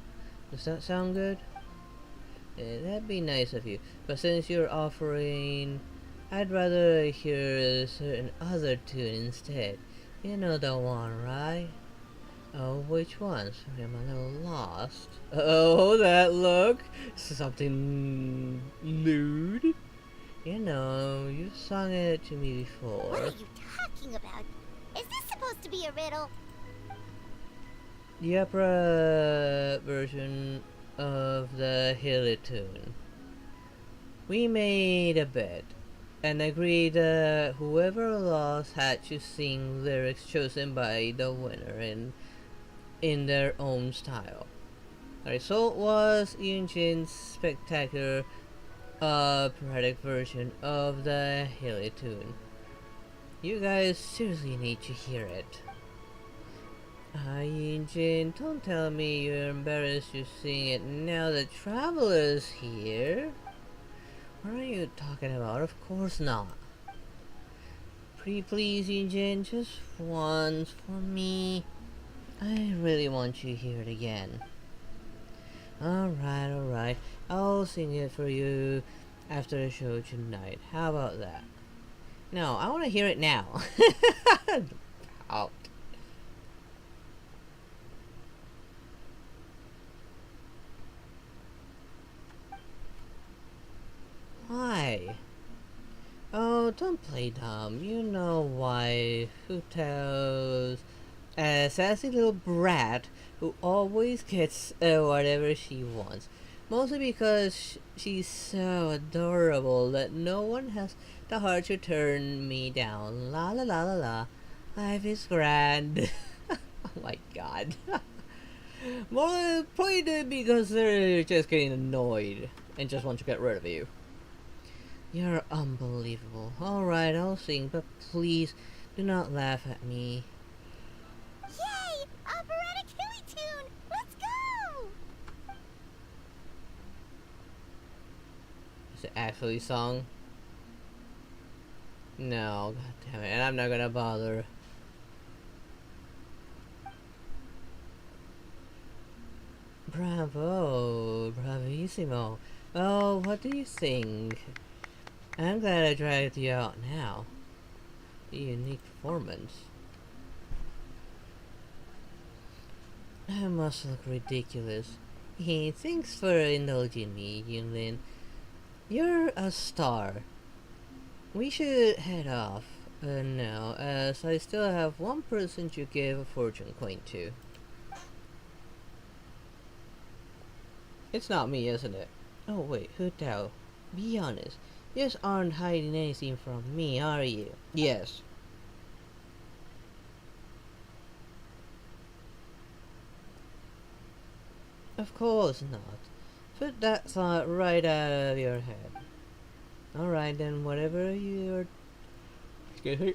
S1: Does that sound good? That'd be nice of you, but since you're offering, I'd rather hear a certain other tune instead. You know the one, right? Oh, which one? Sorry, I'm a little lost. Oh, that look! Something lewd? You know, you've sung it to me before.
S2: What are you talking about? Is this supposed to be a riddle?
S1: The opera version of the Hilly tune. We made a bet and agreed that whoever lost had to sing lyrics chosen by the winner in their own style. The result was Yunjin's spectacular operatic version of the Hilly tune. You guys seriously need to hear it. Yunjin, don't tell me you're embarrassed to sing it now that Traveler's here. What are you talking about? Of course not. Pretty please, Yunjin, just once for me. I really want you to hear it again. Alright. I'll sing it for you after the show tonight. How about that? No, I want to hear it now. Out. Why? Oh, don't play dumb. You know why. Who tells a sassy little brat who always gets whatever she wants. Mostly because she's so adorable that no one has the heart to turn me down. La la la la la. Life is grand. Oh my god. More probably because they're just getting annoyed and just want to get rid of you. You're unbelievable. Alright, I'll sing, but please do not laugh at me.
S2: Yay! Operatic Hilly tune! Let's go!
S1: Is it actually sung? No, god damn it, and I'm not gonna bother. Bravo, bravissimo. Well, what do you think? I'm glad I dragged you out now. A unique performance. I must look ridiculous. Hey, thanks for indulging me, Yunlin. You're a star. We should head off now, as I still have one person to give a fortune coin to. It's not me, isn't it? Oh wait, Hu Tao. Be honest. You just aren't hiding anything from me, are you? Yes. Of course not. Put that thought right out of your head. Alright then, whatever you're... Excuse me.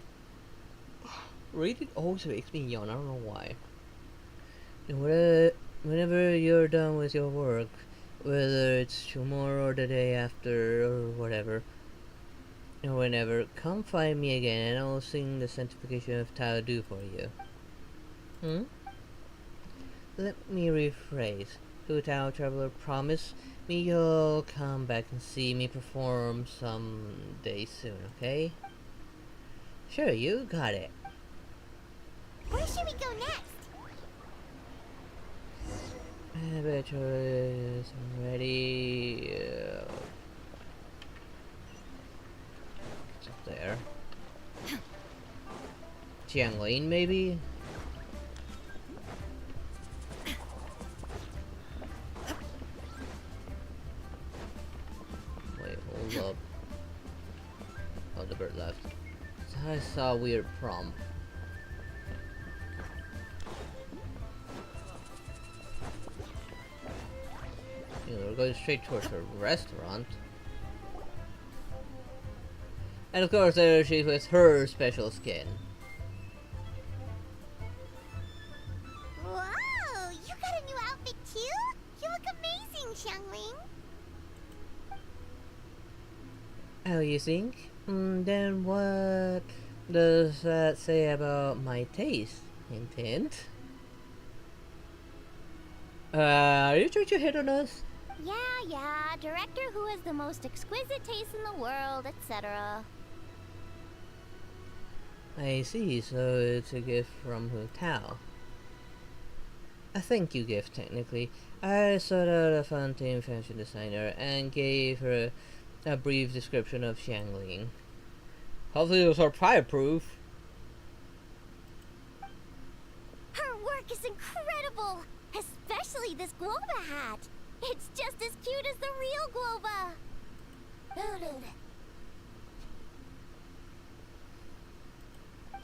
S1: Reading always makes me yawn, I don't know why. And whenever you're done with your work, whether it's tomorrow or the day after or whatever, or whenever, come find me again and I'll sing the sanctification of Tadu for you. Let me rephrase. Hu Tao Traveler, promise me you'll come back and see me perform someday soon, okay? Sure, you got it.
S2: Where should we go next?
S1: I bet you're ready. It's up there. Jiangling, maybe? Wait, hold up. Oh, the bird left. I saw a weird prompt. You we're going straight towards her restaurant. And of course there she with her special skin.
S2: Whoa! You got a new outfit too? You look amazing, Xiangling.
S1: Oh, you think? Then what does that say about my taste? Hint, hint. Are you trying to hit on us?
S2: Yeah, director who has the most exquisite taste in the world, etc.
S1: I see, so it's a gift from Hu Tao. A thank you gift, technically. I sought out a Fontaine fashion designer and gave her a brief description of Xiangling. Hopefully it was her pride proof.
S2: Her work is incredible! Especially this Globa hat! It's just as cute as the real Globa!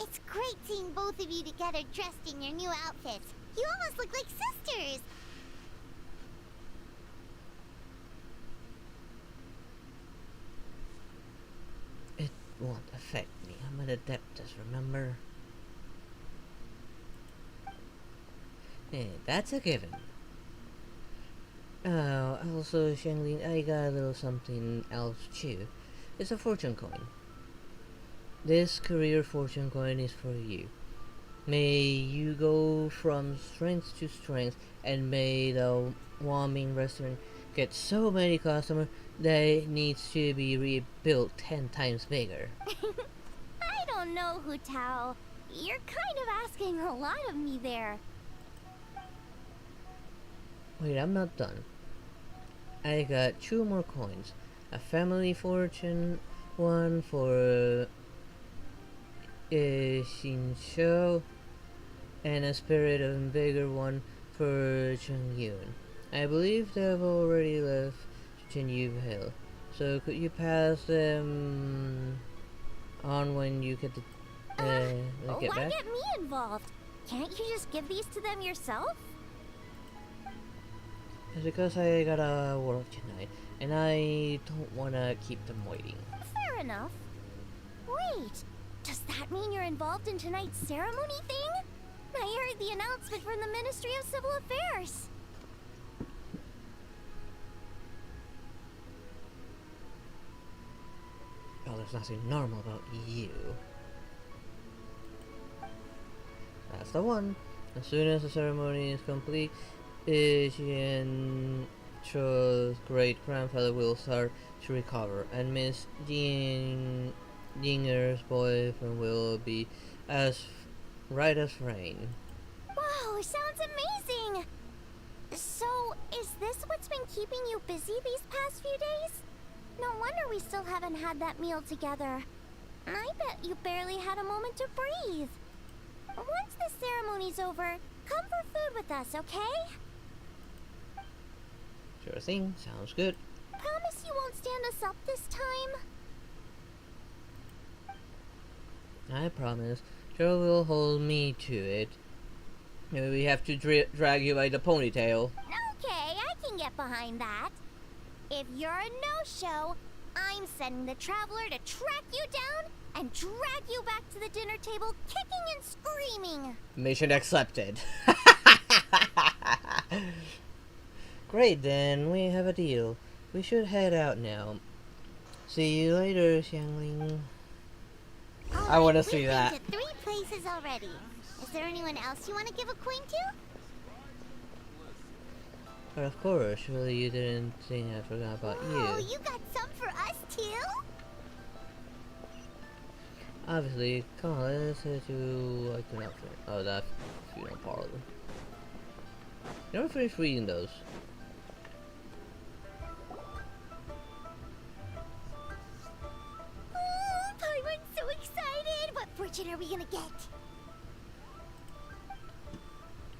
S2: It's great seeing both of you together dressed in your new outfits. You almost look like sisters!
S1: It won't affect me. I'm an adeptus, remember? Hey, that's a given. Oh, also, Xiangling, I got a little something else too. It's a fortune coin. This career fortune coin is for you. May you go from strength to strength, and may the Warming restaurant get so many customers that it needs to be rebuilt 10 times bigger.
S2: I don't know, Hu Tao. You're kind of asking a lot of me there.
S1: Wait, I'm not done. I got 2 more coins. A family fortune, one for Xinqiu, and a spirit of bigger one for Chengyun. I believe they've already left Chenyu Hill. So could you pass them on when you get the get
S2: Why
S1: back?
S2: get me involved? Can't you just give these to them yourself?
S1: It's because I gotta work tonight, and I don't wanna keep them waiting.
S2: Fair enough. Wait, does that mean you're involved in tonight's ceremony thing? I heard the announcement from the Ministry of Civil Affairs.
S1: Oh, there's nothing normal about you. That's the one. As soon as the ceremony is complete, Xiancho's great-grandfather will start to recover, and Miss Dinger's boyfriend will be as right as rain.
S2: Wow, sounds amazing! So, is this what's been keeping you busy these past few days? No wonder we still haven't had that meal together. I bet you barely had a moment to breathe. Once the ceremony's over, come for food with us, okay?
S1: Sure thing, sounds good.
S2: Promise you won't stand us up this time?
S1: I promise. Joe will hold me to it. Maybe we have to drag you by the ponytail.
S2: Okay, I can get behind that. If you're a no-show, I'm sending the Traveler to track you down and drag you back to the dinner table kicking and screaming.
S1: Mission accepted. Great, then we have a deal. We should head out now. See you later, Xiangling. I want to see that.
S2: We've been to 3 places already. Is there anyone else you want to give a coin to?
S1: But of course, surely you didn't think I forgot about
S2: Oh,
S1: you.
S2: you got some for us too?
S1: Obviously, come on, let's head to like an outfit. Oh, that funeral parlor. Never finished reading those.
S2: Paimon's so excited! What fortune are we gonna get?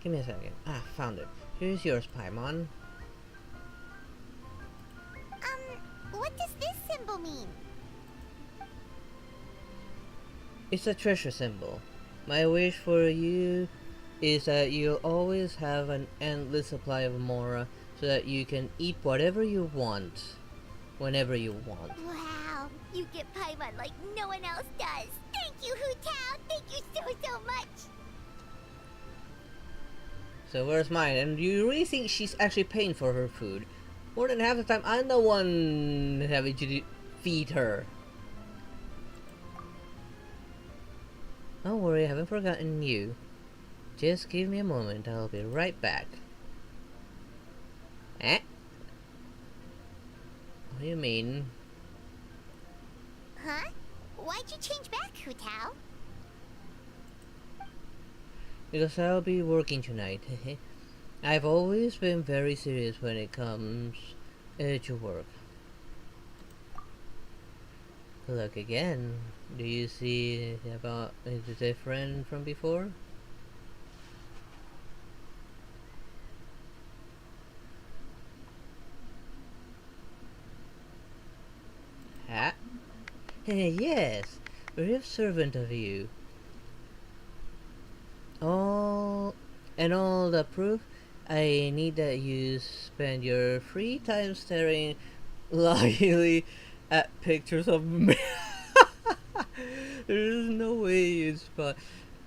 S1: Give me a second. Ah, found it. Here's yours, Paimon.
S2: What does this symbol mean?
S1: It's a treasure symbol. My wish for you is that you'll always have an endless supply of Mora so that you can eat whatever you want, whenever you want.
S2: Wow, you get Paimon like no one else does. Thank you, Hu Tao. Thank you so much.
S1: So where's mine? And you really think she's actually paying for her food? More than half the time, I'm the one having to feed her. Don't worry, I haven't forgotten you. Just give me a moment, I'll be right back. Eh? What do you mean?
S2: Huh? Why'd you change back, Hu Tao?
S1: Because I'll be working tonight. I've always been very serious when it comes to work. Look again. Do you see about the different from before? Ah. Yes, very observant of you. All the proof I need that you spend your free time staring loyally at pictures of me. There's no way you spot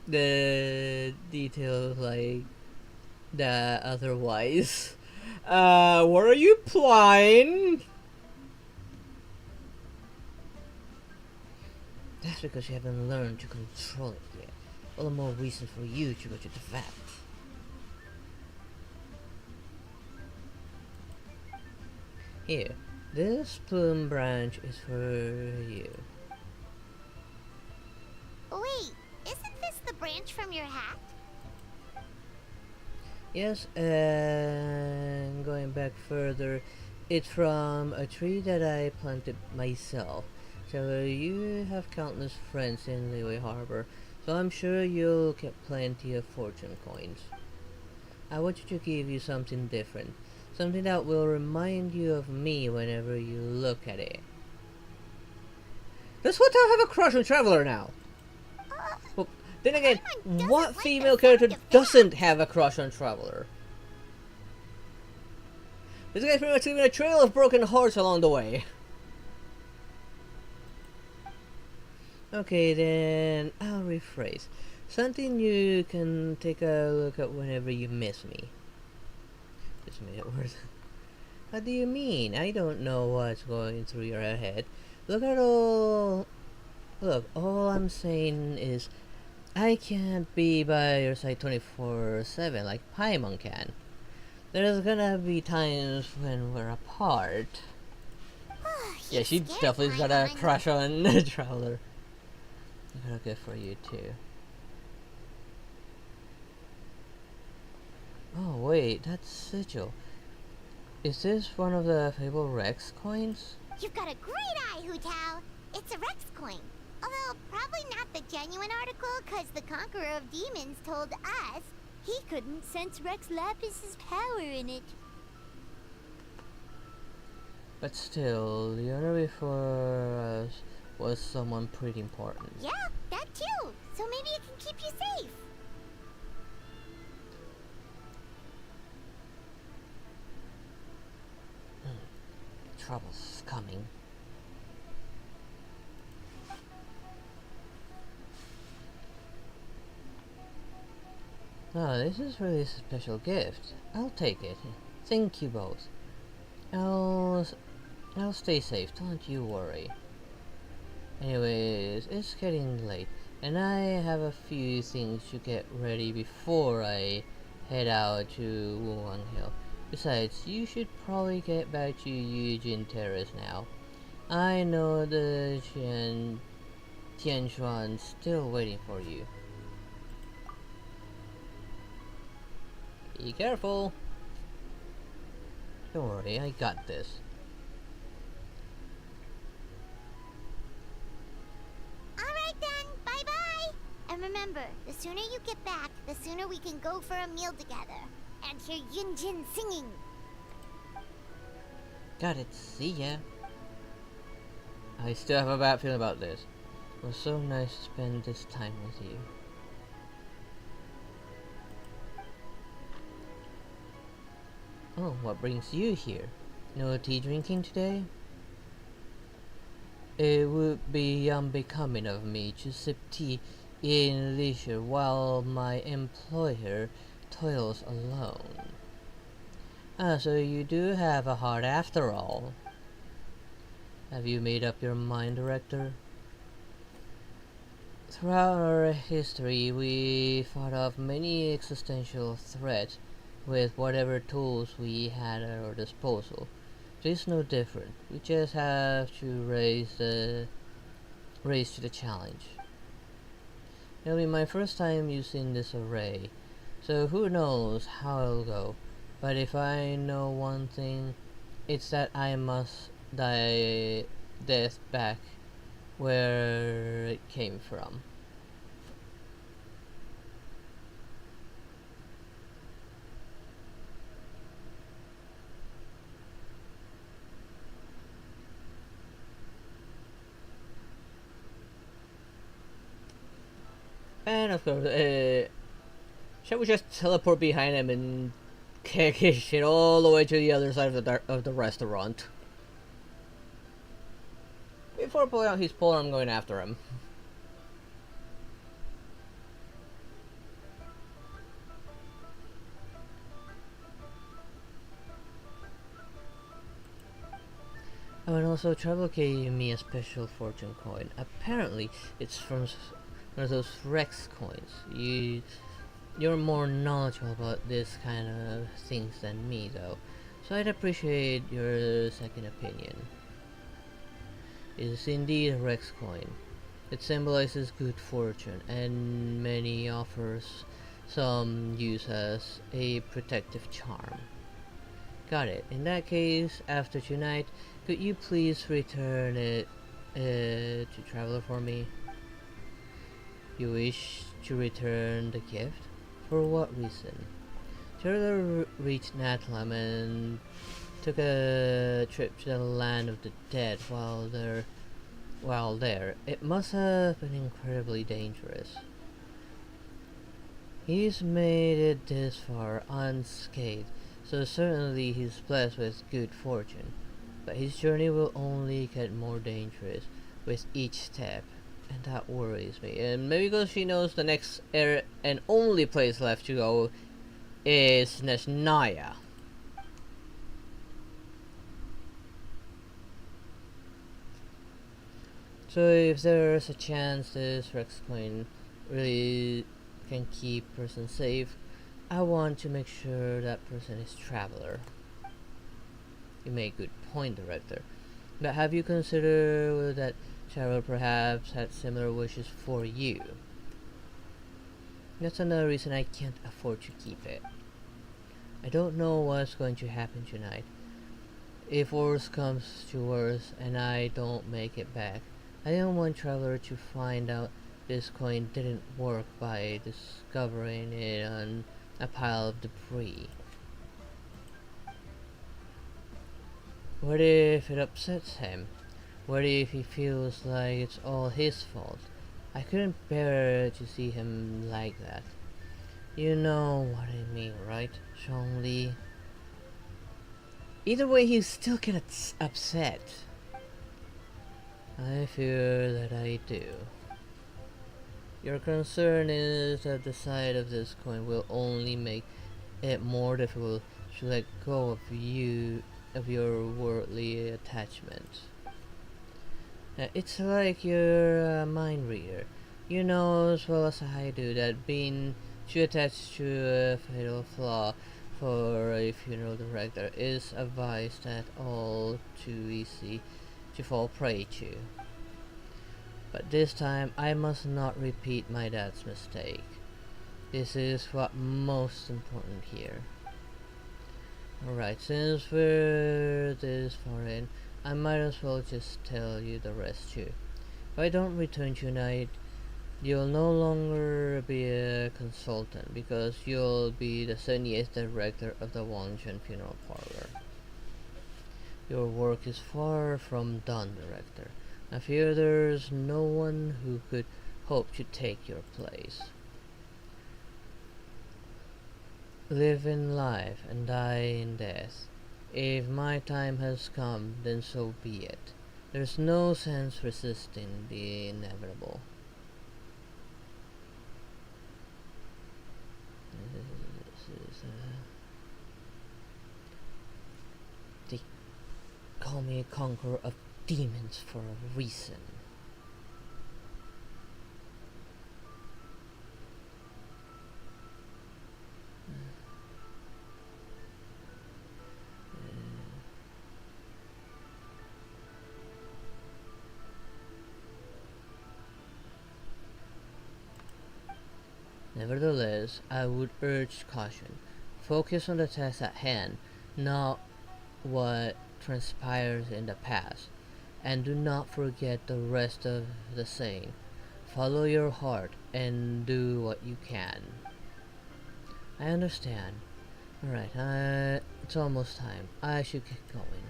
S1: the details like that otherwise. What are you implying? That's because you haven't learned to control it yet. All the more reason for you to go to the vat. Here, this plume branch is for you.
S2: Wait, isn't this the branch from your hat?
S1: Yes, and going back further, it's from a tree that I planted myself. So you have countless friends in Liyue Harbor, so I'm sure you'll get plenty of fortune coins. I want you to give you something different, something that will remind you of me whenever you look at it. Does Hotel have a crush on Traveler now? Well, then again, what female character doesn't have a crush on Traveler? This guy's pretty much leaving a trail of broken hearts along the way. Okay, then I'll rephrase. Something you can take a look at whenever you miss me. Just made it worse. What do you mean? I don't know what's going through your head. Look, all I'm saying is I can't be by your side 24/7 like Paimon can. There's gonna be times when we're apart. Yeah, she definitely's got a crush on Traveler. Good for you too. Oh wait, that's Sigil. Is this one of the Fable Rex coins?
S2: You've got a great eye, Hu Tao. It's a Rex coin. Although, probably not the genuine article, because the Conqueror of Demons told us he couldn't sense Rex Lapis's power in it.
S1: But still, the owner before us was someone pretty important.
S2: Yeah, that too. So maybe it can keep you safe.
S1: Trouble's coming. Oh, this is really a special gift. I'll take it. Thank you both. I'll stay safe, don't you worry. Anyways, it's getting late, and I have a few things to get ready before I head out to Wuhan Hill. Besides, you should probably get back to Eugene Terrace now. I know the Tianshuan's still waiting for you. Be careful. Don't worry, I got this.
S2: Alright then, bye-bye! And remember, the sooner you get back, the sooner we can go for a meal together. And hear Yunjin singing.
S1: Got it, see ya. I still have a bad feeling about this. It was so nice to spend this time with you. Oh, what brings you here? No tea drinking today? It would be unbecoming of me to sip tea in leisure while my employer toils alone. Ah, so you do have a heart after all. Have you made up your mind, Director? Throughout our history, we fought off many existential threats with whatever tools we had at our disposal. This is no different. We just have to raise to the challenge. It'll be my first time using this array, so who knows how it'll go. But if I know one thing, it's that I must die death back where it came from. And of course, shall we just teleport behind him and kick his shit all the way to the other side of the restaurant? Before pulling out his pole, I'm going after him. Oh, and also Travel gave me a special fortune coin. Apparently, it's from one of those Rex coins. You're more knowledgeable about this kind of things than me, though, so I'd appreciate your second opinion. It is indeed a Rex coin. It symbolizes good fortune, and many offers some use as a protective charm. Got it. In that case, after tonight, could you please return it to Traveler for me? You wish to return the gift? For what reason? Traveler reached Natlam and took a trip to the land of the dead. While there, it must have been incredibly dangerous. He's made it this far unscathed, so certainly he's blessed with good fortune. But his journey will only get more dangerous with each step, and that worries me. And maybe because she knows the next and only place left to go is Nesnaya. So if there's a chance this Rex coin really can keep person safe, I want to make sure that person is Traveler. You make a good point, Director. But have you considered that Traveler perhaps had similar wishes for you? That's another reason I can't afford to keep it. I don't know what's going to happen tonight. If worse comes to worse and I don't make it back, I don't want Traveler to find out this coin didn't work by discovering it on a pile of debris. What if it upsets him? What if he feels like it's all his fault? I couldn't bear to see him like that. You know what I mean, right, Zhongli? Either way, he still gets upset. I fear that I do. Your concern is that the sight of this coin will only make it more difficult to let go of your worldly attachment. It's like you're a mind reader. You know as well as I do that being too attached to a fatal flaw for a funeral director is a vice that all too easy to fall prey to. But this time I must not repeat my dad's mistake. This is what most important here. Alright, since we're this far in, I might as well just tell you the rest too. If I don't return tonight, you'll no longer be a consultant because you'll be the 78th director of the Wangshan Funeral Parlor. Your work is far from done, Director. I fear there's no one who could hope to take your place. live in life and die in death. If my time has come, then so be it. There's no sense resisting the inevitable. They call me a conqueror of demons for a reason. Nevertheless, I would urge caution. Focus on the task at hand, not what transpires in the past, and do not forget the rest of the saying. Follow your heart and do what you can. I understand. Alright, it's almost time. I should get going.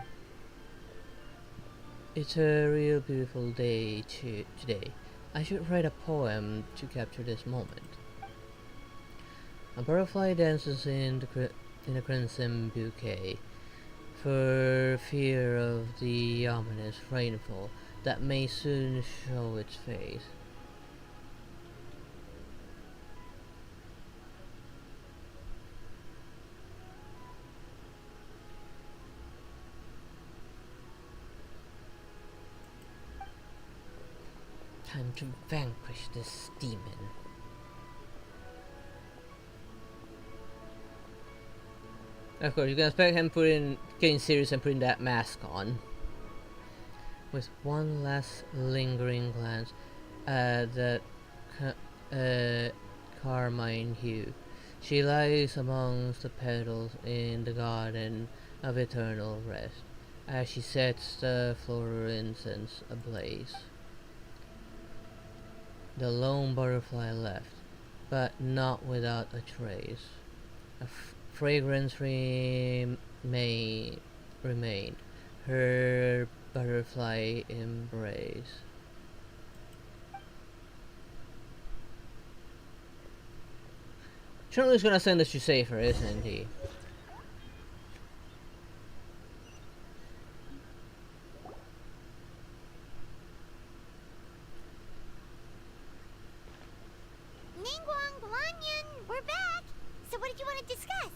S1: It's a real beautiful day today. I should write a poem to capture this moment. A butterfly dances in a crimson bouquet, for fear of the ominous rainfall that may soon show its face. Time to vanquish this demon. Of course, you can expect him getting serious and putting that mask on. With one last lingering glance at that carmine hue, she lies amongst the petals in the garden of eternal rest, as she sets the floral incense ablaze. The lone butterfly left, but not without a trace. Fragrance remained, her butterfly embrace. Surely he's gonna send us to save her, isn't he?
S2: Ningguang Guanyin, we're back! So what did you want to discuss?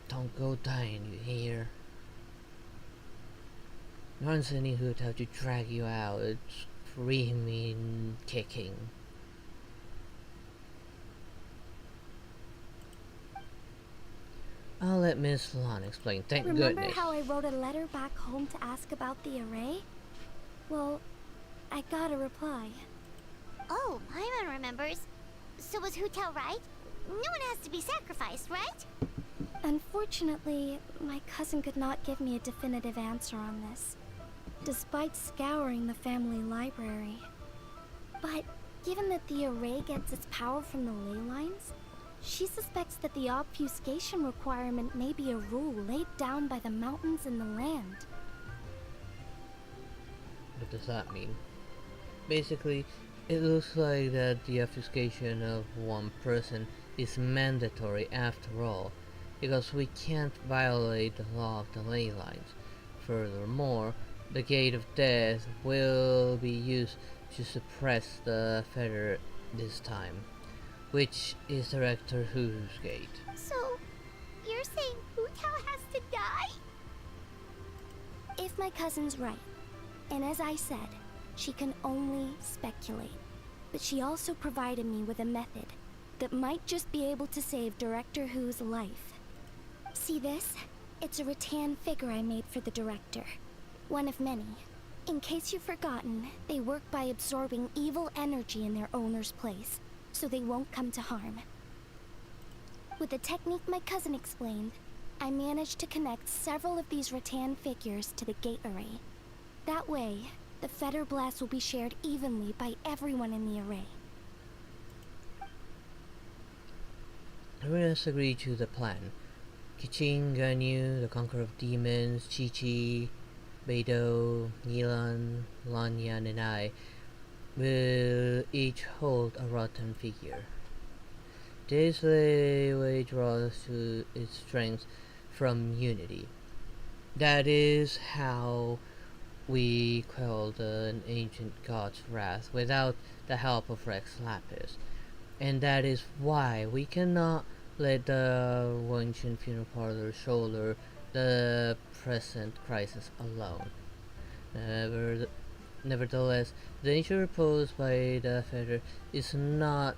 S1: Don't go dying, you hear? No one's sending Hoot out to drag you out, screaming, kicking. I'll let Miss Lan explain, thank
S7: Remember
S1: goodness.
S7: how I wrote a letter back home to ask about the array? Well, I got a reply.
S2: Oh, Paimon remembers. So was Hu Tao right? No one has to be sacrificed, right?
S7: Unfortunately, my cousin could not give me a definitive answer on this, despite scouring the family library. But given that the array gets its power from the ley lines, she suspects that the obfuscation requirement may be a rule laid down by the mountains and the land.
S1: What does that mean? Basically, it looks like that the obfuscation of one person is mandatory after all, because we can't violate the law of the ley lines. Furthermore, the Gate of Death will be used to suppress the feather this time, which is Director Hu's gate.
S2: So, you're saying Hu Tao has to die?
S7: If my cousin's right, and as I said, she can only speculate, but she also provided me with a method that might just be able to save Director Hu's life. See this? It's a rattan figure I made for the director. One of many. In case you've forgotten, they work by absorbing evil energy in their owner's place, so they won't come to harm. With the technique my cousin explained, I managed to connect several of these rattan figures to the gate array. That way, the feather blast will be shared evenly by everyone in the array.
S1: Everyone agreed to the plan. Kichin, Ganyu, the Conqueror of Demons, Chi-Chi, Beidou, Nilan, Lanyan, and I will each hold a rotten figure. This way draws to its strength from unity. That is how we quelled an ancient god's wrath without the help of Rex Lapis. And that is why we cannot let the Genshin funeral parlor shoulder the present crisis alone. Never, Nevertheless, the danger posed by the feather is not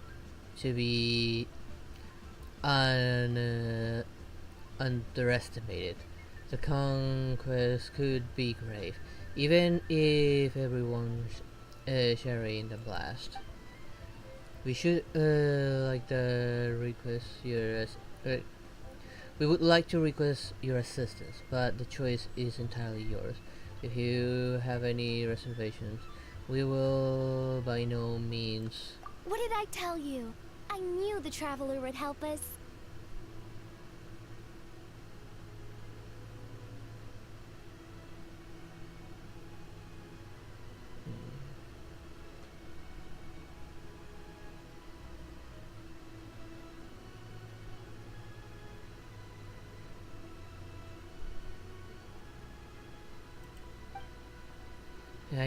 S1: to be underestimated. The conquest could be grave, even if everyone's sharing the blast. We should like the request your we would like to request your assistance, but the choice is entirely yours. If you have any reservations, we will by no means.
S7: What did I tell you? I knew the Traveler would help us.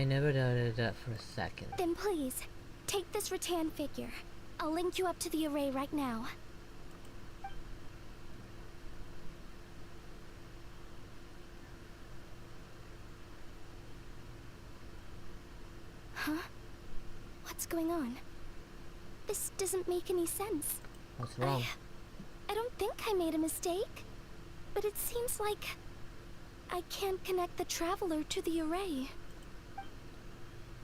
S1: I never doubted that for a second.
S7: Then please, take this rattan figure. I'll link you up to the array right now. Huh? What's going on? This doesn't make any sense.
S1: What's wrong?
S7: I don't think I made a mistake. But it seems like I can't connect the Traveler to the array.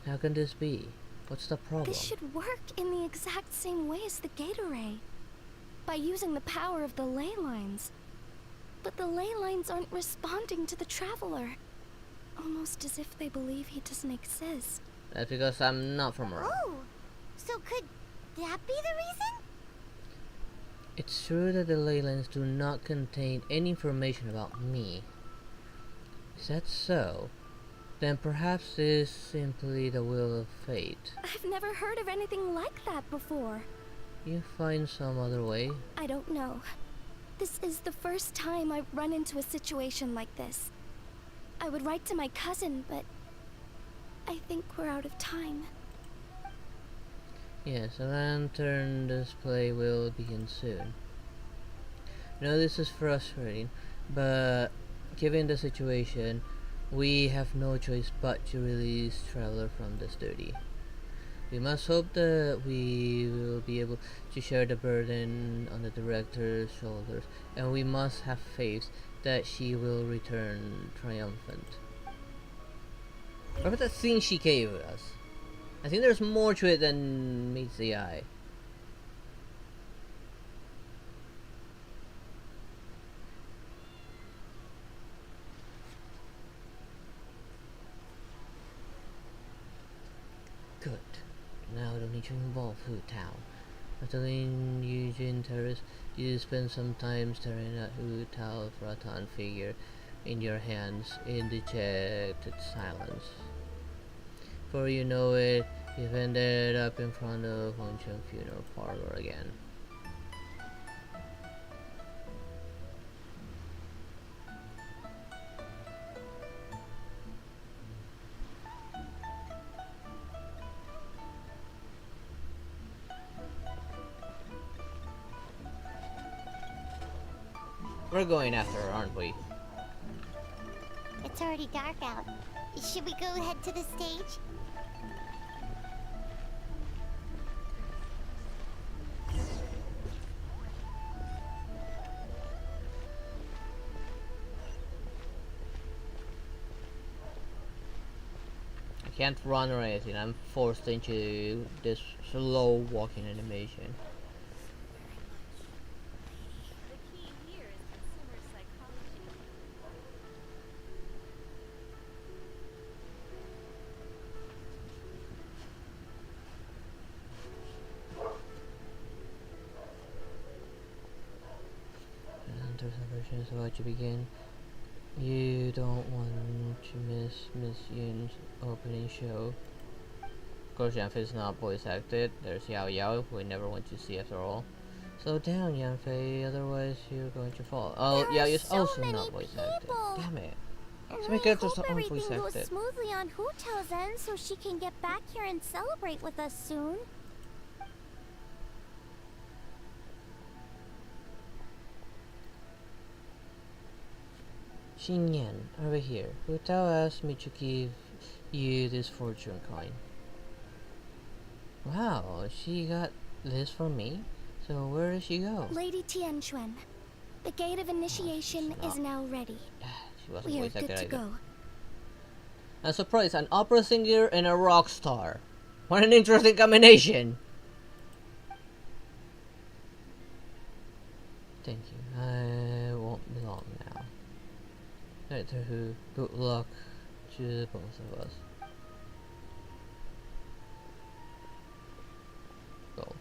S1: How can this be? What's the problem?
S7: This should work in the exact same way as the gate array. By using the power of the ley lines. But the ley lines aren't responding to the Traveler. Almost as if they believe he doesn't exist.
S1: That's because I'm not from around.
S2: Oh, so could that be the reason?
S1: It's true that the ley lines do not contain any information about me. Is that so? Then perhaps this is simply the will of fate.
S7: I've never heard of anything like that before.
S1: You find some other way?
S7: I don't know. This is the first time I've run into a situation like this. I would write to my cousin, but I think we're out of time.
S1: Yes, a lantern display will begin soon. I know this is frustrating, but given the situation, we have no choice but to release Traveler from this duty. We must hope that we will be able to share the burden on the director's shoulders, and we must have faith that she will return triumphant. What about that thing she gave us? I think there's more to it than meets the eye. Good. Now I don't need to involve Hu Tao. After leaving Eugene Terrace, you spend some time staring at Hu Tao's rattan figure in your hands in dejected silence. Before you know it, you've ended up in front of Hongcheng funeral parlor again. We're going after her, aren't we?
S2: It's already dark out. Should we go head to the stage?
S1: I can't run or anything. I'm forced into this slow walking animation. There's versions about to begin. You don't want to miss Miss Yun's opening show. Of course, Yanfei is not voice acted. There's Yao Yao, who we never want to see after all. Slow down, Yanfei, otherwise you're going to fall. Oh,
S2: There
S1: Yao
S2: are
S1: is
S2: so
S1: also
S2: many
S1: not voice acted.
S2: people.
S1: Damn it.
S2: And
S1: So many
S2: I
S1: characters
S2: hope
S1: are all voice
S2: everything goes
S1: acted.
S2: smoothly on Hotel's end so she can get back here and celebrate with us soon.
S1: Xinyan, over here. Hu Tao asked me to give you this fortune coin. Wow, she got this for me? So where did she go?
S7: Lady Tianquan, the gate of initiation is now ready.
S1: She wasn't
S7: We are
S1: voice
S7: good
S1: acted
S7: to
S1: either.
S7: go.
S1: I'm surprised, an opera singer and a rock star. What an interesting combination! Thank you. I won't be long now. Doctor Who, good luck to both of us. Go.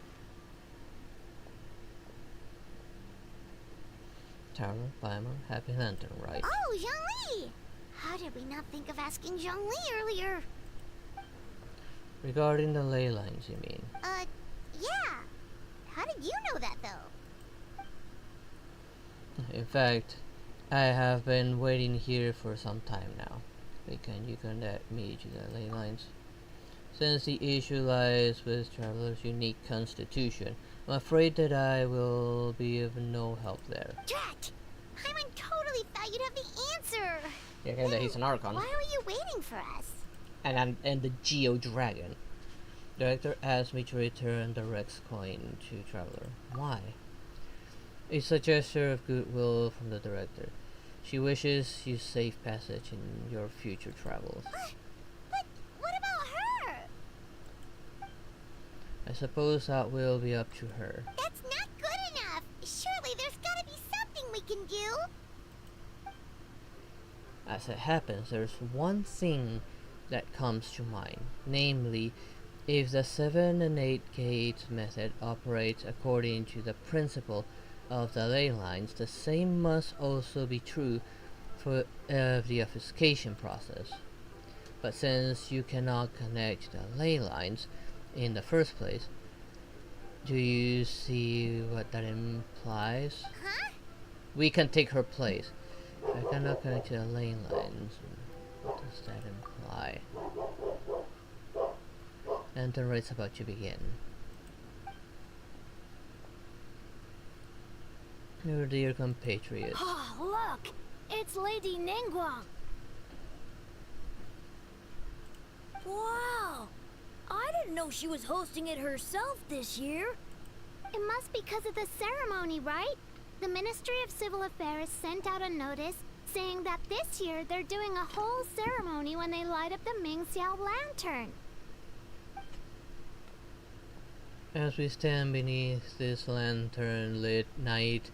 S1: Tower, Climber, Happy Lantern, right?
S2: Oh, Zhongli! How did we not think of asking Zhongli earlier?
S1: Regarding the ley lines, you mean?
S2: Yeah. How did you know that, though?
S1: In fact, I have been waiting here for some time now. Can you connect me to the ley lines? Since the issue lies with Traveler's unique constitution, I'm afraid that I will be of no help there.
S2: Drat! Paimon totally thought you'd have the answer!
S1: Yeah, kinda, he's an Archon.
S2: Why were you waiting for us?
S1: And the Geo Dragon. Director asked me to return the Rex coin to Traveler. Why? It's a gesture of goodwill from the director. She wishes you safe passage in your future travels.
S2: But what about her?
S1: I suppose that will be up to her.
S2: That's not good enough! Surely there's gotta be something we can do!
S1: As it happens, there's one thing that comes to mind. Namely, if the 7 and 8 gate method operates according to the principle of the ley lines, the same must also be true for the obfuscation process. But since you cannot connect the ley lines in the first place, do you see what that implies?
S2: Huh?
S1: We can take her place. If I cannot connect to the ley lines, what does that imply? Lantern Rate's about to begin. Your dear compatriots.
S7: Oh, look! It's Lady Ningguang!
S8: Wow! I didn't know she was hosting it herself this year.
S2: It must be because of the ceremony, right? The Ministry of Civil Affairs sent out a notice saying that this year they're doing a whole ceremony when they light up the Ming Xiao lantern.
S1: As we stand beneath this lantern-lit night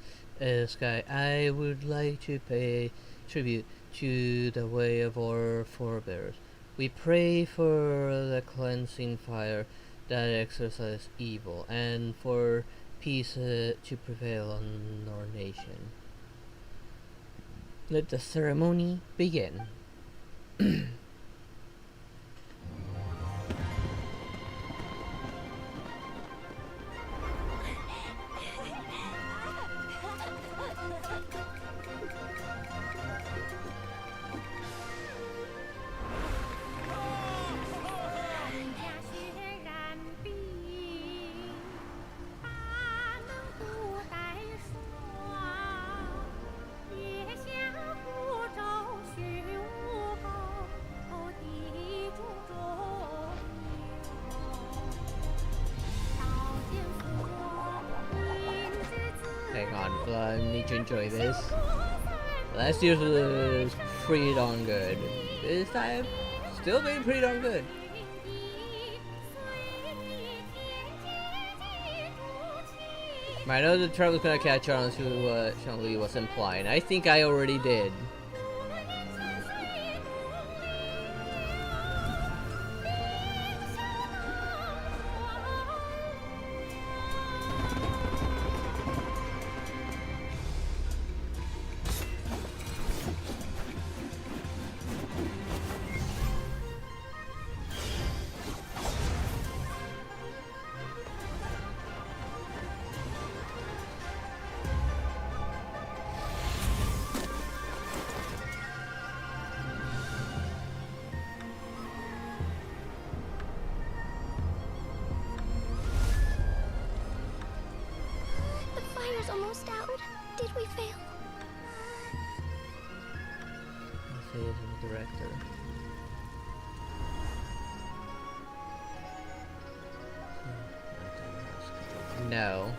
S1: sky, I would like to pay tribute to the way of our forebears. We pray for the cleansing fire that exorcises evil, and for peace to prevail on our nation. Let the ceremony begin. Hang on, I need to enjoy this. Last year's was pretty darn good. This time, still being pretty darn good. I know the Traveler's gonna catch on to what Shang-Li was implying. I think I already did.
S7: power's almost out. Did we fail?
S1: Let's say it's the director. No.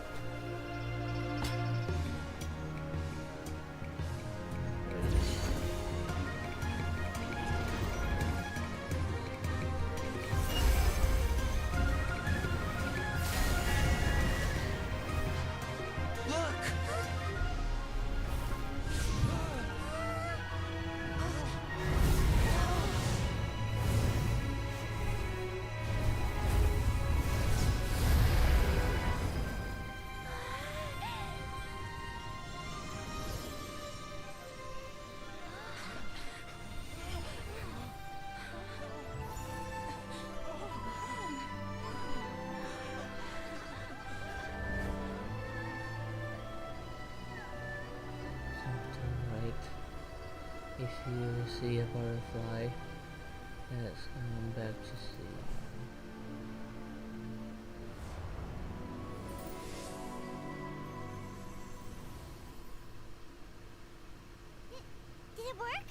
S1: If you see a butterfly, that's coming back to sea.
S2: Did it work?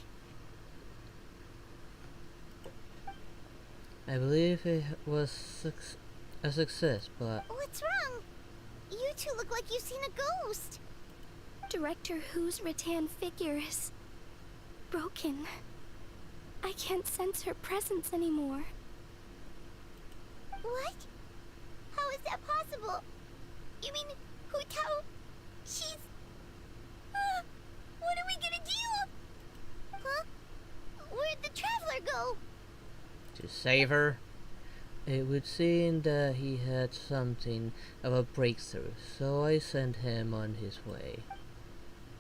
S1: I believe it was a success, but
S2: What's wrong? You two look like you've seen a ghost.
S7: Director Who's rattan figure is broken. I can't sense her presence anymore.
S2: What? How is that possible? You mean Hu Tao? She's... what are we gonna do? Huh? Where'd the traveler go?
S1: to save her. It would seem that he had something of a breakthrough, so I sent him on his way.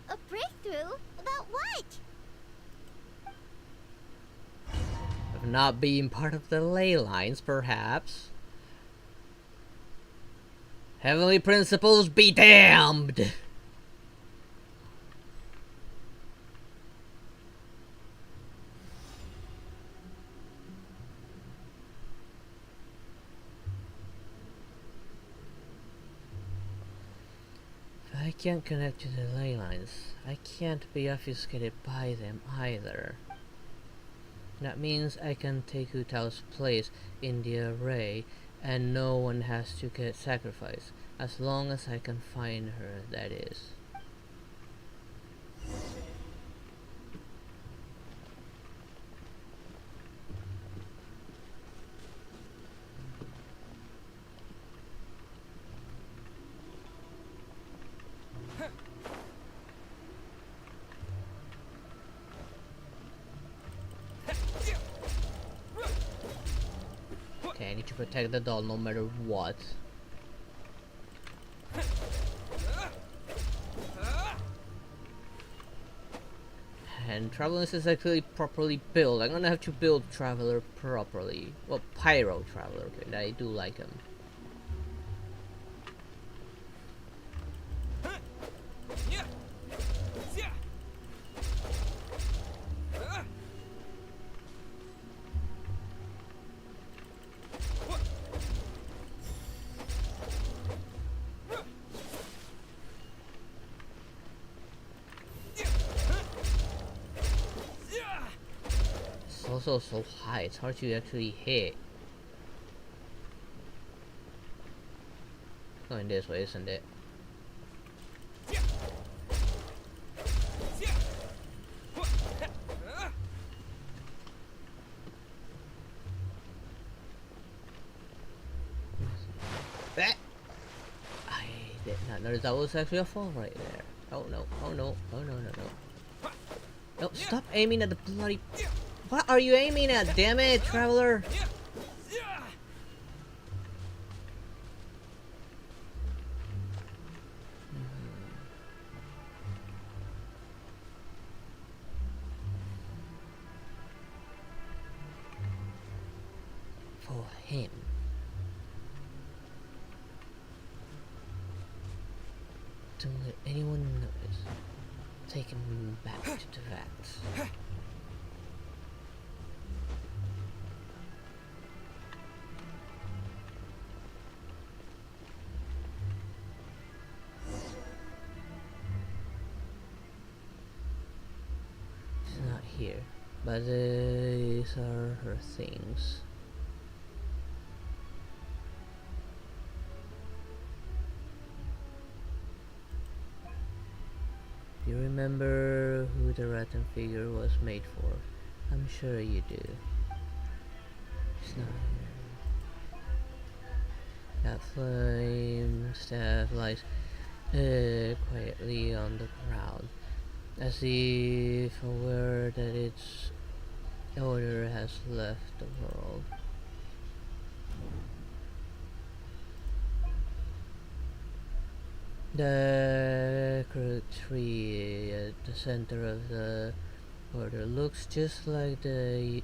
S2: A breakthrough? About what?
S1: Of not being part of the ley lines, perhaps. Heavenly principles be damned! If I can't connect to the ley lines, I can't be obfuscated by them either. That means I can take Utao's place in the array and no one has to get sacrificed, as long as I can find her, that is. Okay, I need to protect the doll no matter what. And Traveler is actually properly built. I'm gonna have to build Traveler properly. Well, Pyro Traveler, okay, I do like him. It's also so high, it's hard to actually hit. Going this way, isn't it? I did not notice that was actually a fall right there. Oh no, oh no, oh no, no, no. No, stop aiming at the bloody... What are you aiming at, damn it, Traveler? For him. Don't let anyone notice. Take him back to the vats. here, but these are her things. Do you remember who the rattan figure was made for? I'm sure you do. It's not here. That flame staff lies quietly on the ground, as if aware that its owner has left the world. The crooked tree at the center of the border looks just like the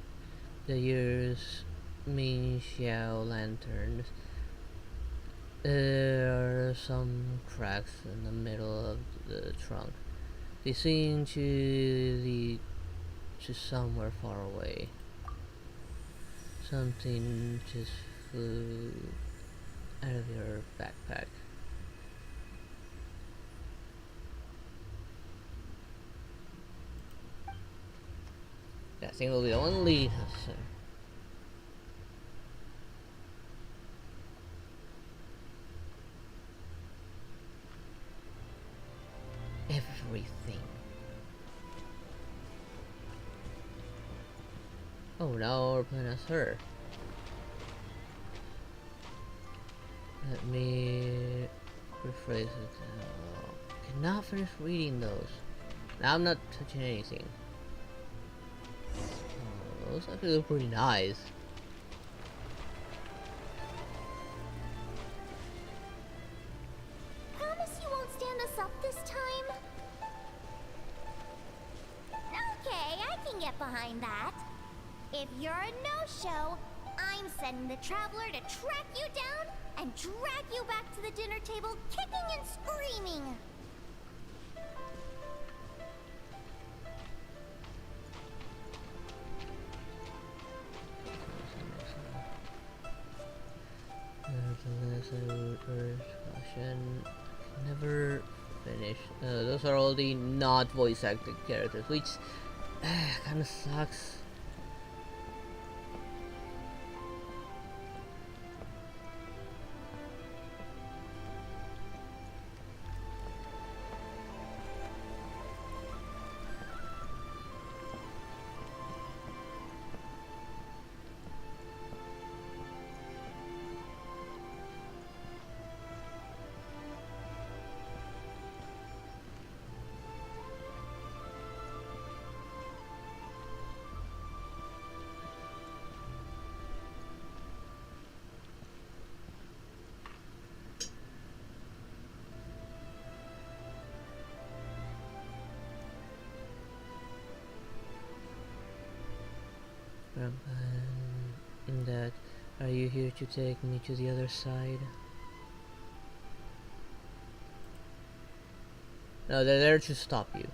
S1: year's Ming Xiao lanterns. There are some cracks in the middle of the trunk. They seem to lead to somewhere far away. Something just flew out of your backpack. That thing will be the one lead us. Everything. Oh, now we're playing as her. Let me rephrase it. Cannot finish reading those. Now I'm not touching anything. Oh, those actually look pretty nice.
S2: Promise you won't stand us up this time? Okay, I can get behind that. If you're a no-show, I'm sending the Traveler to track you down and drag you back to the dinner table kicking and screaming.
S1: Nevertheless, I would urge caution. Never finish. Those are all the not voice acted characters, which kind of sucks. In that, are you here to take me to the other side? No, they're there to stop you.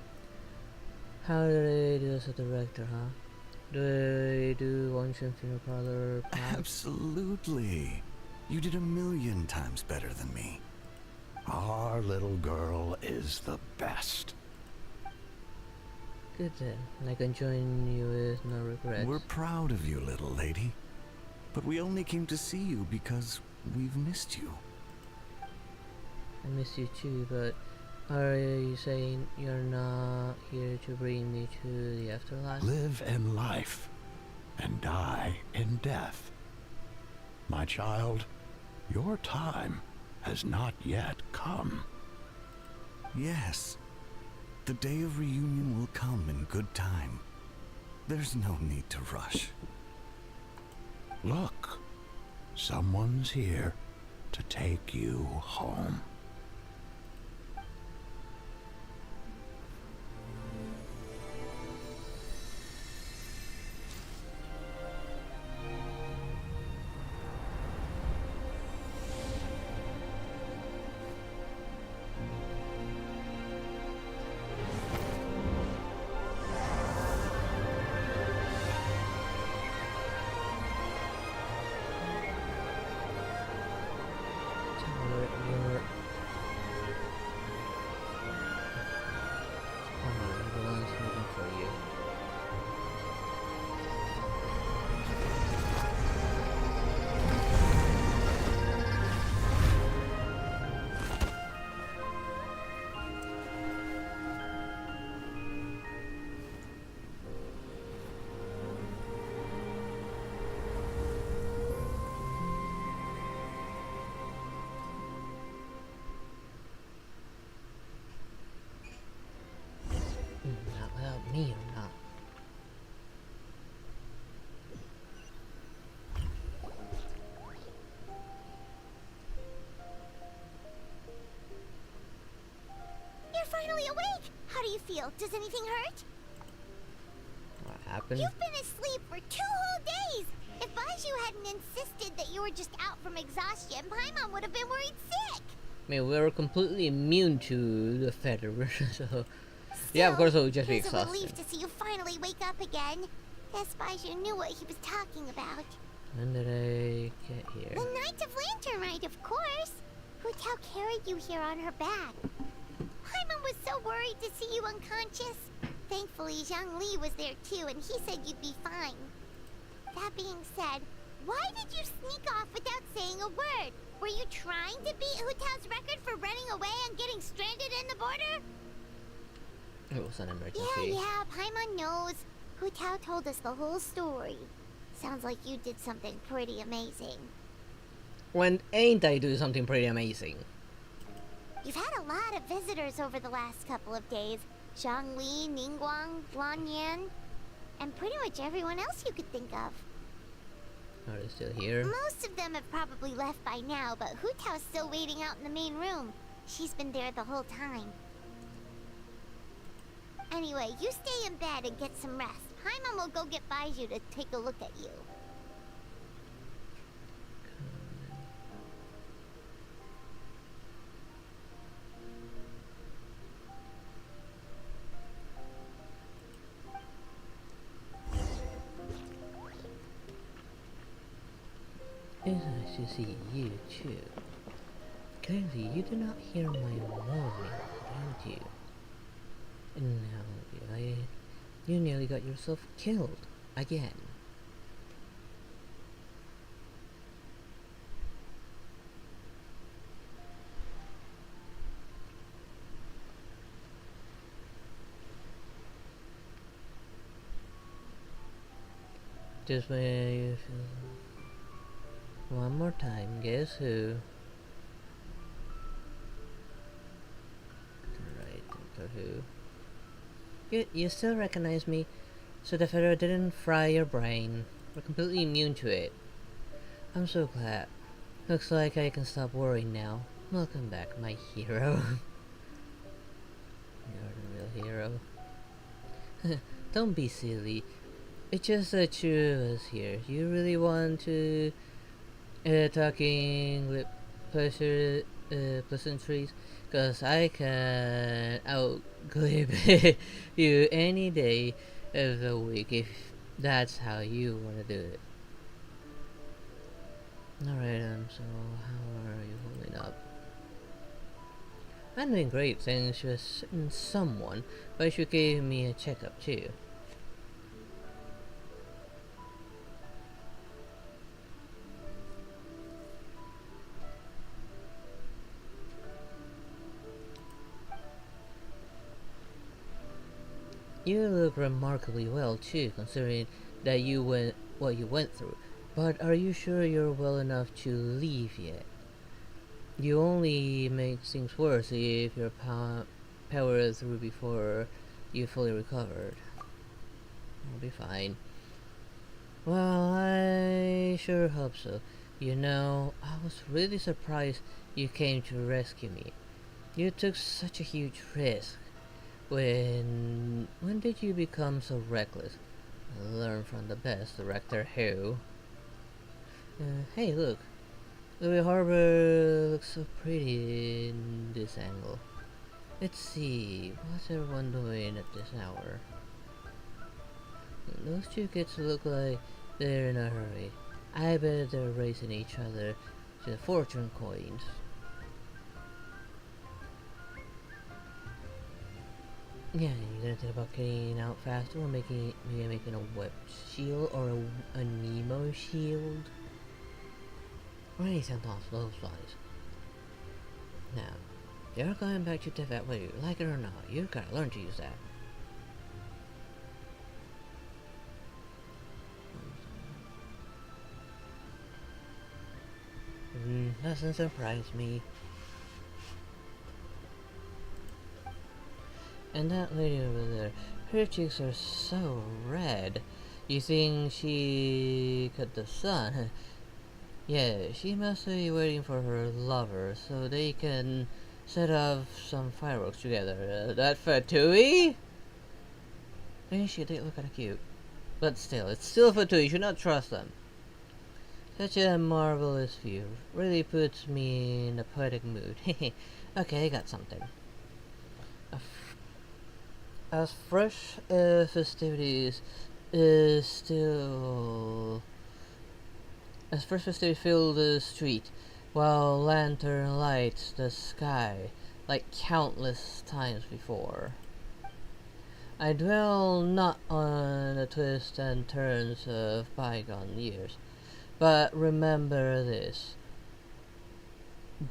S1: How do they do as a director, huh? Do they do one funeral parlor?
S9: Absolutely. You did 1,000,000 times better than me. Our little girl is the best.
S1: Good then. I can join you with no regrets.
S9: We're proud of you, little lady. But we only came to see you because we've missed you.
S1: I miss you too, but are you saying you're not here to bring me to the afterlife?
S9: Live in life and die in death. My child, your time has not yet come. Yes. The day of reunion will come in good time. There's no need to rush. Look, someone's here to take you home.
S1: Your
S2: fully awake! How do you feel? Does anything hurt?
S1: What happened?
S2: You've been asleep for 2 whole days! If Baiju hadn't insisted that you were just out from exhaustion, Paimon would have been worried sick!
S1: I mean, we were completely immune to the feather, so... Yeah, of course it would just be
S2: It's a
S1: exhausting.
S2: relief to see you finally wake up again. Guess Baiju knew what he was talking about.
S1: When did I get here?
S2: The Night of Lantern Rite, of course! Hu Tao carried you here on her back. Paimon was so worried to see you unconscious. Thankfully, Zhang Li was there too, and he said you'd be fine. That being said, why did you sneak off without saying a word? Were you trying to beat Hu Tao's record for running away and getting stranded in the border?
S1: It was an emergency.
S2: Yeah, Paimon knows. Hu Tao told us the whole story. Sounds like you did something pretty amazing.
S1: When ain't I do something pretty amazing?
S2: You've had a lot of visitors over the last couple of days. Zhang Li, Ningguang, Lan Yan, and pretty much everyone else you could think of.
S1: Are they still here?
S2: Most of them have probably left by now, but Hu Tao's still waiting out in the main room. She's been there the whole time. Anyway, you stay in bed and get some rest. Paimon will go get Baiju to take a look at you.
S1: It's nice to see you too. Clearly, you do not hear my warning, don't you? And now, you nearly got yourself killed again. Just when you feel. One more time, guess who? Right, Doctor Who. You still recognize me, so the feather didn't fry your brain. We're completely immune to it. I'm so glad. Looks like I can stop worrying now. Welcome back, my hero. You're the real hero. Don't be silly. It's just the two of us here. You really want to talking with pleasantries? Cause I can outglib you any day of the week if that's how you wanna do it. Alright, so how are you holding up? I'm doing great, thanks to someone, but you gave me a checkup too. You look remarkably well too, considering that you went what you went through. But are you sure you're well enough to leave yet? You only make things worse if you're powered through before you fully recovered. I'll be fine. Well, I sure hope so. You know, I was really surprised you came to rescue me. You took such a huge risk. When did you become so reckless? Learn from the best, Director Who. Hey, look. The harbor looks so pretty in this angle. Let's see, what's everyone doing at this hour? Those two kids look like they're in a hurry. I bet they're racing each other to fortune coins. Yeah, you're gonna think about getting out faster or maybe making a web shield or a Nemo shield? Or anything along those lines. Now, you're going back to Tibet whether you like it or not. You gotta learn to use that. Doesn't surprise me. And that lady over there, her cheeks are so red. You think she cut the sun? Yeah, she must be waiting for her lover so they can set off some fireworks together. That Fatui? Hey, she did look kinda cute. But still, it's still Fatui, you should not trust them. Such a marvelous view. Really puts me in a poetic mood. Okay, I got something. As fresh festivities is still... As fresh festivities fill the street, while lantern lights the sky like countless times before. I dwell not on the twists and turns of bygone years, but remember this: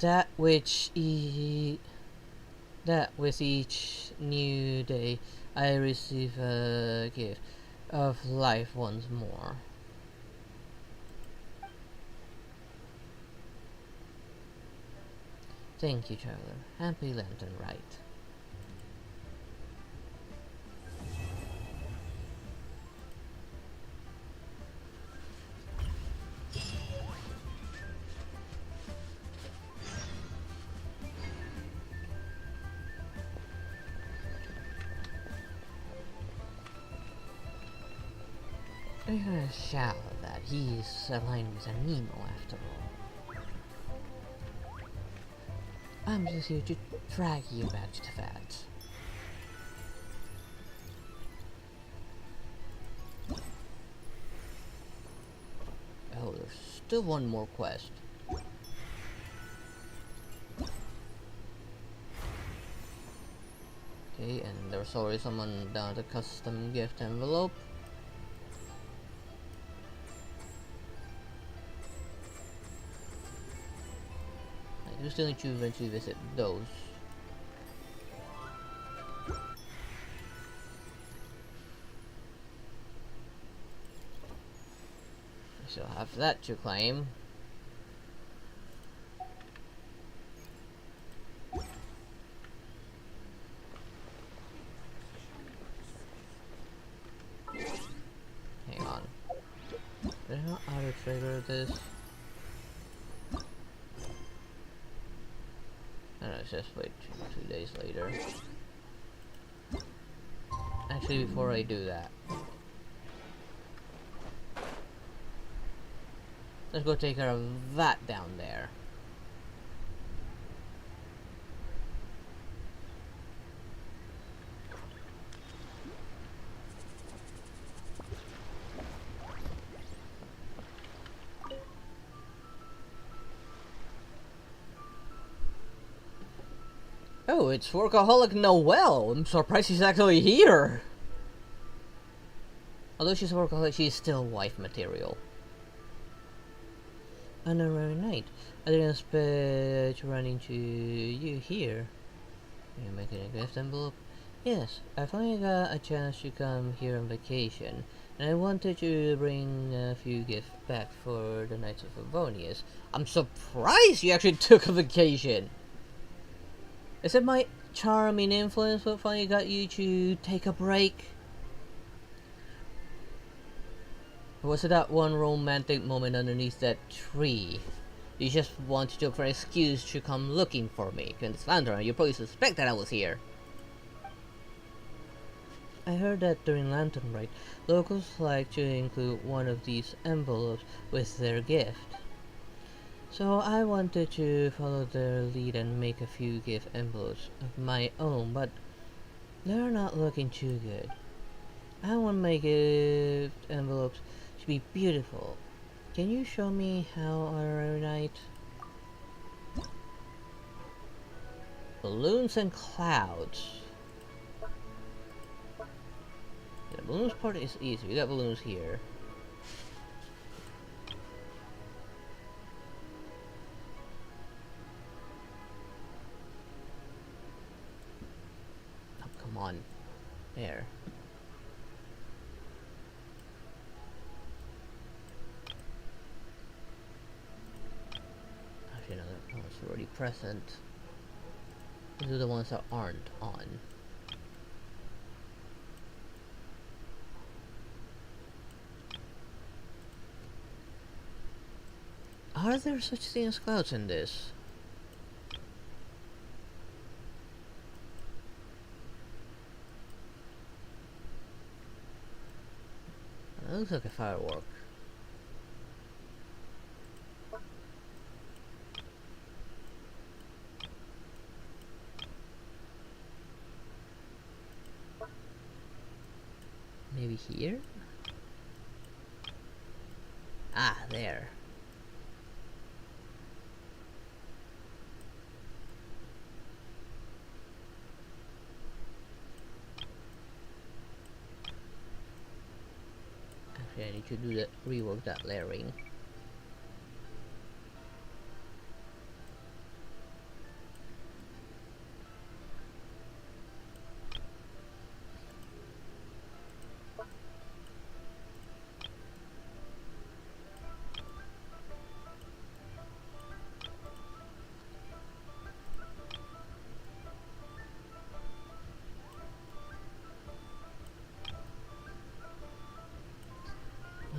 S1: that with each new day I receive a gift of life once more. Thank you, traveler. Happy Lantern Rite. I'm gonna shout that he's aligned with a Nemo after all. I'm just here to drag you back to the vat. Oh, there's still one more quest. Okay, and there's already someone down the custom gift envelope. You still need to eventually visit those. I still have that to claim. Hang on. Did I not auto-trigger this? Let's just wait 2 days later. Actually, before I do that, let's go take care of that down there. Oh, it's Workaholic Noelle! I'm surprised she's actually here! Although she's a workaholic, she's still wife material. On a rare night, I didn't expect to run into you here. Are you making a gift envelope? Yes, I finally got a chance to come here on vacation, and I wanted to bring a few gifts back for the Knights of Favonius. I'm surprised you actually took a vacation! Is it my charming influence that finally got you to take a break? Or was it that one romantic moment underneath that tree? You just wanted to look for an excuse to come looking for me. Because Lantern, you probably suspect that I was here. I heard that during Lantern Rite, locals like to include one of these envelopes with their gift. So I wanted to follow their lead and make a few gift envelopes of my own, but they're not looking too good. I want my gift envelopes to be beautiful. Can you show me how on a rare night? Balloons and clouds. Yeah, the balloons part is easy. We got balloons here. Come on. There. Actually, no, that one's already present. These are the ones that aren't on. Are there such things as clouds in this? looks like a firework. Maybe here? Ah, there. Actually, I need to do that, rework that layering.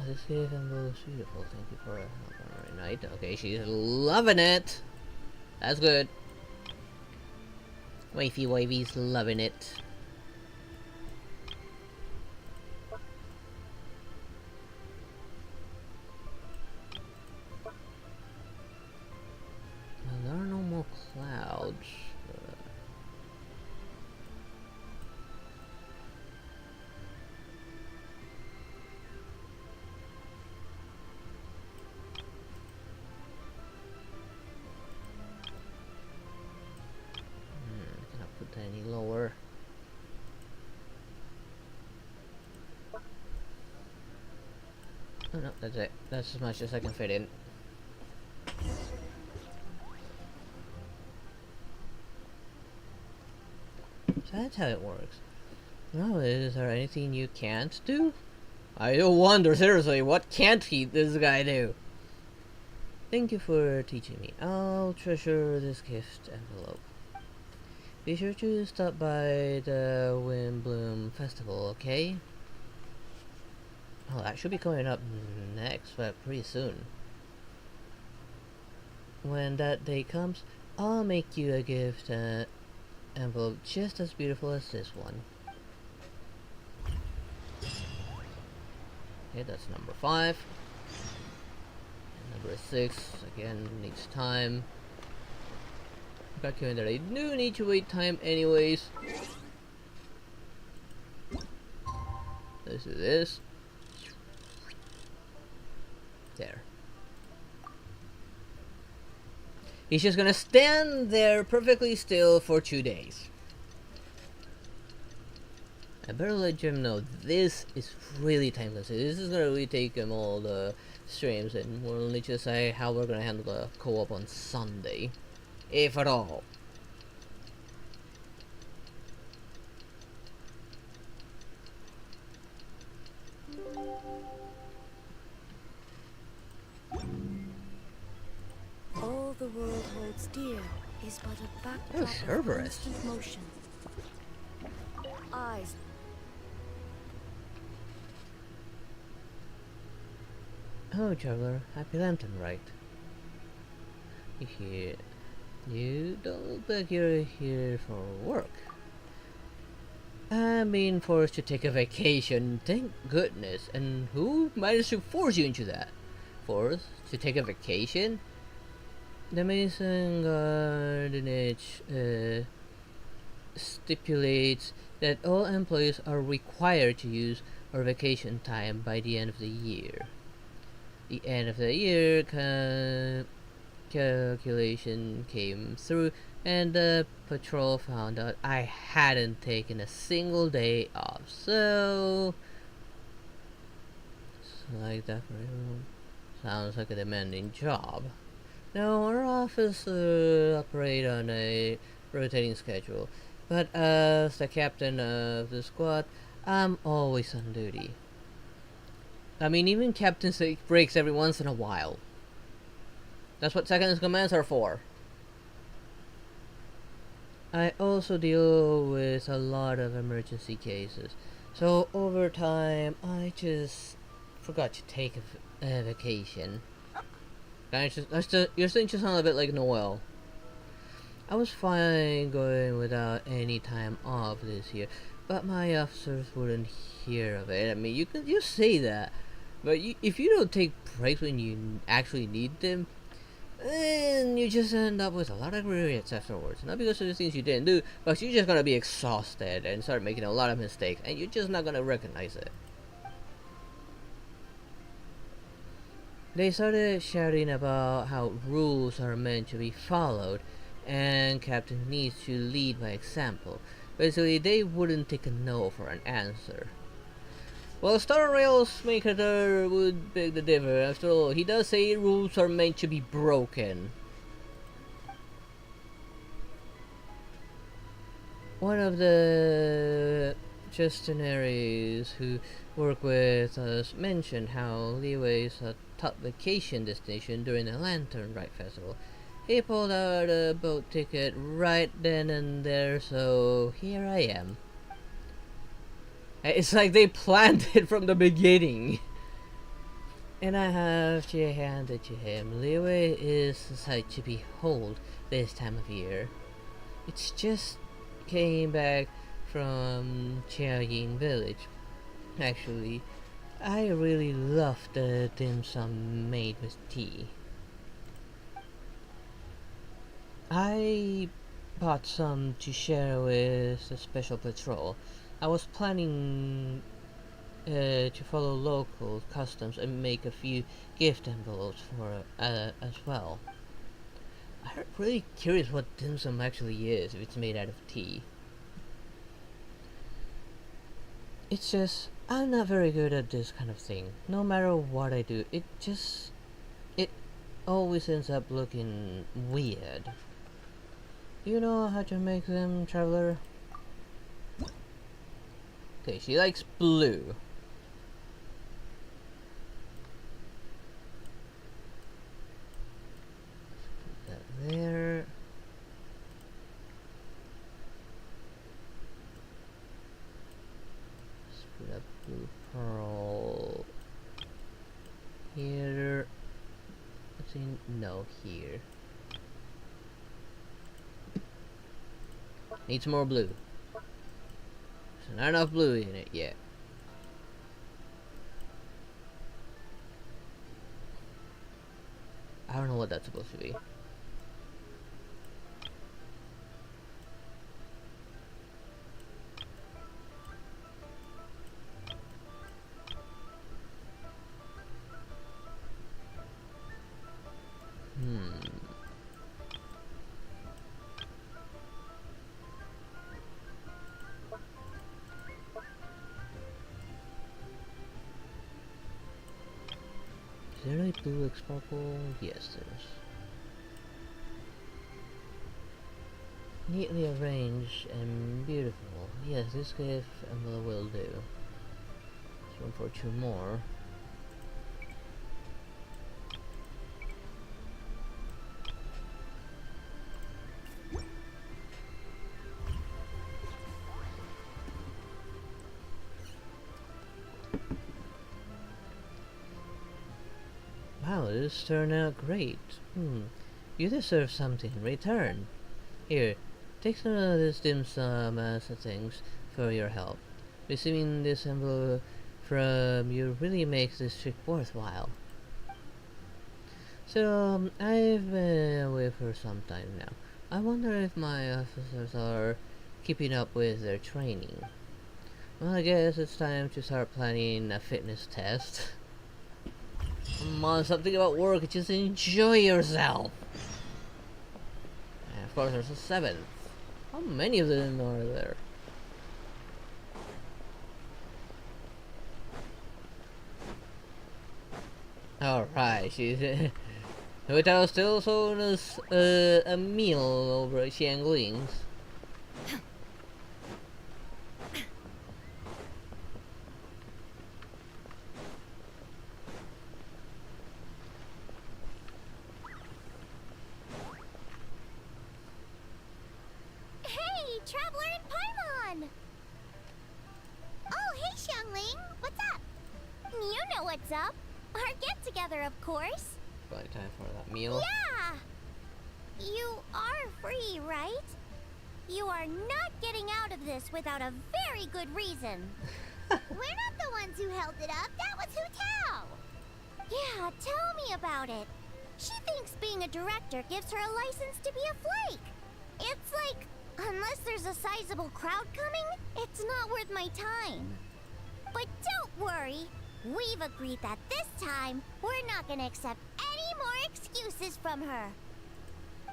S1: This cave envelope is beautiful. Thank you for helping Rite. Okay, she's loving it. That's good. Wifey's loving it. Well, there are no more clouds. Cannot put that any lower. Oh no, that's it. That's as much as I can fit in. So that's how it works. Now, is there anything you can't do? I do wonder, seriously, what can't this guy do? Thank you for teaching me. I'll treasure this gift envelope. Be sure to stop by the Windbloom Festival, okay? Oh, that should be coming up next, but pretty soon. When that day comes, I'll make you a gift envelope just as beautiful as this one. Okay, that's number 5. And number 6, again, needs time. Back here that I do need to wait time anyways. This is this. There. He's just gonna stand there perfectly still for 2 days. I better let Jim know this is really time consuming. This is gonna really take him all the streams, and we'll need to say how we're gonna handle the co-op on Sunday, if at all.
S8: All the world holds dear is but a backdrop of
S1: Cerberus.
S8: constant motion. Eyes.
S1: Oh, traveler, happy lantern, right? You don't look like you're here for work. I'm being forced to take a vacation, thank goodness. And who managed to force you into that? Forced to take a vacation? The Mason Gardenage stipulates that all employees are required to use our vacation time by the end of the year. The end of the year calculation came through, and the patrol found out I hadn't taken a single day off. So like that sounds like a demanding job. No, our office operate on a rotating schedule, but as the captain of the squad, I'm always on duty. I mean, even captains take breaks every once in a while. That's what second commands are for. I also deal with a lot of emergency cases, so over time I just forgot to take a vacation. You're starting to sound a bit like Noel. I was fine going without any time off this year, but my officers wouldn't hear of it. I mean, you say that, but if you don't take breaks when you actually need them, then you just end up with a lot of regrets afterwards. Not because of the things you didn't do, but you're just gonna be exhausted and start making a lot of mistakes, and you're just not gonna recognize it. They started shouting about how rules are meant to be followed, and Captain needs to lead by example. Basically, they wouldn't take a no for an answer. Well, Star Rail's main character would beg the differ. After all, he does say rules are meant to be broken. One of the Justonaries who work with us mentioned how Leeway is a top vacation destination during the Lantern Rite Festival. He pulled out a boat ticket right then and there, so here I am. It's like they planned it from the beginning. And I have to hand it to him. Leeway is a sight to behold this time of year. It's just came back from Chiaoying village. Actually, I really love the dim sum made with tea. I bought some to share with the special patrol. I was planning to follow local customs and make a few gift envelopes for as well. I'm really curious what dim sum actually is, if it's made out of tea. It's just, I'm not very good at this kind of thing. No matter what I do, it always ends up looking weird. You know how to make them, traveler? Okay, she likes blue. Put that there. Let's put a blue pearl here. Let's see, no, here. Needs more blue. There's not enough blue in it yet. I don't know what that's supposed to be. Is there any blue like sparkle? Yes, there's. Neatly arranged and beautiful. Yes, this gift envelope will do. There's room for 2 more. Wow, this turned out great. You deserve something in return. Here, take some of this dim sum as things for your help. Receiving this envelope from you really makes this trip worthwhile. So, I've been away for some time now. I wonder if my officers are keeping up with their training. Well, I guess it's time to start planning a fitness test. Come on, something about work, just enjoy yourself! And of course there's a 7th. How many of them are there? Alright, she's... Without still showing us a meal over at Xiangling's.
S2: Traveler and Paimon! Oh, hey, Xiangling! What's up? You know what's up. Our get-together, of course.
S1: Probably time for that meal.
S2: Yeah! You are free, right? You are not getting out of this without a very good reason. We're not the ones who held it up. That was Hu Tao. Yeah, tell me about it. She thinks being a director gives her a license to be a flake. It's like, unless there's a sizable crowd coming, it's not worth my time. But don't worry. We've agreed that this time, we're not gonna accept any more excuses from her.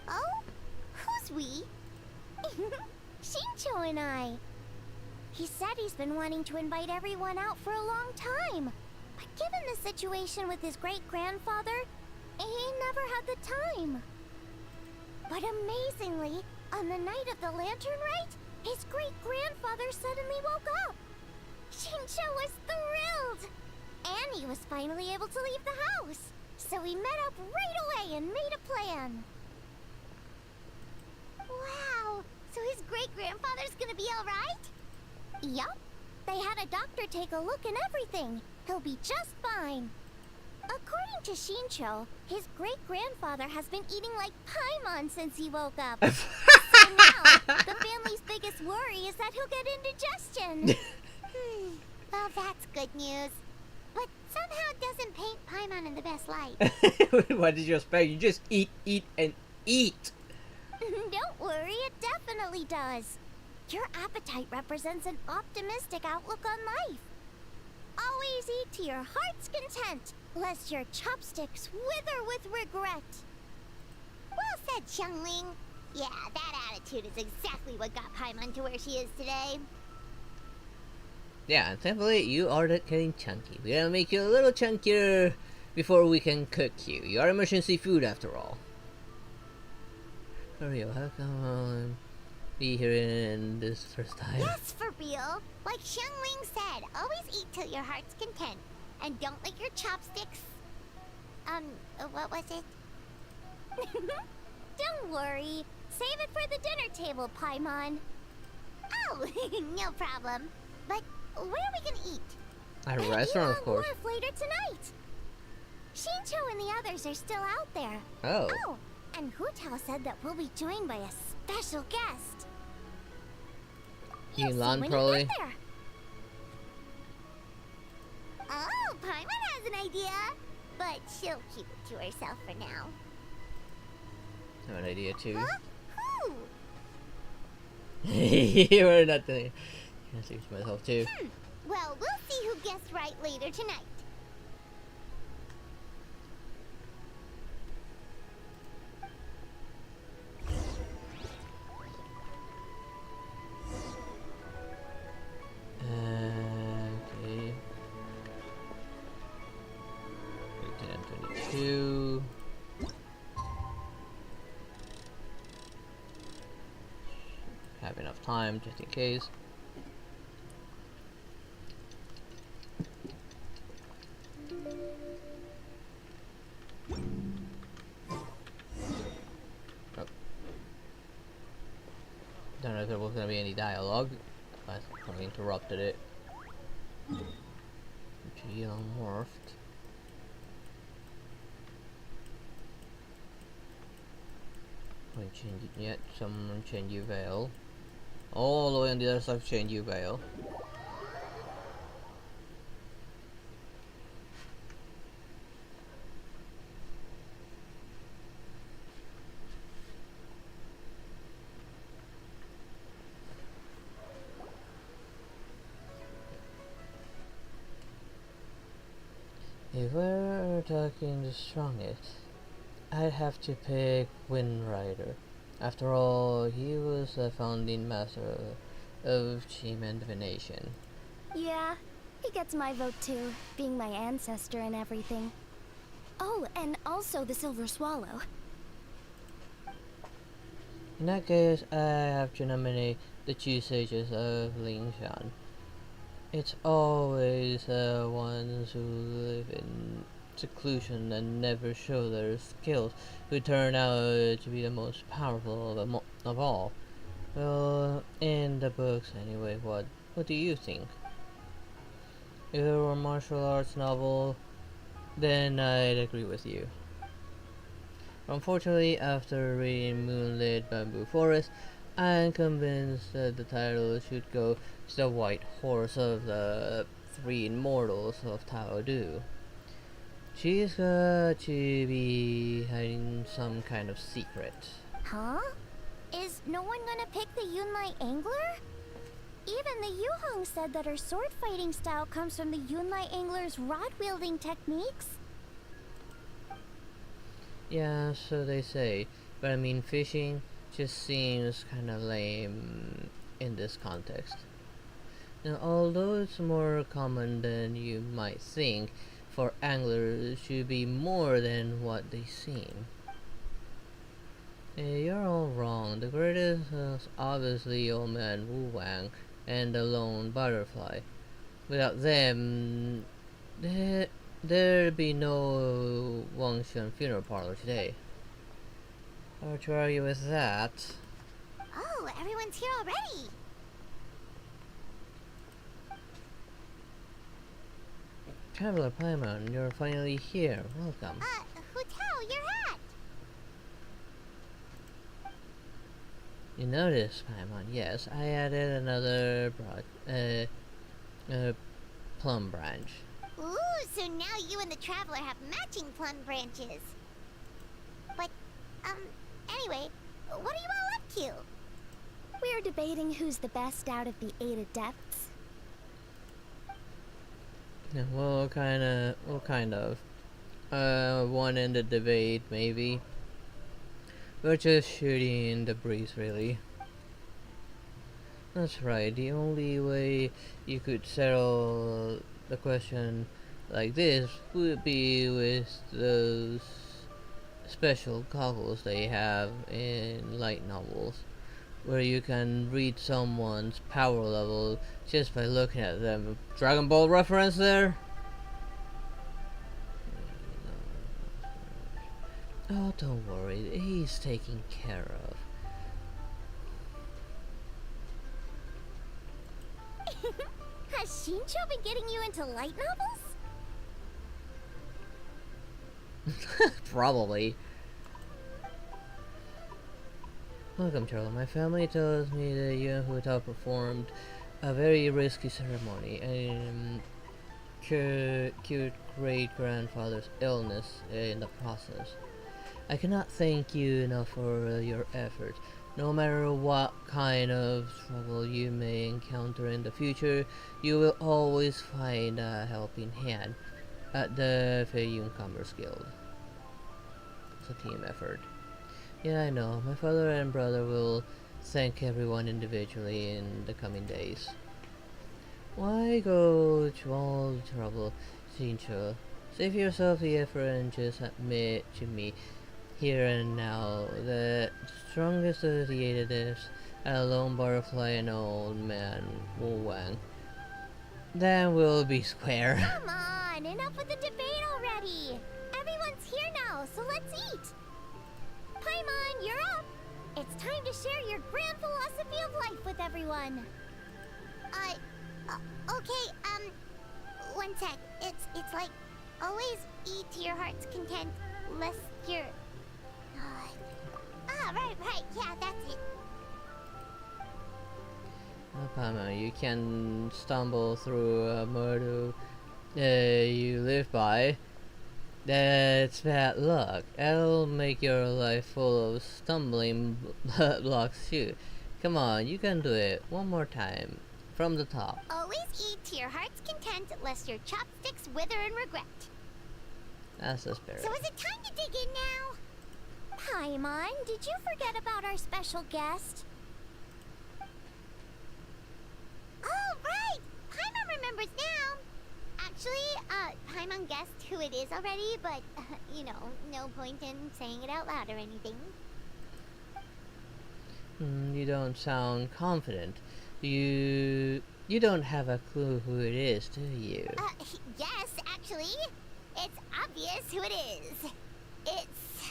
S2: Oh? Who's we? Shincho and I. He said he's been wanting to invite everyone out for a long time. But given the situation with his great-grandfather, he never had the time. But amazingly, on the night of the lantern rite, his great-grandfather suddenly woke up. Shincho was thrilled! And he was finally able to leave the house. So we met up right away and made a plan. Wow! So his great-grandfather's gonna be alright? Yup. They had a doctor take a look and everything. He'll be just fine. According to Shincho, his great-grandfather has been eating like paimon since he woke up. So now, the family's biggest worry is that he'll get indigestion. Well, that's good news. But somehow it doesn't paint paimon in the best light.
S1: What did you expect? You just eat, and eat.
S2: Don't worry, it definitely does. Your appetite represents an optimistic outlook on life. Always eat to your heart's content, lest your chopsticks wither with regret. Well said, Xiangling. Yeah, that attitude is exactly what got Paimon to where she is today.
S1: Yeah, and thankfully you are getting chunky. We gotta make you a little chunkier before we can cook you. You are emergency food after all. For real, how come I'll be here in this first time?
S2: Yes, for real. Like Xiangling said, always eat till your heart's content. And don't lick your chopsticks. What was it? Don't worry. Save it for the dinner table, Paimon. Oh, no problem. But where are we gonna eat?
S1: At a restaurant, of course.
S2: Wharf later tonight. Shincho and the others are still out there.
S1: Oh.
S2: And Hu Tao said that we'll be joined by a special guest. You'll see
S1: Lan,
S2: when
S1: probably.
S2: you get there. Oh, Paimon has an idea, but she'll keep it to herself for now.
S1: I have an idea too.
S2: Huh? Who?
S1: You're not doing. I see myself too.
S2: Well, we'll see who guessed right later tonight.
S1: Okay. 18 and 22. Have enough time just in case. Oh. Don't know if there was gonna be any dialogue. I interrupted it. Geomorphed. Won't change it yet. Someone change your veil. All the way on the other side, change your veil. If we're attacking the strongest, I'd have to pick Wind Rider. After all, he was the founding master of Chi-Man divination.
S7: Yeah, he gets my vote too, being my ancestor and everything. Oh, and also the Silver Swallow.
S1: In that case, I have to nominate the two sages of Lingshan. It's always the ones who live in seclusion and never show their skills who turn out to be the most powerful of all. Well, in the books anyway. What do you think? If it were a martial arts novel, then I'd agree with you. Unfortunately, after reading Moonlit Bamboo Forest, I am convinced that the title should go to the white horse of the three immortals of Tao Du. She's got to be hiding some kind of secret.
S2: Huh? Is no one gonna pick the Yunlai Angler? Even the Yuhong said that her sword fighting style comes from the Yunlai Angler's rod wielding techniques.
S1: Yeah, so they say, but I mean, fishing just seems kinda lame in this context. Now, although it's more common than you might think, for anglers to be more than what they seem. You're all wrong. The greatest is obviously Old Man Wu Wang and the Lone Butterfly. Without them, there'd be no Wangshan funeral parlor today. Hard to argue with that.
S2: Oh, everyone's here already.
S1: Traveler Paimon, you're finally here. Welcome.
S2: Hu Tao, your hat.
S1: You notice, Paimon? Yes, I added another plum branch.
S2: Ooh, so now you and the Traveler have matching plum branches. But, anyway, what are you all up to?
S7: We're debating who's the best out of the 8 adepts.
S1: Yeah, well, kind of. One-ended debate, maybe. We're just shooting the breeze, really. That's right, the only way you could settle the question like this would be with those special goggles they have in light novels, where you can read someone's power level just by looking at them. Dragon Ball reference there? Oh, don't worry, he's taken care of.
S2: Has Shincho been getting you into light novels?
S1: Probably. Welcome, Charlie. My family tells me that you and Huta performed a very risky ceremony and cured great-grandfather's illness in the process. I cannot thank you enough for your efforts. No matter what kind of trouble you may encounter in the future, you will always find a helping hand at the Feiyun Commerce Guild. It's a team effort. Yeah, I know. My father and brother will thank everyone individually in the coming days. Why go to all the trouble, Shincho? Save yourself the effort and just admit to me here and now that the strongest of the 8 adepts, a lone butterfly and an old man, Wu Wang. Then we'll be square.
S2: Come on, enough with the debate already. Everyone's here now, so let's eat. Paimon, you're up. It's time to share your grand philosophy of life with everyone. Okay, one sec. It's like, always eat to your heart's content, lest you're... right, yeah, that's it.
S1: Oh, Pama, you can stumble through a murder you live by. That's bad luck. That'll make your life full of stumbling blocks too. Come on, you can do it. One more time. From the top.
S2: Always eat to your heart's content, lest your chopsticks wither in regret.
S1: That's the spirit.
S2: So is it time to dig in now? Paimon, did you forget about our special guest? Oh, right! Paimon remembers now! Actually, Paimon guessed who it is already, but, you know, no point in saying it out loud or anything.
S1: You don't sound confident. You don't have a clue who it is, do you?
S2: Yes, actually. It's obvious who it is. It's...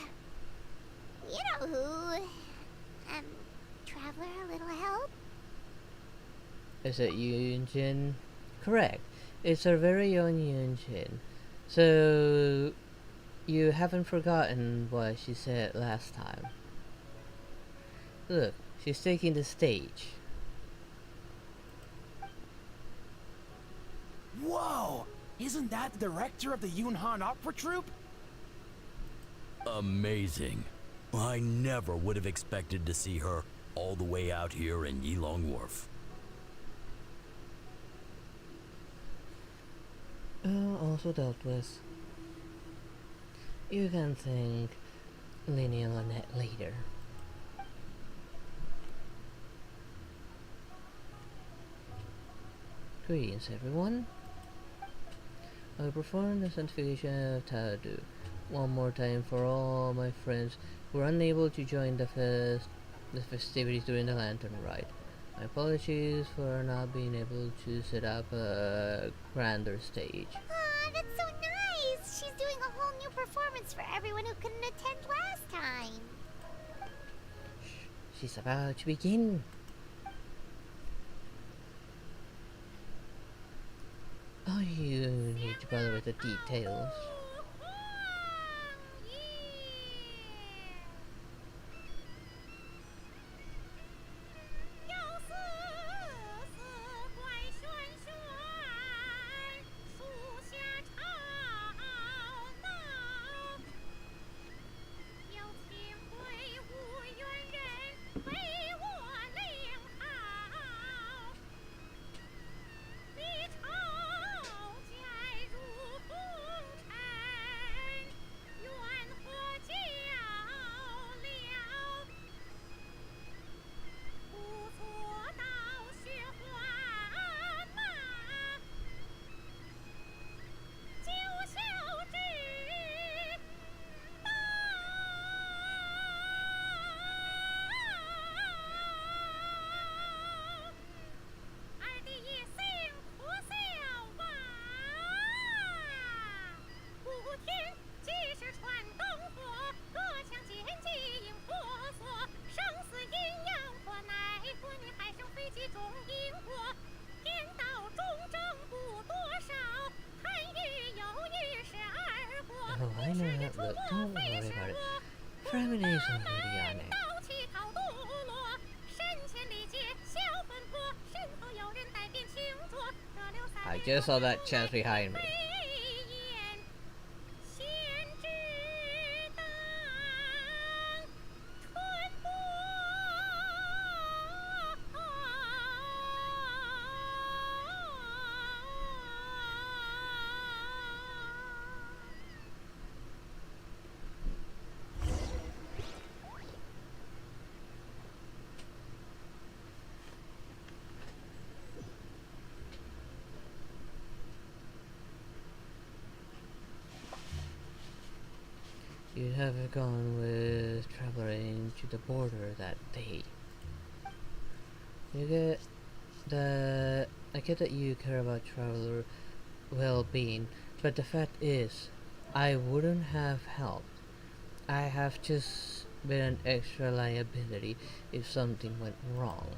S2: you know who. Traveler, a little help?
S1: Is it Yunjin? Correct. It's our very own Yunjin. So, You haven't forgotten what she said last time. Look, she's taking the stage.
S10: Whoa! Isn't that the director of the Yunhan Opera Troupe?
S11: Amazing. I never would have expected to see her all the way out here in Yilong Wharf.
S1: Also dealt with. You can thank Lenny and Lynette later. Greetings everyone. I'll perform the sanctification of Tadu one more time for all my friends who were unable to join the festivities during the Lantern Rite. My apologies for not being able to set up a grander stage.
S2: Aw, that's so nice! She's doing a whole new performance for everyone who couldn't attend last time.
S1: She's about to begin. Oh, you need to bother with the details. Oh, I know that look. Don't worry about it. Fremina's already on it. I just saw that chest behind me. You'd have gone with traveling to the border that day. I get that you care about traveler well-being, but the fact is, I wouldn't have helped. I have just been an extra liability if something went wrong.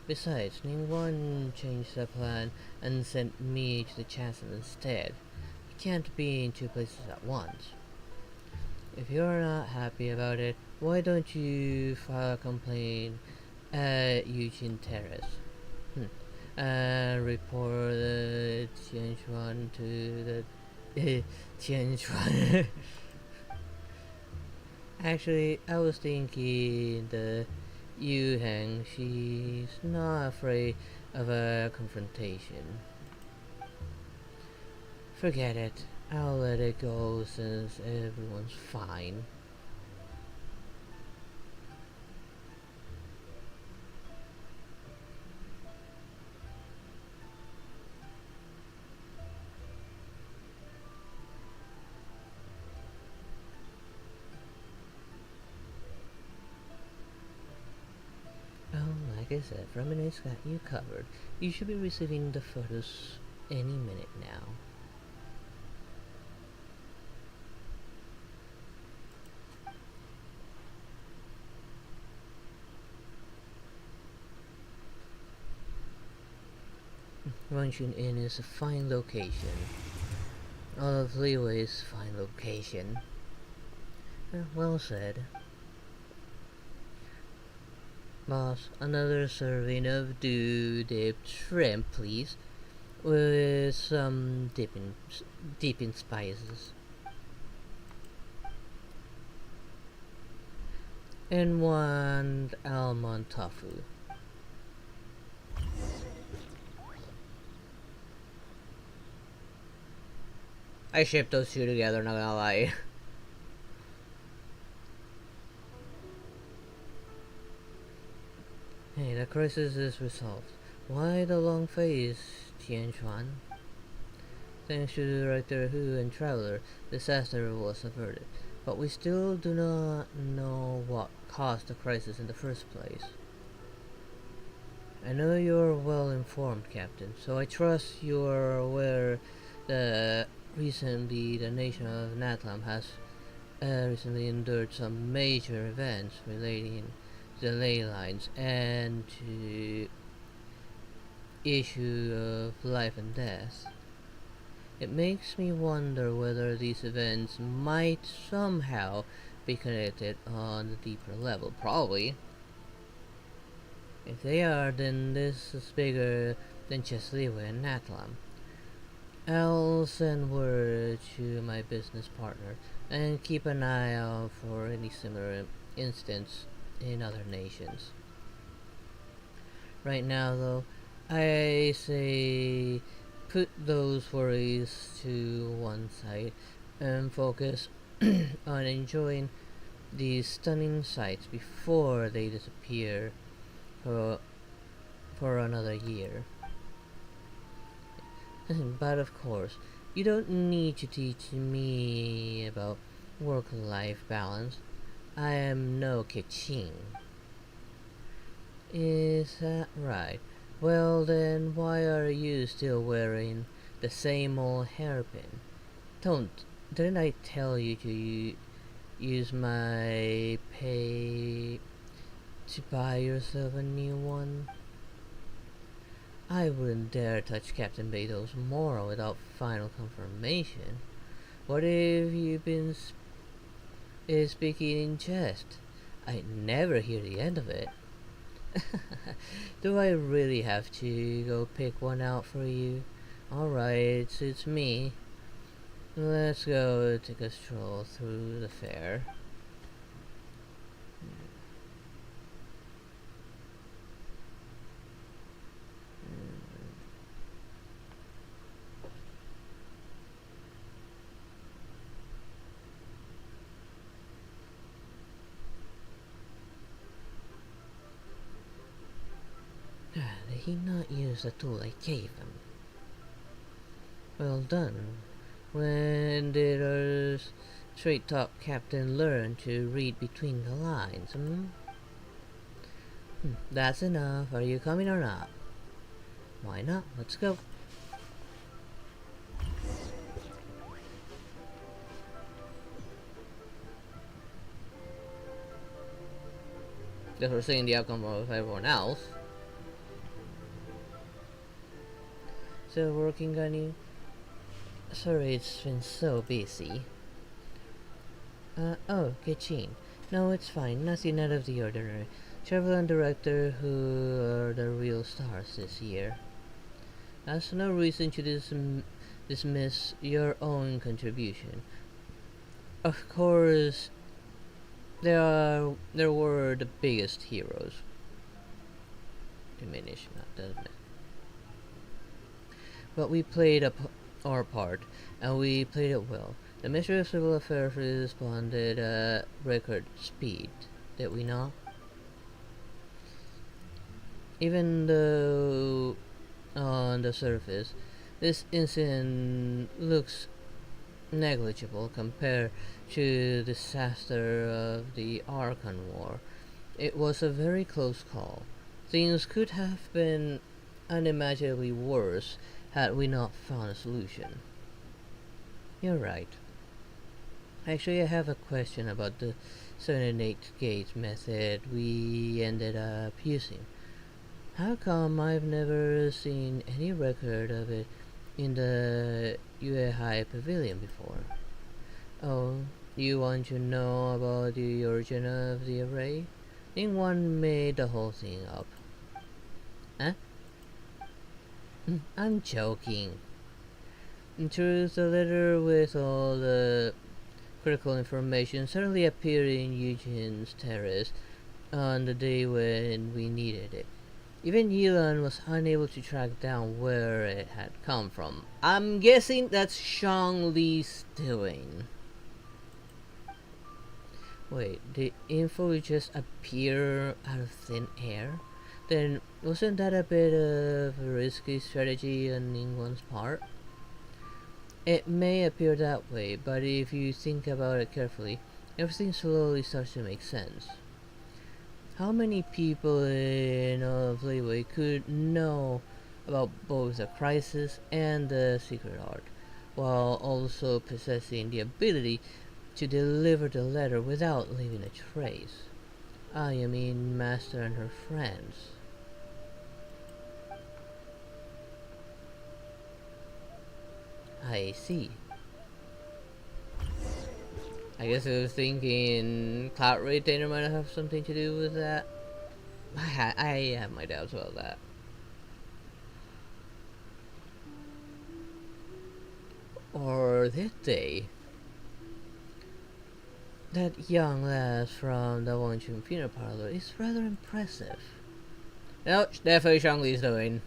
S1: Besides, Ningguang changed the plan and sent me to the chancellor instead. I can't be in two places at once. If you're not happy about it, why don't you file a complaint at Eugene Terrace? And report the Tianchuan to the Tianchuan. Actually, I was thinking the Yu Heng, she's not afraid of a confrontation. Forget it. I'll let it go since everyone's fine. Well, like I said, Remena's got you covered. You should be receiving the photos any minute now. Genshin Inn is a fine location. All of Leeway's fine location. Well said. Boss, another serving of dew-dipped shrimp, please. With some dipping spices. And one almond tofu. I shipped those two together, not gonna lie. Hey, the crisis is resolved. Why the long face, Tianchuan? Thanks to the Director Hu and Traveler, disaster was averted. But we still do not know what caused the crisis in the first place. I know you're well informed, Captain, so I trust you're aware that recently the nation of Natlam has recently endured some major events relating to the ley lines and to issue of life and death. It makes me wonder whether these events might somehow be connected on a deeper level. Probably. If they are, then this is bigger than just Leeway and Natlam. I'll send word to my business partner and keep an eye out for any similar instance in other nations. Right now, though, I say put those worries to one side and focus on enjoying these stunning sights before they disappear for another year. But of course, you don't need to teach me about work-life balance. I am no Kichin. Is that right? Well then, why are you still wearing the same old hairpin? Didn't I tell you to use my pay to buy yourself a new one? I wouldn't dare touch Captain Beto's moral without final confirmation. What if you've been speaking in jest? I never hear the end of it. Do I really have to go pick one out for you? Alright, it suits me. Let's go take a stroll through the fair. Did he not use the tool I gave him? Well done. When did our straight top captain learn to read between the lines, That's enough. Are you coming or not? Why not? Let's go. Guess we're seeing the outcome of everyone else. Still working on you? Sorry, it's been so busy. Oh, Kichin. No, it's fine. Nothing out of the ordinary. Travel and Director who are the real stars this year. That's no reason to dismiss your own contribution. Of course, there were the biggest heroes. Diminish, not dismiss. But we played our part, and we played it well. The Ministry of Civil Affairs responded at record speed, did we not? Even though, on the surface, this incident looks negligible compared to the disaster of the Archon War, it was a very close call. Things could have been unimaginably worse had we not found a solution. You're right. Actually, I have a question about the 78 gate method we ended up using. How come I've never seen any record of it in the UAI pavilion before. Oh, you want to know about the origin of the array? I think one made the whole thing up. Huh? I'm joking. In truth, the letter with all the critical information suddenly appeared in Eugene's terrace on the day when we needed it. Even Yilan was unable to track down where it had come from. I'm guessing that's Shang Li's doing. Wait, did info just appear out of thin air? Then wasn't that a bit of a risky strategy on Ningguang's part? It may appear that way, but if you think about it carefully, everything slowly starts to make sense. How many people in all of Leeway could know about both the crisis and the secret art, while also possessing the ability to deliver the letter without leaving a trace? I mean, Master and her friends. I see. I guess I was thinking Cloud Retainer might have something to do with that. I have my doubts about that. Or did they? That young lass from the Wangchun Funeral Parlor is rather impressive. No, definitely Shang-Li's doing.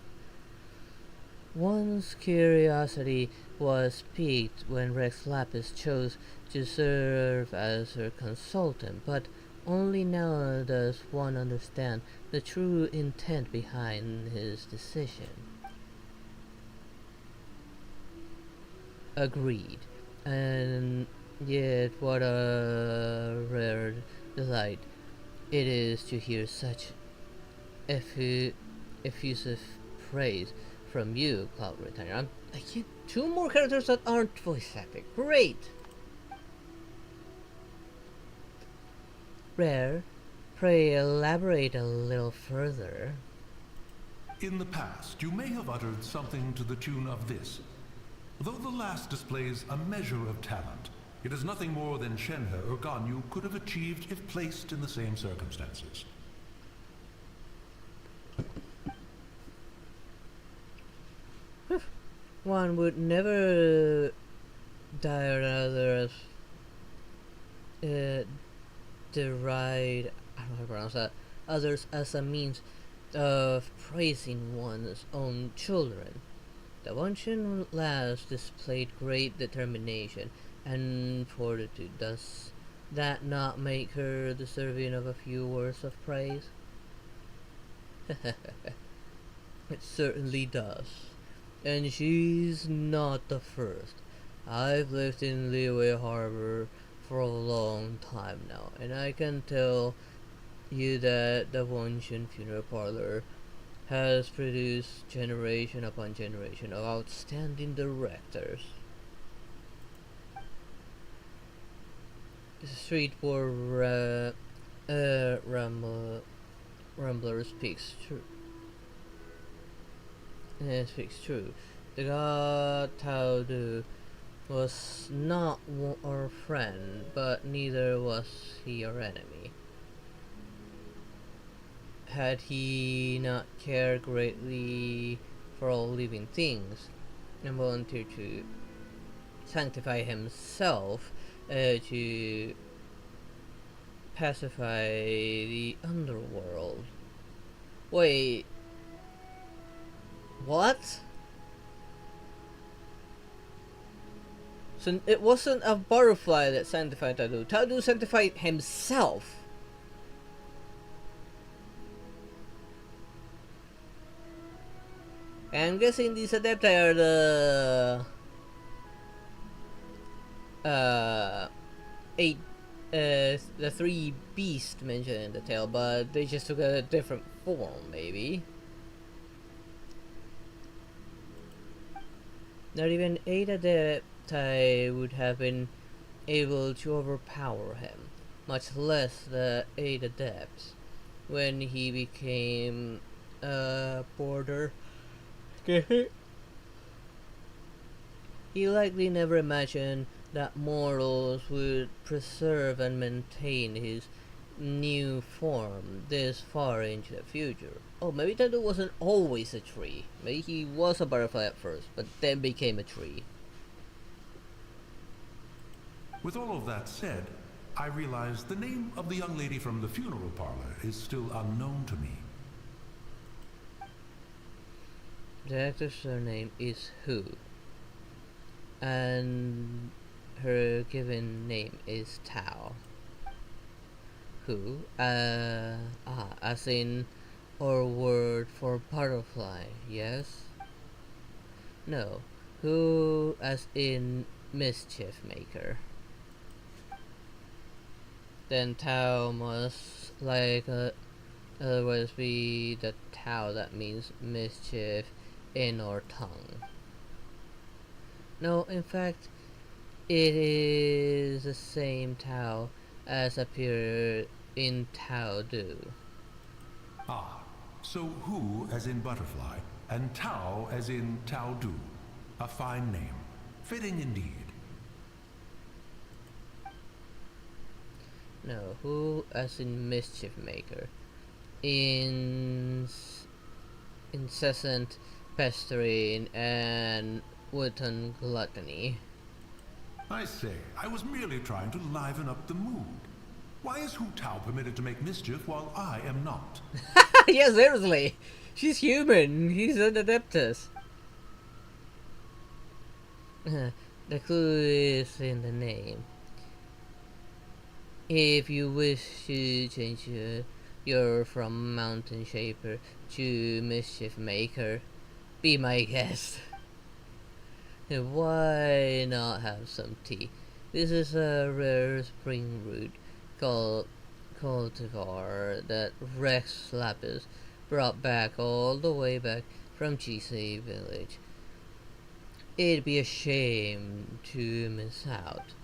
S1: One's curiosity was piqued when Rex Lapis chose to serve as her consultant, but only now does one understand the true intent behind his decision. Agreed. And yet what a rare delight it is to hear such effusive praise from you, Cloud Retainer. I get 2 more characters that aren't voice acting. Great! Rare, pray elaborate a little further.
S12: In the past, you may have uttered something to the tune of this. Though the last displays a measure of talent, it is nothing more than Shenhe or Ganyu could have achieved if placed in the same circumstances.
S1: One would never dire others deride, I don't know how to pronounce that, others as a means of praising one's own children. The Wangchun lass displayed great determination and fortitude. Does that not make her deserving of a few words of praise? It certainly does. And she's not the first. I've lived in Liyue Harbor for a long time now, and I can tell you that the Wangchun Funeral Parlor has produced generation upon generation of outstanding directors. The streetboard Rambler speaks true. It speaks true. The god Tao Du was not our friend, but neither was he our enemy. Had he not cared greatly for all living things and volunteered to sanctify himself to pacify the underworld? Wait, what? So it wasn't a butterfly that sanctified Tao Du. Tao Du sanctified himself. I'm guessing these Adepti are the 3 beasts mentioned in the tale, but they just took a different form, maybe. Not even 8 Adepti would have been able to overpower him, much less the 8 Adepts, when he became a border He likely never imagined that mortals would preserve and maintain his new form this far into the future. Oh, maybe that it wasn't always a tree. Maybe he was a butterfly at first, but then became a tree.
S12: With all of that said, I realize the name of the young lady from the funeral parlor is still unknown to me.
S1: The actor's surname is Hu, and her given name is Tao. Hu, as in our word for butterfly, yes? No, Hu as in mischief maker. Then Tao must otherwise be the Tao that means mischief in our tongue. No, in fact, it is the same Tao as appeared in Tao Do.
S12: Ah, so Hu as in butterfly, and Tao as in Tao Du. A fine name. Fitting indeed.
S1: No, Hu as in mischief maker. Incessant pestering and wanton gluttony.
S12: I say, I was merely trying to liven up the mood. Why is Hu Tao permitted to make mischief while I am not?
S1: Yeah, seriously. She's human. He's an adeptus. The clue is in the name. If you wish to change your from Mountain Shaper to Mischief Maker, be my guest. Why not have some tea? This is a rare spring root called cultivar that Rex Lapis brought back all the way back from GC village. It'd be a shame to miss out.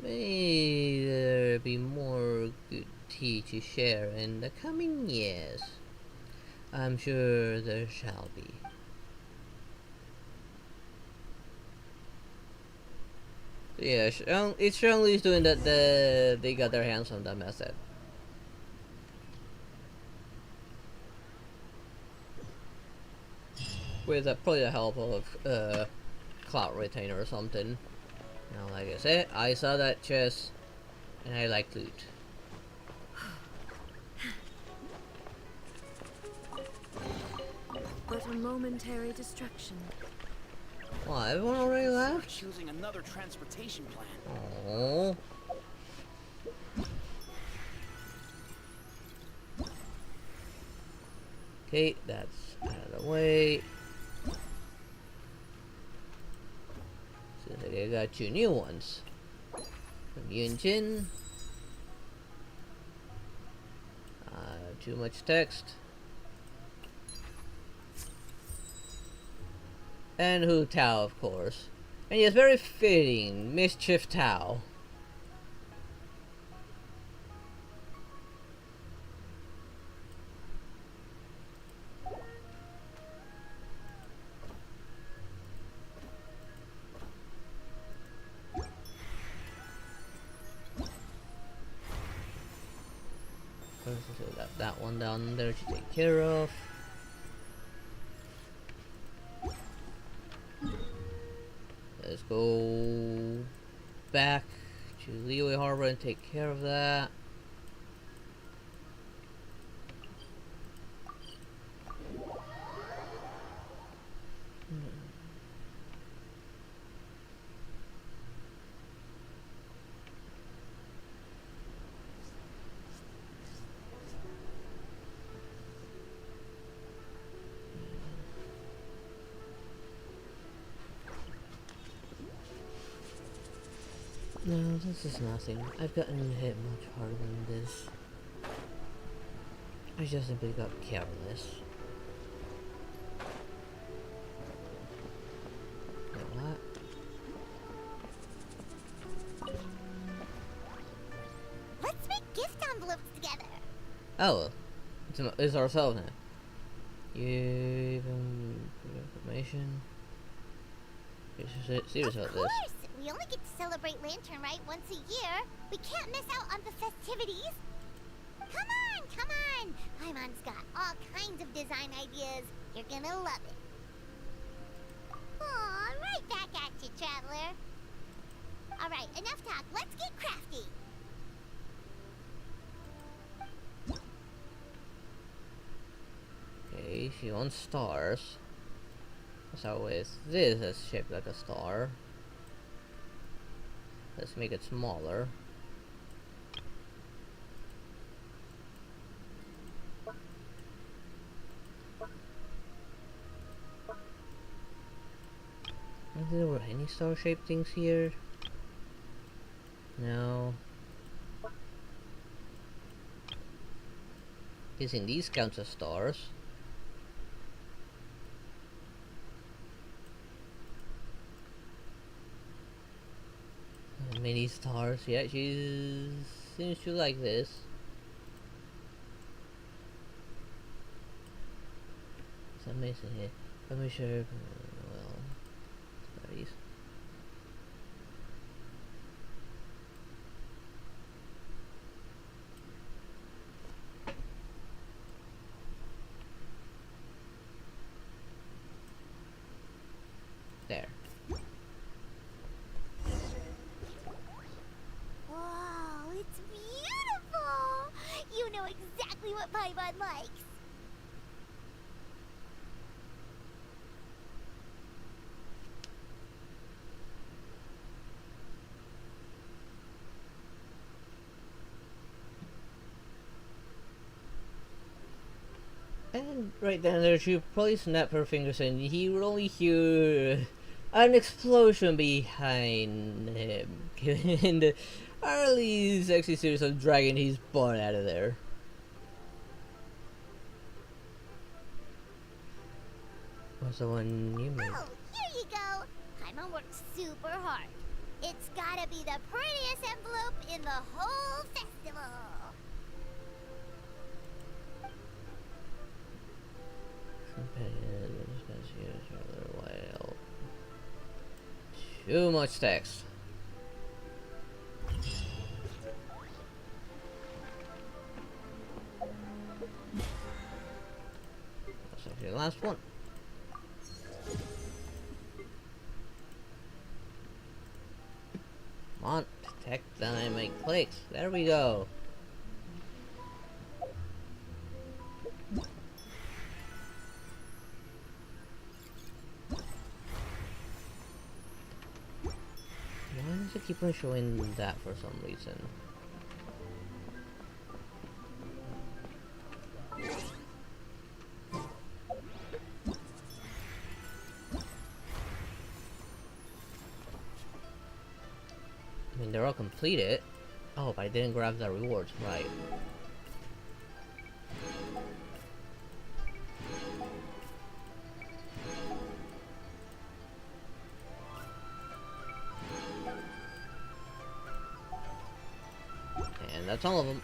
S1: May there be more good tea to share in the coming years. I'm sure there shall be. Yeah, it's strongly doing that they got their hands on that method. With probably the help of Cloud Retainer or something. Now, like I said, I saw that chest, and I like loot.
S5: But a momentary distraction.
S1: Wow, everyone already left?
S10: Choosing another transportation plan.
S1: Oh. Okay, that's out of the way. Seems like I got two new ones. From Genshin. Too much text. And Hu Tao, of course. And yes, very fitting, Mischief Tao. So we got that one down there to take care of. Let's go back to Liyue Harbor and take care of that. No, this is nothing. I've gotten hit much harder than this. I just simply got careless. Wait, what?
S2: Let's make gift envelopes together.
S1: Oh, it's ourselves now. You even information. Serious about
S2: Of
S1: this.
S2: course! We only get to celebrate Lantern Rite once a year. We can't miss out on the festivities. Come on, come on! Paimon's got all kinds of design ideas. You're gonna love it. Aw, right back at you, Traveler. Alright, enough talk. Let's get crafty.
S1: Okay, she wants stars. So with this is shaped like a star. Let's make it smaller. Is there any star-shaped things here? No. Guessing these counts as stars. Mini stars, yeah, she seems to like this. It's amazing here. Let me show you, well, studies. There.
S2: Wow, it's beautiful! You know exactly what Paimon likes.
S1: And right then there, she probably snapped her fingers and he would only hear an explosion behind him. In the early sexy series of Dragon, he's born out of there. What's the one you made?
S2: Oh, here you go. Paimon works super hard. It's gotta be the prettiest envelope in the whole festival.
S1: Too much text. That's actually the last one. Come on, detect them and make clicks. There we go. Why does it keep on showing that for some reason? I mean, they're all completed. Oh, but I didn't grab the rewards, right. And that's all of them.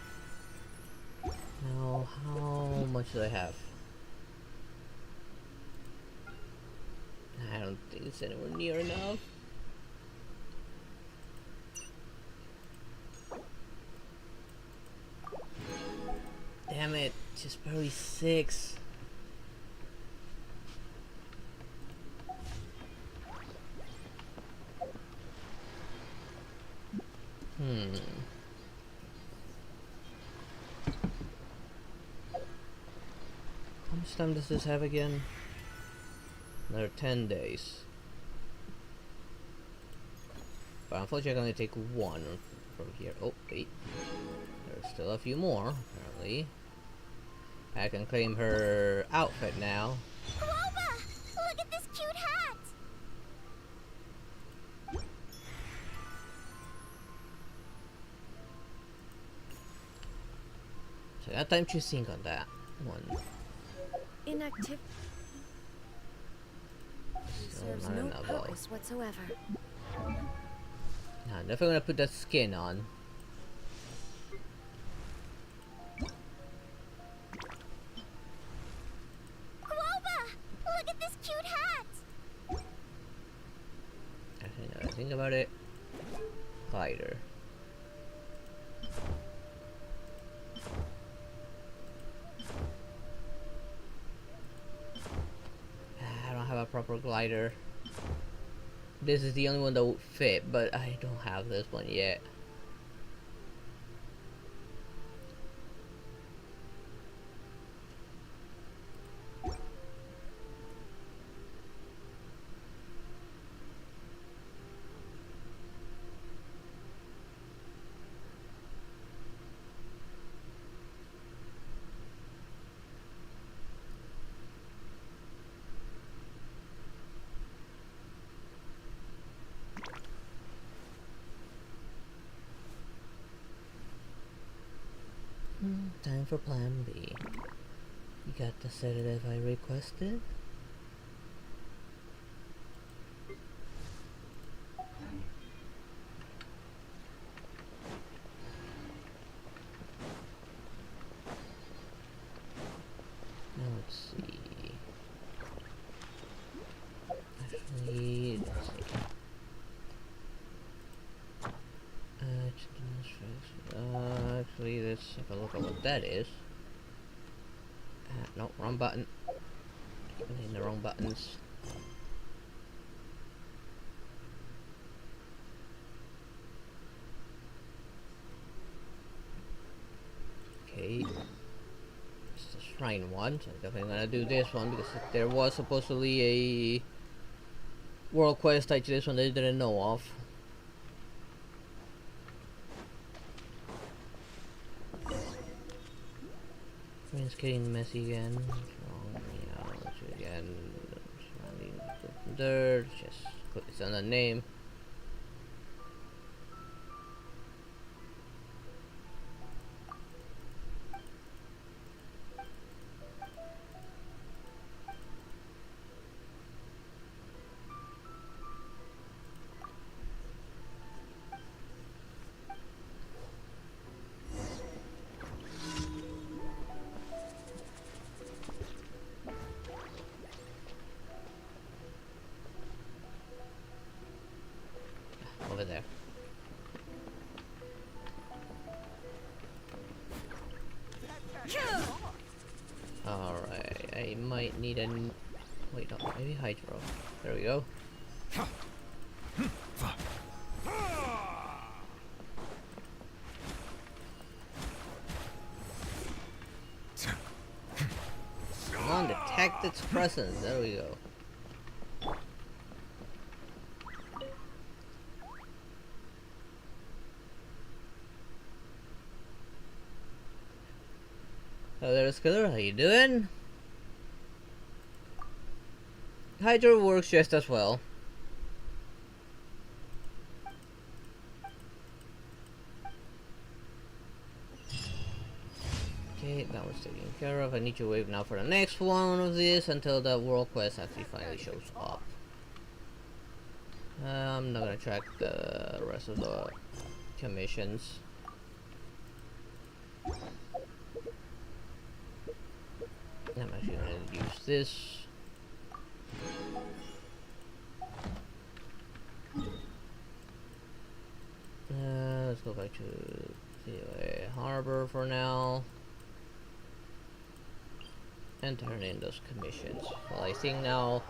S1: Now, how much do I have? I don't think it's anywhere near enough. Damn it, just barely 6. How much time does this have again? Another 10 days. But unfortunately I can only take one from here. Oh, wait. There's still a few more, apparently. I can claim her outfit now.
S2: Guoba! Look at this cute hat!
S1: So I got time to think on that one.
S5: Inactive. Serves
S1: not
S5: no
S1: enough,
S5: purpose whatsoever.
S1: I'm definitely gonna put that skin on.
S2: Guoba! Look at this cute hat!
S1: think about it. Glider. I don't have a proper glider. This is the only one that would fit, but I don't have this one yet. Time for plan B. You got the sedative I requested? Now let's see. Actually, let's see. Actually, let's have a look at what that is. No, wrong button. Keep hitting the wrong buttons. Okay. It's the shrine one, so I'm definitely gonna do this one because there was supposedly a world quest tied to this one that I didn't know of. It's getting messy again. Wrong, yeah, let's do it again. Surrounding dirt, just click this on the name. Over there. Alright, I might need a... Wait, no, maybe Hydro. There we go. Come on, detect its presence. There we go. Hello, Skiller, how you doing? Hydro works just as well. Okay, that was taken care of. I need to wait now for the next one of this until the world quest actually finally shows up. I'm not gonna track the rest of the commissions. I'm actually going to use this. Let's go back to the harbor for now. And turn in those commissions. Well, I think now...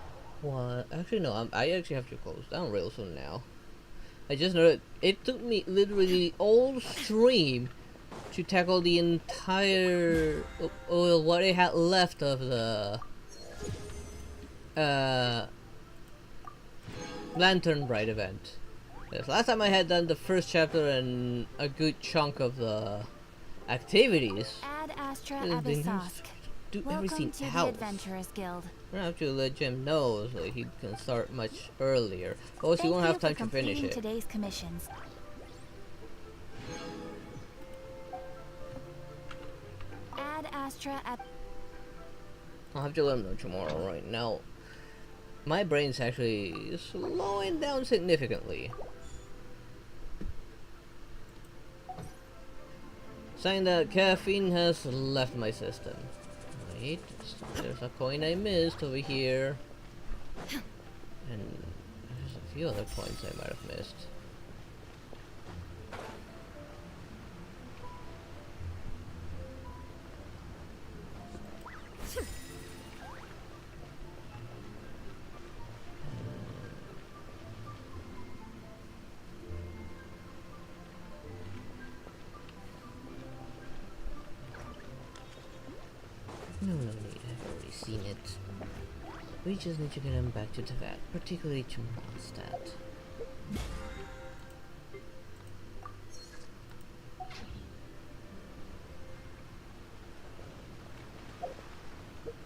S1: What? Actually, no, I actually have to close down real soon now. I just know it took me literally all stream to tackle the entire what I had left of the Lantern Bride event. Yes, last time I had done the first chapter and a good chunk of the activities.
S7: Ad Astra
S1: Then you
S7: Abyssosque.
S1: do
S7: Welcome
S1: everything
S7: to the
S1: else.
S7: Adventurers Guild.
S1: I have to let Jim know so he can start much earlier. Also, he won't have time to finish it.
S7: Today's commissions. Ad Astra
S1: I'll have to let him know tomorrow. Right now, my brain's actually slowing down significantly. Saying that caffeine has left my system. Wait, there's a coin I missed over here. And there's a few other coins I might have missed. No need, I've already seen it. We just need to get him back to Tibet, particularly to Mondstadt.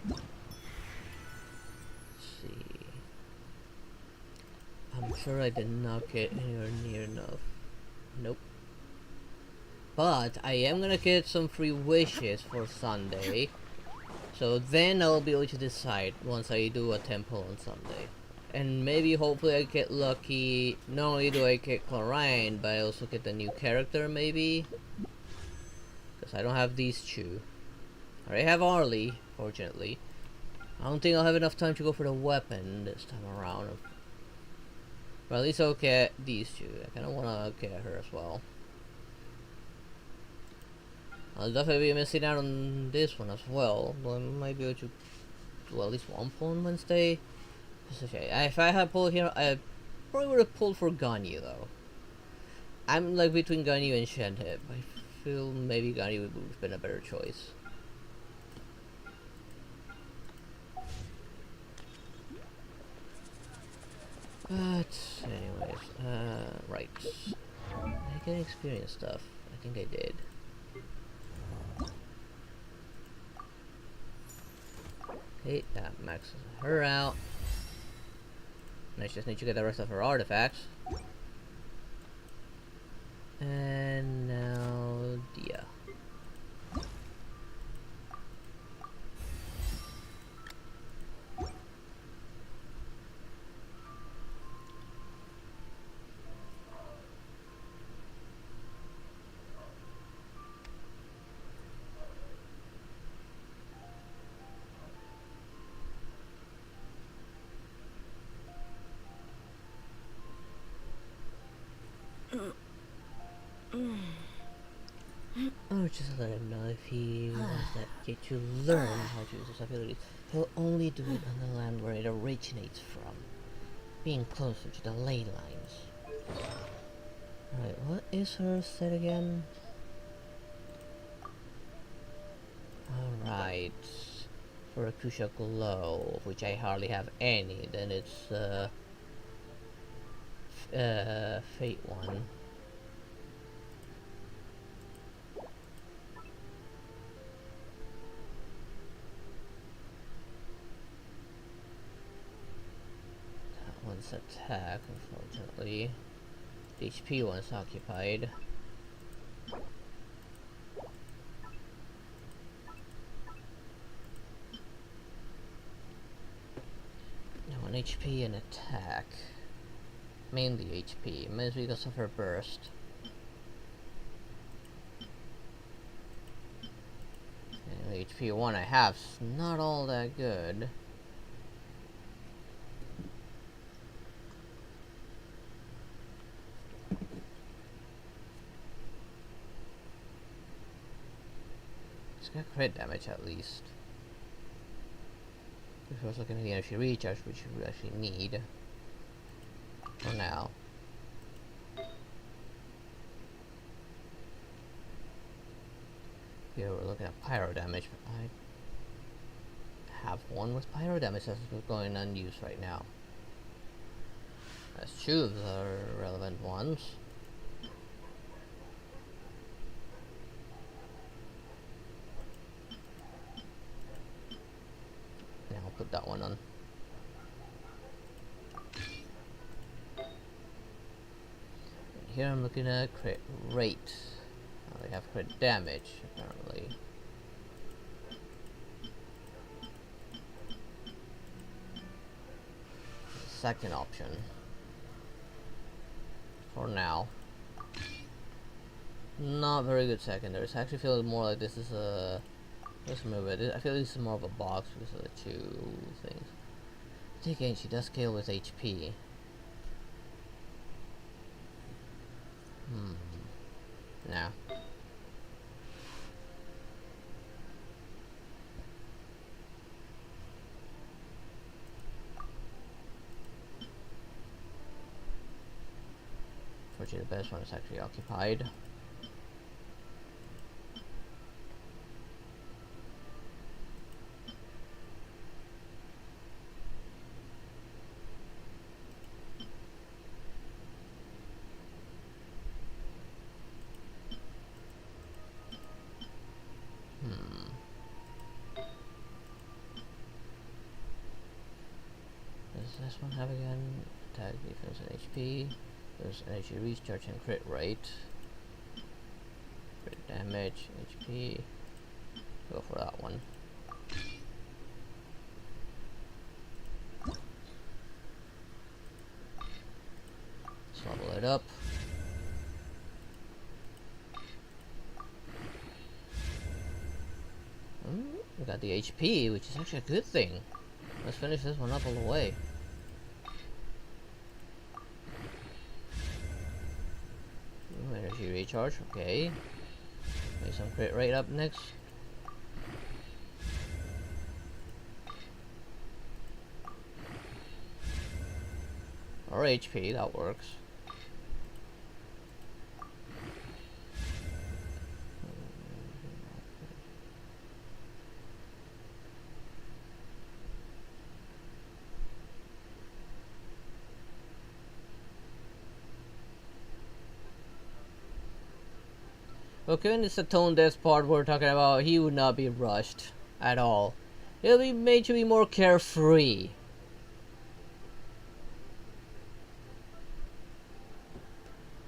S1: Let's see. I'm sure I did not get anywhere near enough. Nope. But I am gonna get some free wishes for Sunday. So then I'll be able to decide once I do a temple on Sunday. And maybe hopefully I get lucky. Not only do I get Chlorine, but I also get the new character maybe. Because I don't have these two. I already have Arlie, fortunately. I don't think I'll have enough time to go for the weapon this time around. But at least I'll get these two. I kinda wanna get her as well. I'll definitely be missing out on this one as well, but I might be able to do at least one pull on Wednesday. Okay, if I had pulled here, I probably would have pulled for Ganyu though. I'm like between Ganyu and Shenhe. I feel maybe Ganyu would have been a better choice. But anyways, right. I can experience stuff. I think I did. Okay, that maxes her out. I just need to get the rest of her artifacts. And now Dia. Or just let him know if he wants that kid to learn how to use his abilities. He'll only do it on the land where it originates from, being closer to the ley lines. Right, what is her set again? Alright. For Akusha Glow, of which I hardly have any, then it's Fate one. One's attack, unfortunately. The HP one's occupied. Now 1 HP and attack. Mainly HP, mainly because of her burst. And the HP one I have's not all that good. Got crit damage at least. If I was looking at the energy recharge, which you would actually need for now. Here we're looking at pyro damage, but I have one with pyro damage that's going unused right now. That's two of the relevant ones. Put that one on. And here I'm looking at crit rate. Now they have crit damage, apparently. Second option. For now. Not very good secondaries. I actually feel more like this is a... Let's move it. I feel this is more of a box because of the two things. Again, she does scale with HP. No. Fortunately, the best one is actually occupied. Does this one have again? Attack, defense, and HP. There's energy recharge and crit rate. Crit damage, HP. Go for that one. Let's level it up. We got the HP, which is actually a good thing. Let's finish this one up all the way. Energy recharge, okay. Make some crit rate up next. Or HP, that works. Okay, when it's the tone deaf part we're talking about, he would not be rushed at all. He'll be made to be more carefree.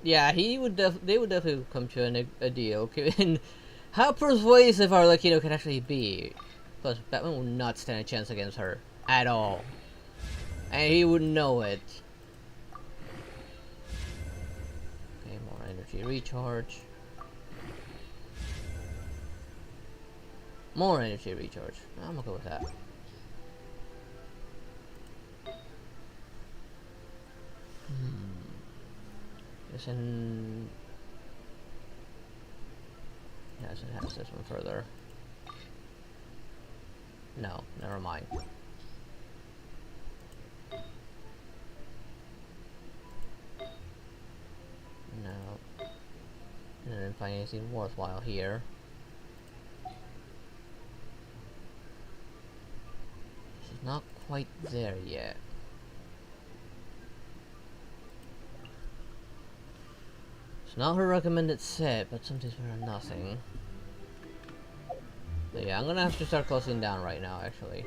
S1: Yeah, they would definitely come to a deal. Okay, and how persuasive our Lakino can actually be. Plus, Batman would not stand a chance against her at all, and he would know it. Okay, more energy recharge. More energy recharge. I'm gonna go with that. Listen. Yes, it has this one further. No, never mind. No. I didn't find anything worthwhile here. She's not quite there yet. It's not her recommended set, but something's better than nothing. But yeah, I'm gonna have to start closing down right now, actually.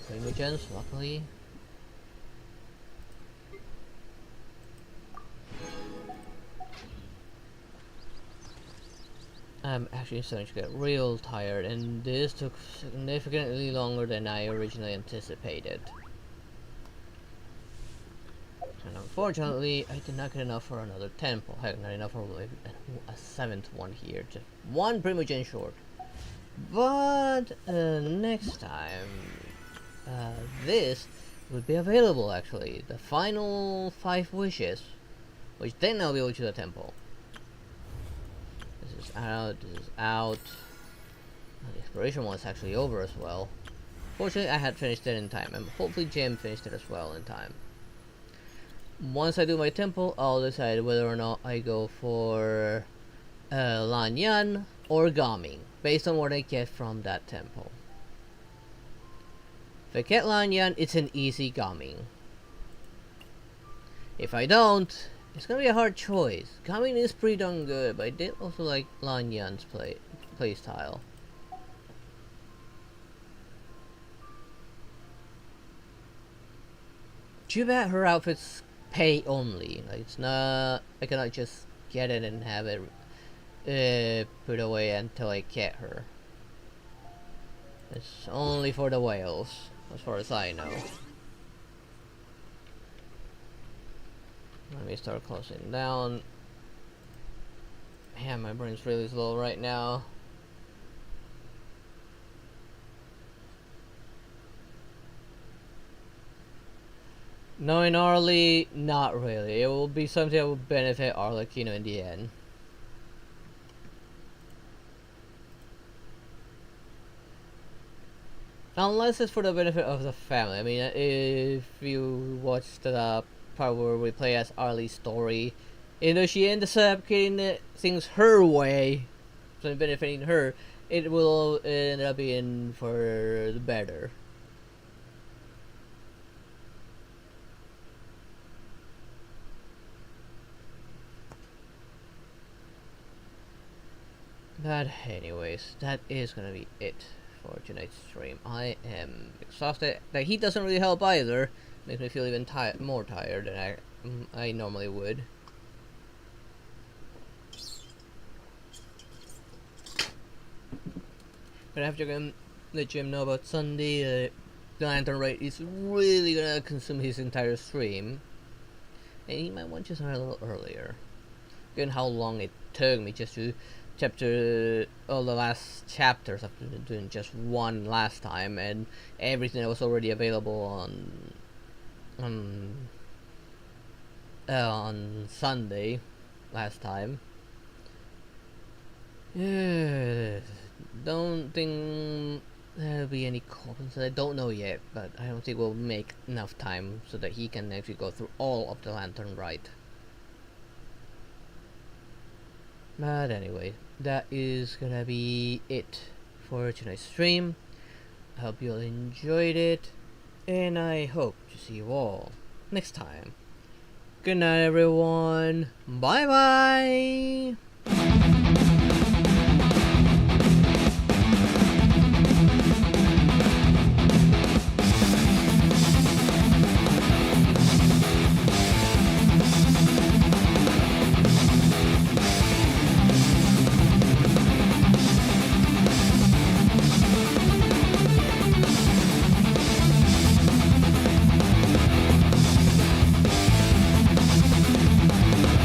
S1: Primogens, luckily. I'm actually starting to get real tired, and this took significantly longer than I originally anticipated. And unfortunately, I did not get enough for another temple. Heck, not enough for a 7th one here. Just one Primogen short. But next time, this would be available actually. The final 5 wishes, which then I'll be able to the temple. This is out. This is out. The exploration one is actually over as well. Fortunately, I had finished it in time, and hopefully Jim finished it as well in time. Once I do my temple, I'll decide whether or not I go for Lanyan or Gaming, based on what I get from that temple. If I get Lanyan, it's an easy Gaming. If I don't, it's gonna be a hard choice. Gaming is pretty darn good, but I did also like Lanyan's play style. Too bad her outfits pay only. Like, it's not, I cannot just get it and have it put away until I get her. It's only for the whales, as far as I know. Let me start closing down. Man, my brain's really slow right now. Knowing Arlie, not really. It will be something that will benefit Arlecchino in the end. Unless it's for the benefit of the family. I mean, if you watch the part where we play as Arlie's story, even though she ends up getting things her way, so benefiting her, it will end up being for the better. But anyways, that is gonna be it for tonight's stream. I am exhausted. The heat doesn't really help either. Makes me feel even more tired than I normally would. Gonna have to go let Jim know about Sunday. The Lantern Rite is really gonna consume his entire stream, and he might want to start a little earlier. Given how long it took me just to all the last chapters after doing just one last time, and everything that was already available on Sunday last time. Don't think there'll be any comments. I don't know yet, but I don't think we'll make enough time so that he can actually go through all of the Lantern Rite. But anyway, that is gonna be it for tonight's stream. I hope you all enjoyed it, and I hope to see you all next time. Good night, everyone. Bye bye.